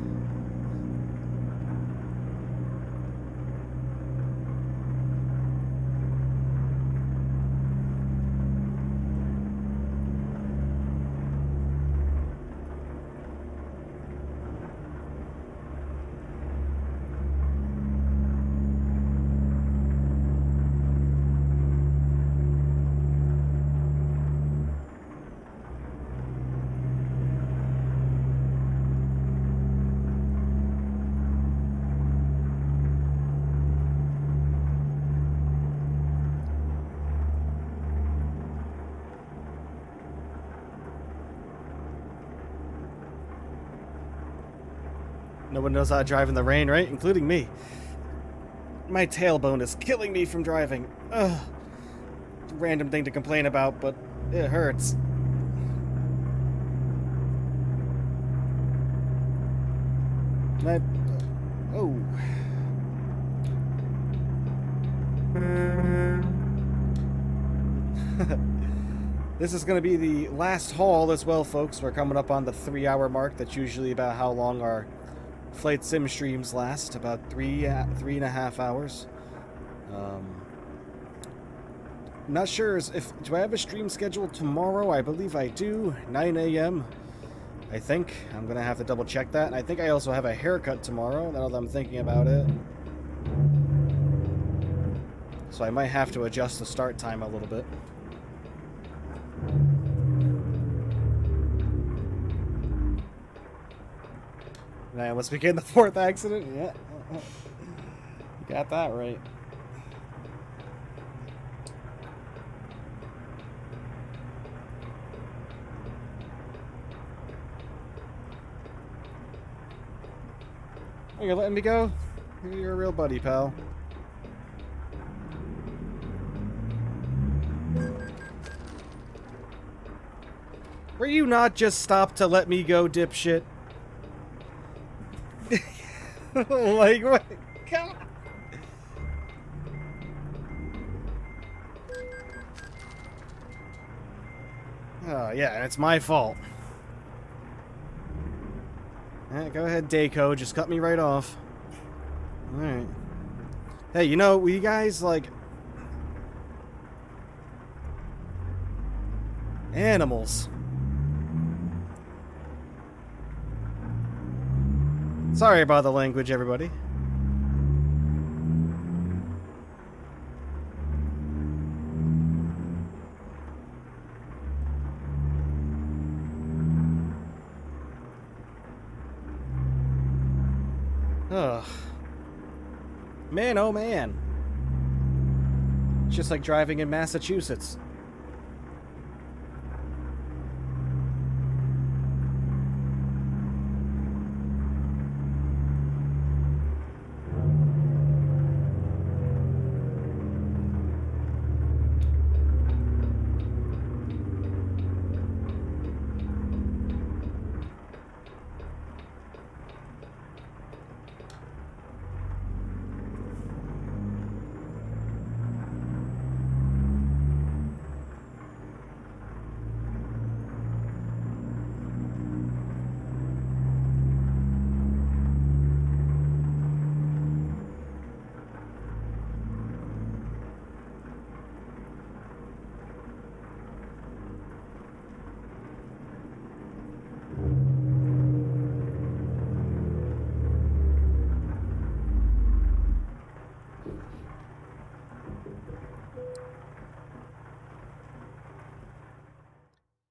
No one knows how to drive in the rain, right? Including me. My tailbone is killing me from driving. Ugh. Random thing to complain about, but it hurts. Oh. This is going to be the last haul as well, folks. We're coming up on the 3-hour mark. That's usually about how long our flight sim streams last, about 3.5 hours. Not sure do I have a stream scheduled tomorrow? I believe I do. 9 a.m. I think. I'm gonna have to double check that. And I think I also have a haircut tomorrow, now that I'm thinking about it. So I might have to adjust the start time a little bit. Man, let's begin the 4th accident. Yeah. You got that right. Oh, you're letting me go? You're a real buddy, pal. Were you not just stopped to let me go, dipshit? Like, what? God. Oh, yeah, it's my fault. Go ahead, Dayco. Just cut me right off. Alright. Hey, you know, we guys, like... animals. Sorry about the language, everybody. Ugh. Man, oh man. It's just like driving in Massachusetts.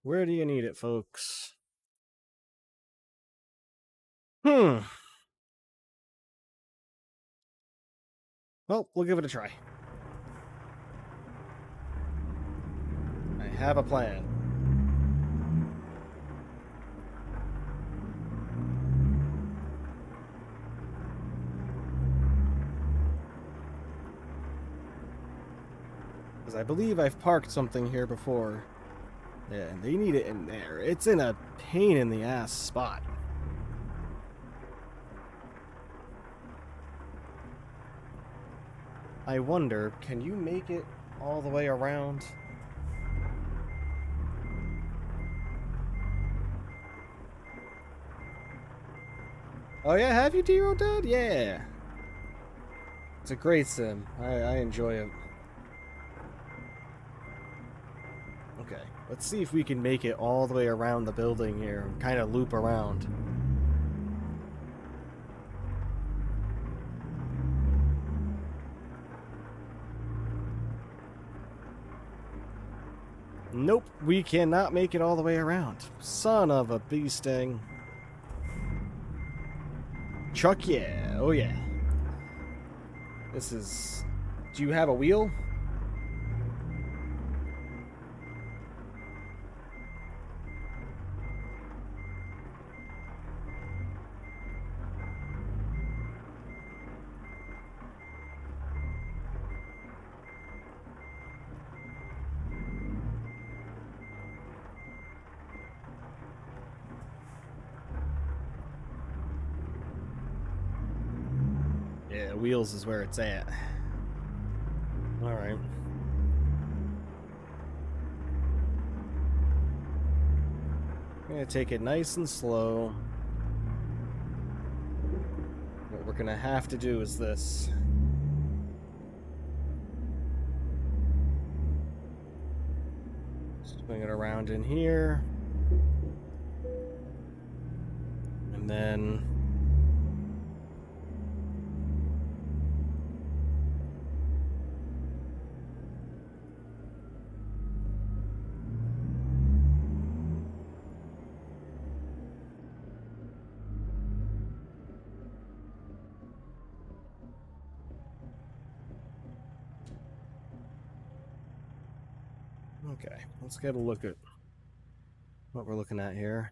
Where do you need it, folks? Well, we'll give it a try. I have a plan. Because I believe I've parked something here before. Yeah, and they need it in there. It's in a pain in the ass spot. I wonder, can you make it all the way around? Oh yeah, have you D-Roll Dad? Yeah. It's a great sim. I enjoy it. Okay, let's see if we can make it all the way around the building here and kind of loop around. Nope, we cannot make it all the way around. Son of a bee sting. Truck, yeah. Oh, yeah. This is... Do you have a wheel? Yeah, wheels is where it's at. Alright. I'm gonna take it nice and slow. What we're gonna have to do is this. Swing it around in here. And then... Okay, let's get a look at what we're looking at here.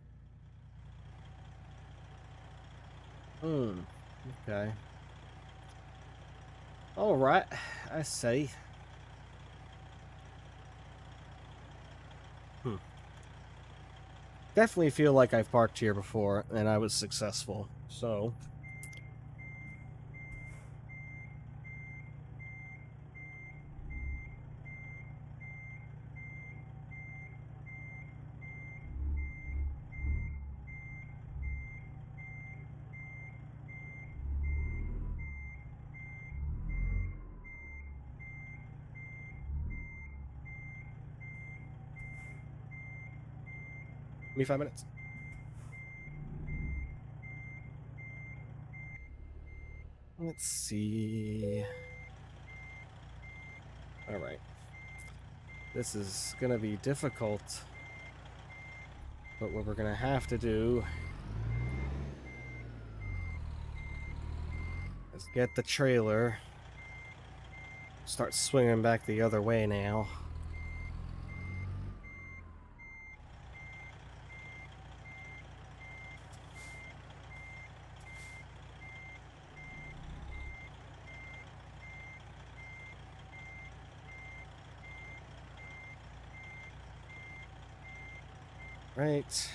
Okay. All right, I see. Definitely feel like I've parked here before, and I was successful, so... Give me 5 minutes. Let's see... Alright. This is gonna be difficult. But what we're gonna have to do... is get the trailer... start swinging back the other way now. Right.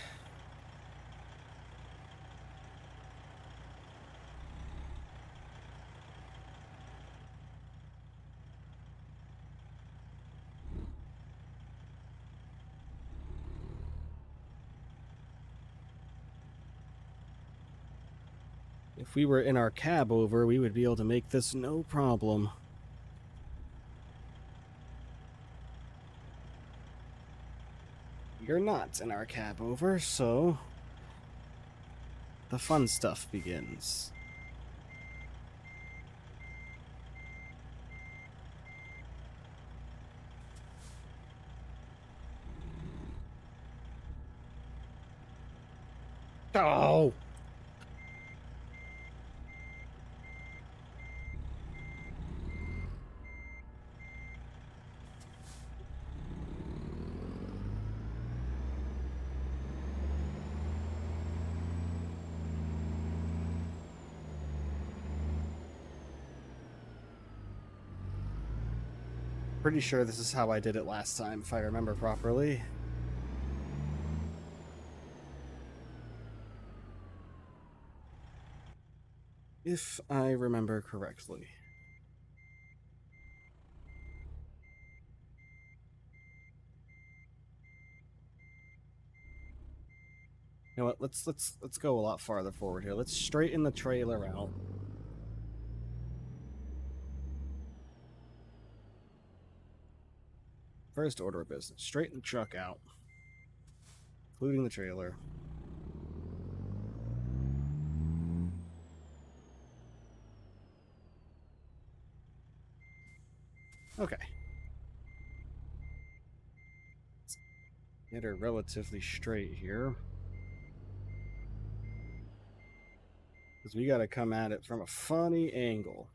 If we were in our cab over, we would be able to make this no problem. You're not in our cab over, so... the fun stuff begins. Oh! Pretty sure this is how I did it last time, if I remember properly. If I remember correctly. You know what? Let's go a lot farther forward here. Let's straighten the trailer out. First order of business: straighten the truck out, including the trailer. Okay. Let's get her relatively straight here. Because we got to come at it from a funny angle.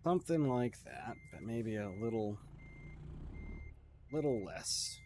Something like that, but maybe a little less.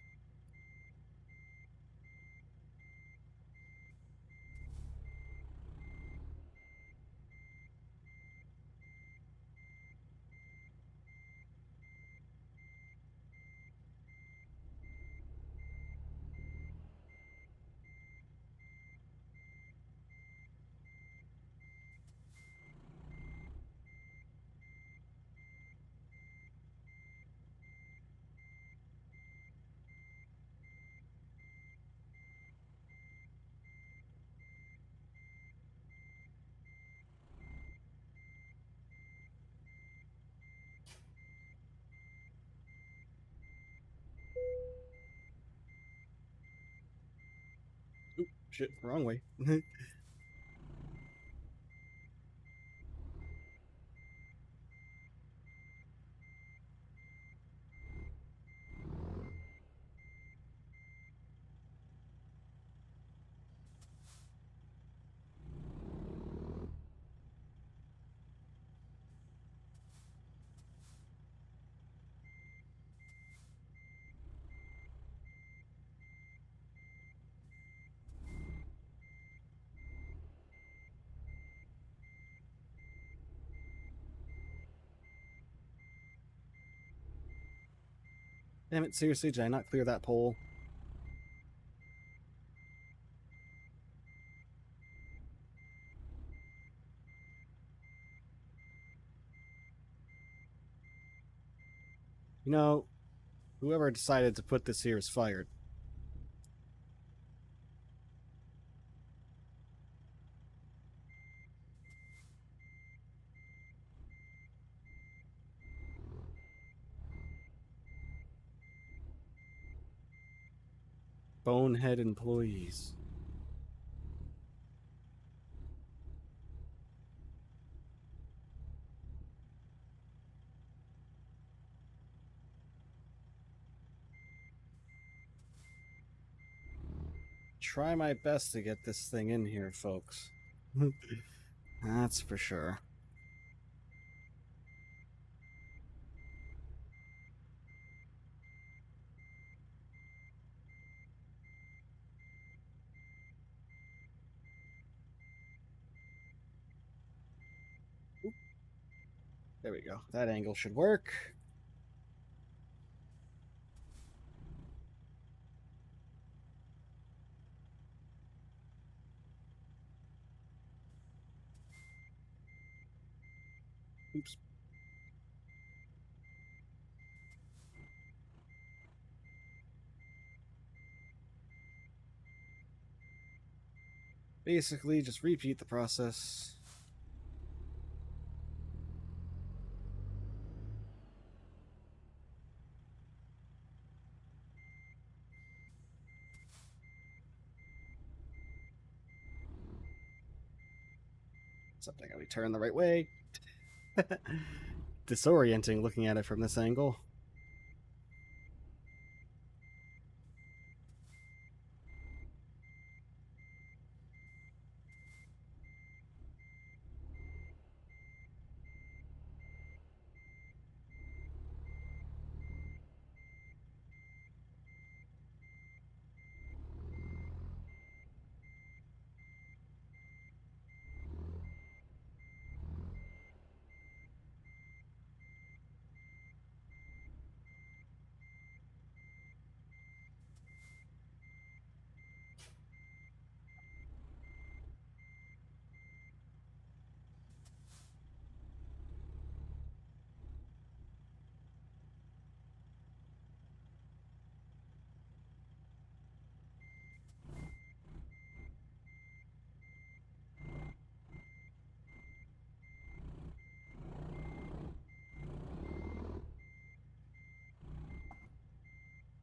Oop, shit, wrong way. Damn it, seriously, did I not clear that pole? You know, whoever decided to put this here is fired. Bonehead employees. Try my best to get this thing in here, folks. That's for sure. Oop. There we go. That angle should work. Oops. Basically, just repeat the process. Something got to be turned the right way. Disorienting looking at it from this angle.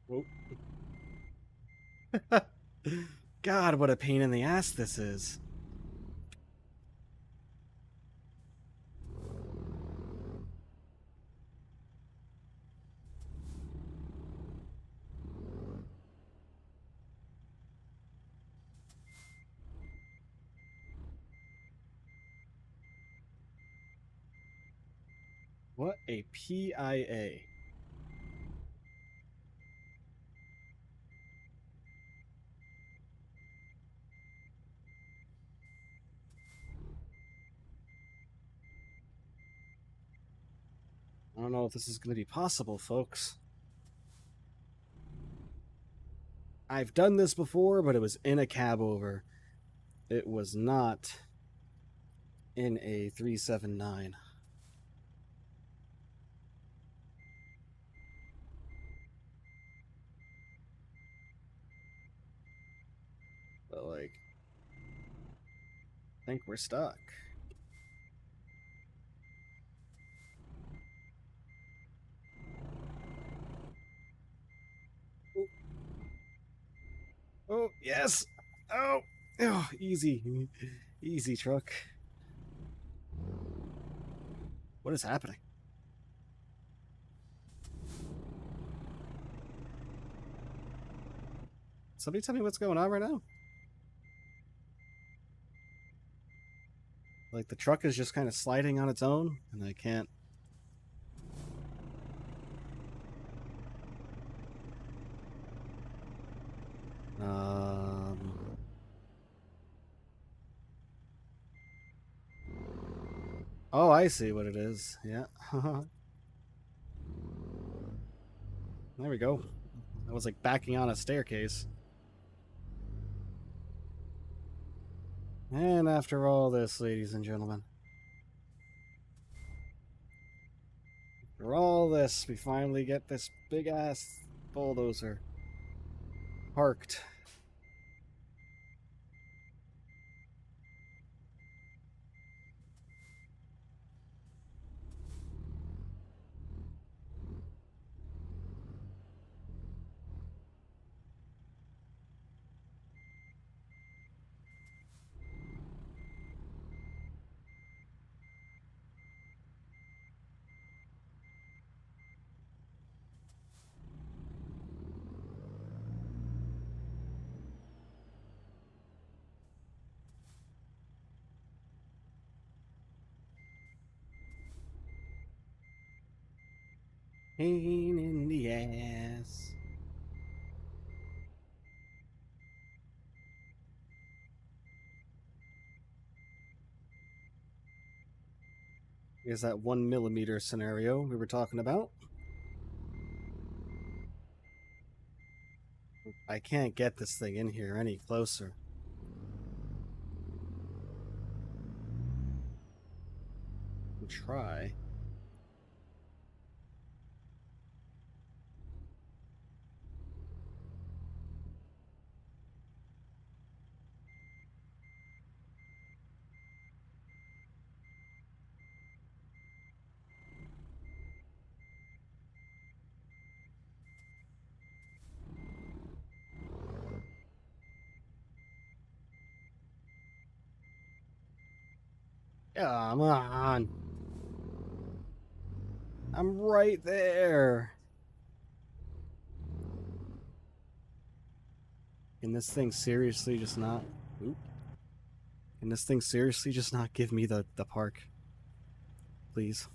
Whoa. God, what a pain in the ass this is. What a PIA. I don't know if this is going to be possible, folks. I've done this before, but it was in a cab over. It was not in a 379. But, like, I think we're stuck. Oh, yes! Oh, easy. Easy, truck. What is happening? Somebody tell me what's going on right now. Like, the truck is just kind of sliding on its own, and I can't... Oh, I see what it is. Yeah. There we go. I was like backing on a staircase. And after all this, ladies and gentlemen, after all this, we finally get this big-ass bulldozer parked. Pain in the ass. Here's that 1 millimeter scenario we were talking about. I can't get this thing in here any closer. Try. Come on. I'm right there. Can this thing seriously just not... Oop. Can this thing seriously just not give me the park? Please.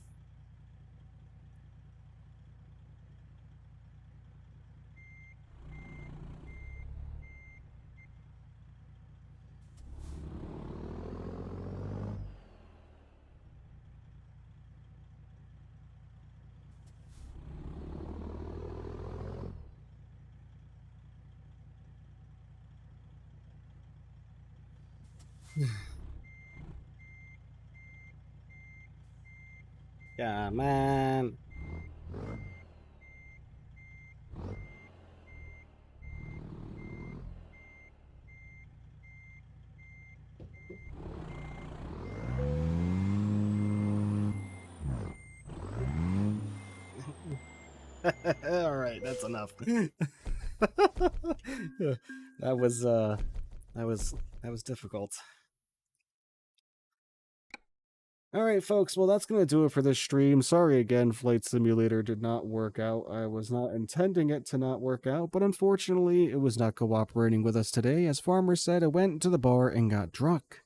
Yeah, man. All right, that's enough. That was difficult. Alright folks, well that's going to do it for this stream. Sorry again, Flight Simulator did not work out. I was not intending it to not work out, but unfortunately it was not cooperating with us today. As Farmer said, I went to the bar and got drunk.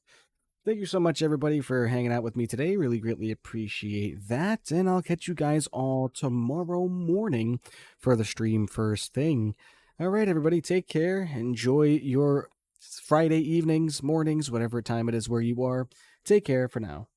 Thank you so much everybody for hanging out with me today. Really greatly appreciate that. And I'll catch you guys all tomorrow morning for the stream first thing. Alright everybody, take care. Enjoy your Friday evenings, mornings, whatever time it is where you are. Take care for now.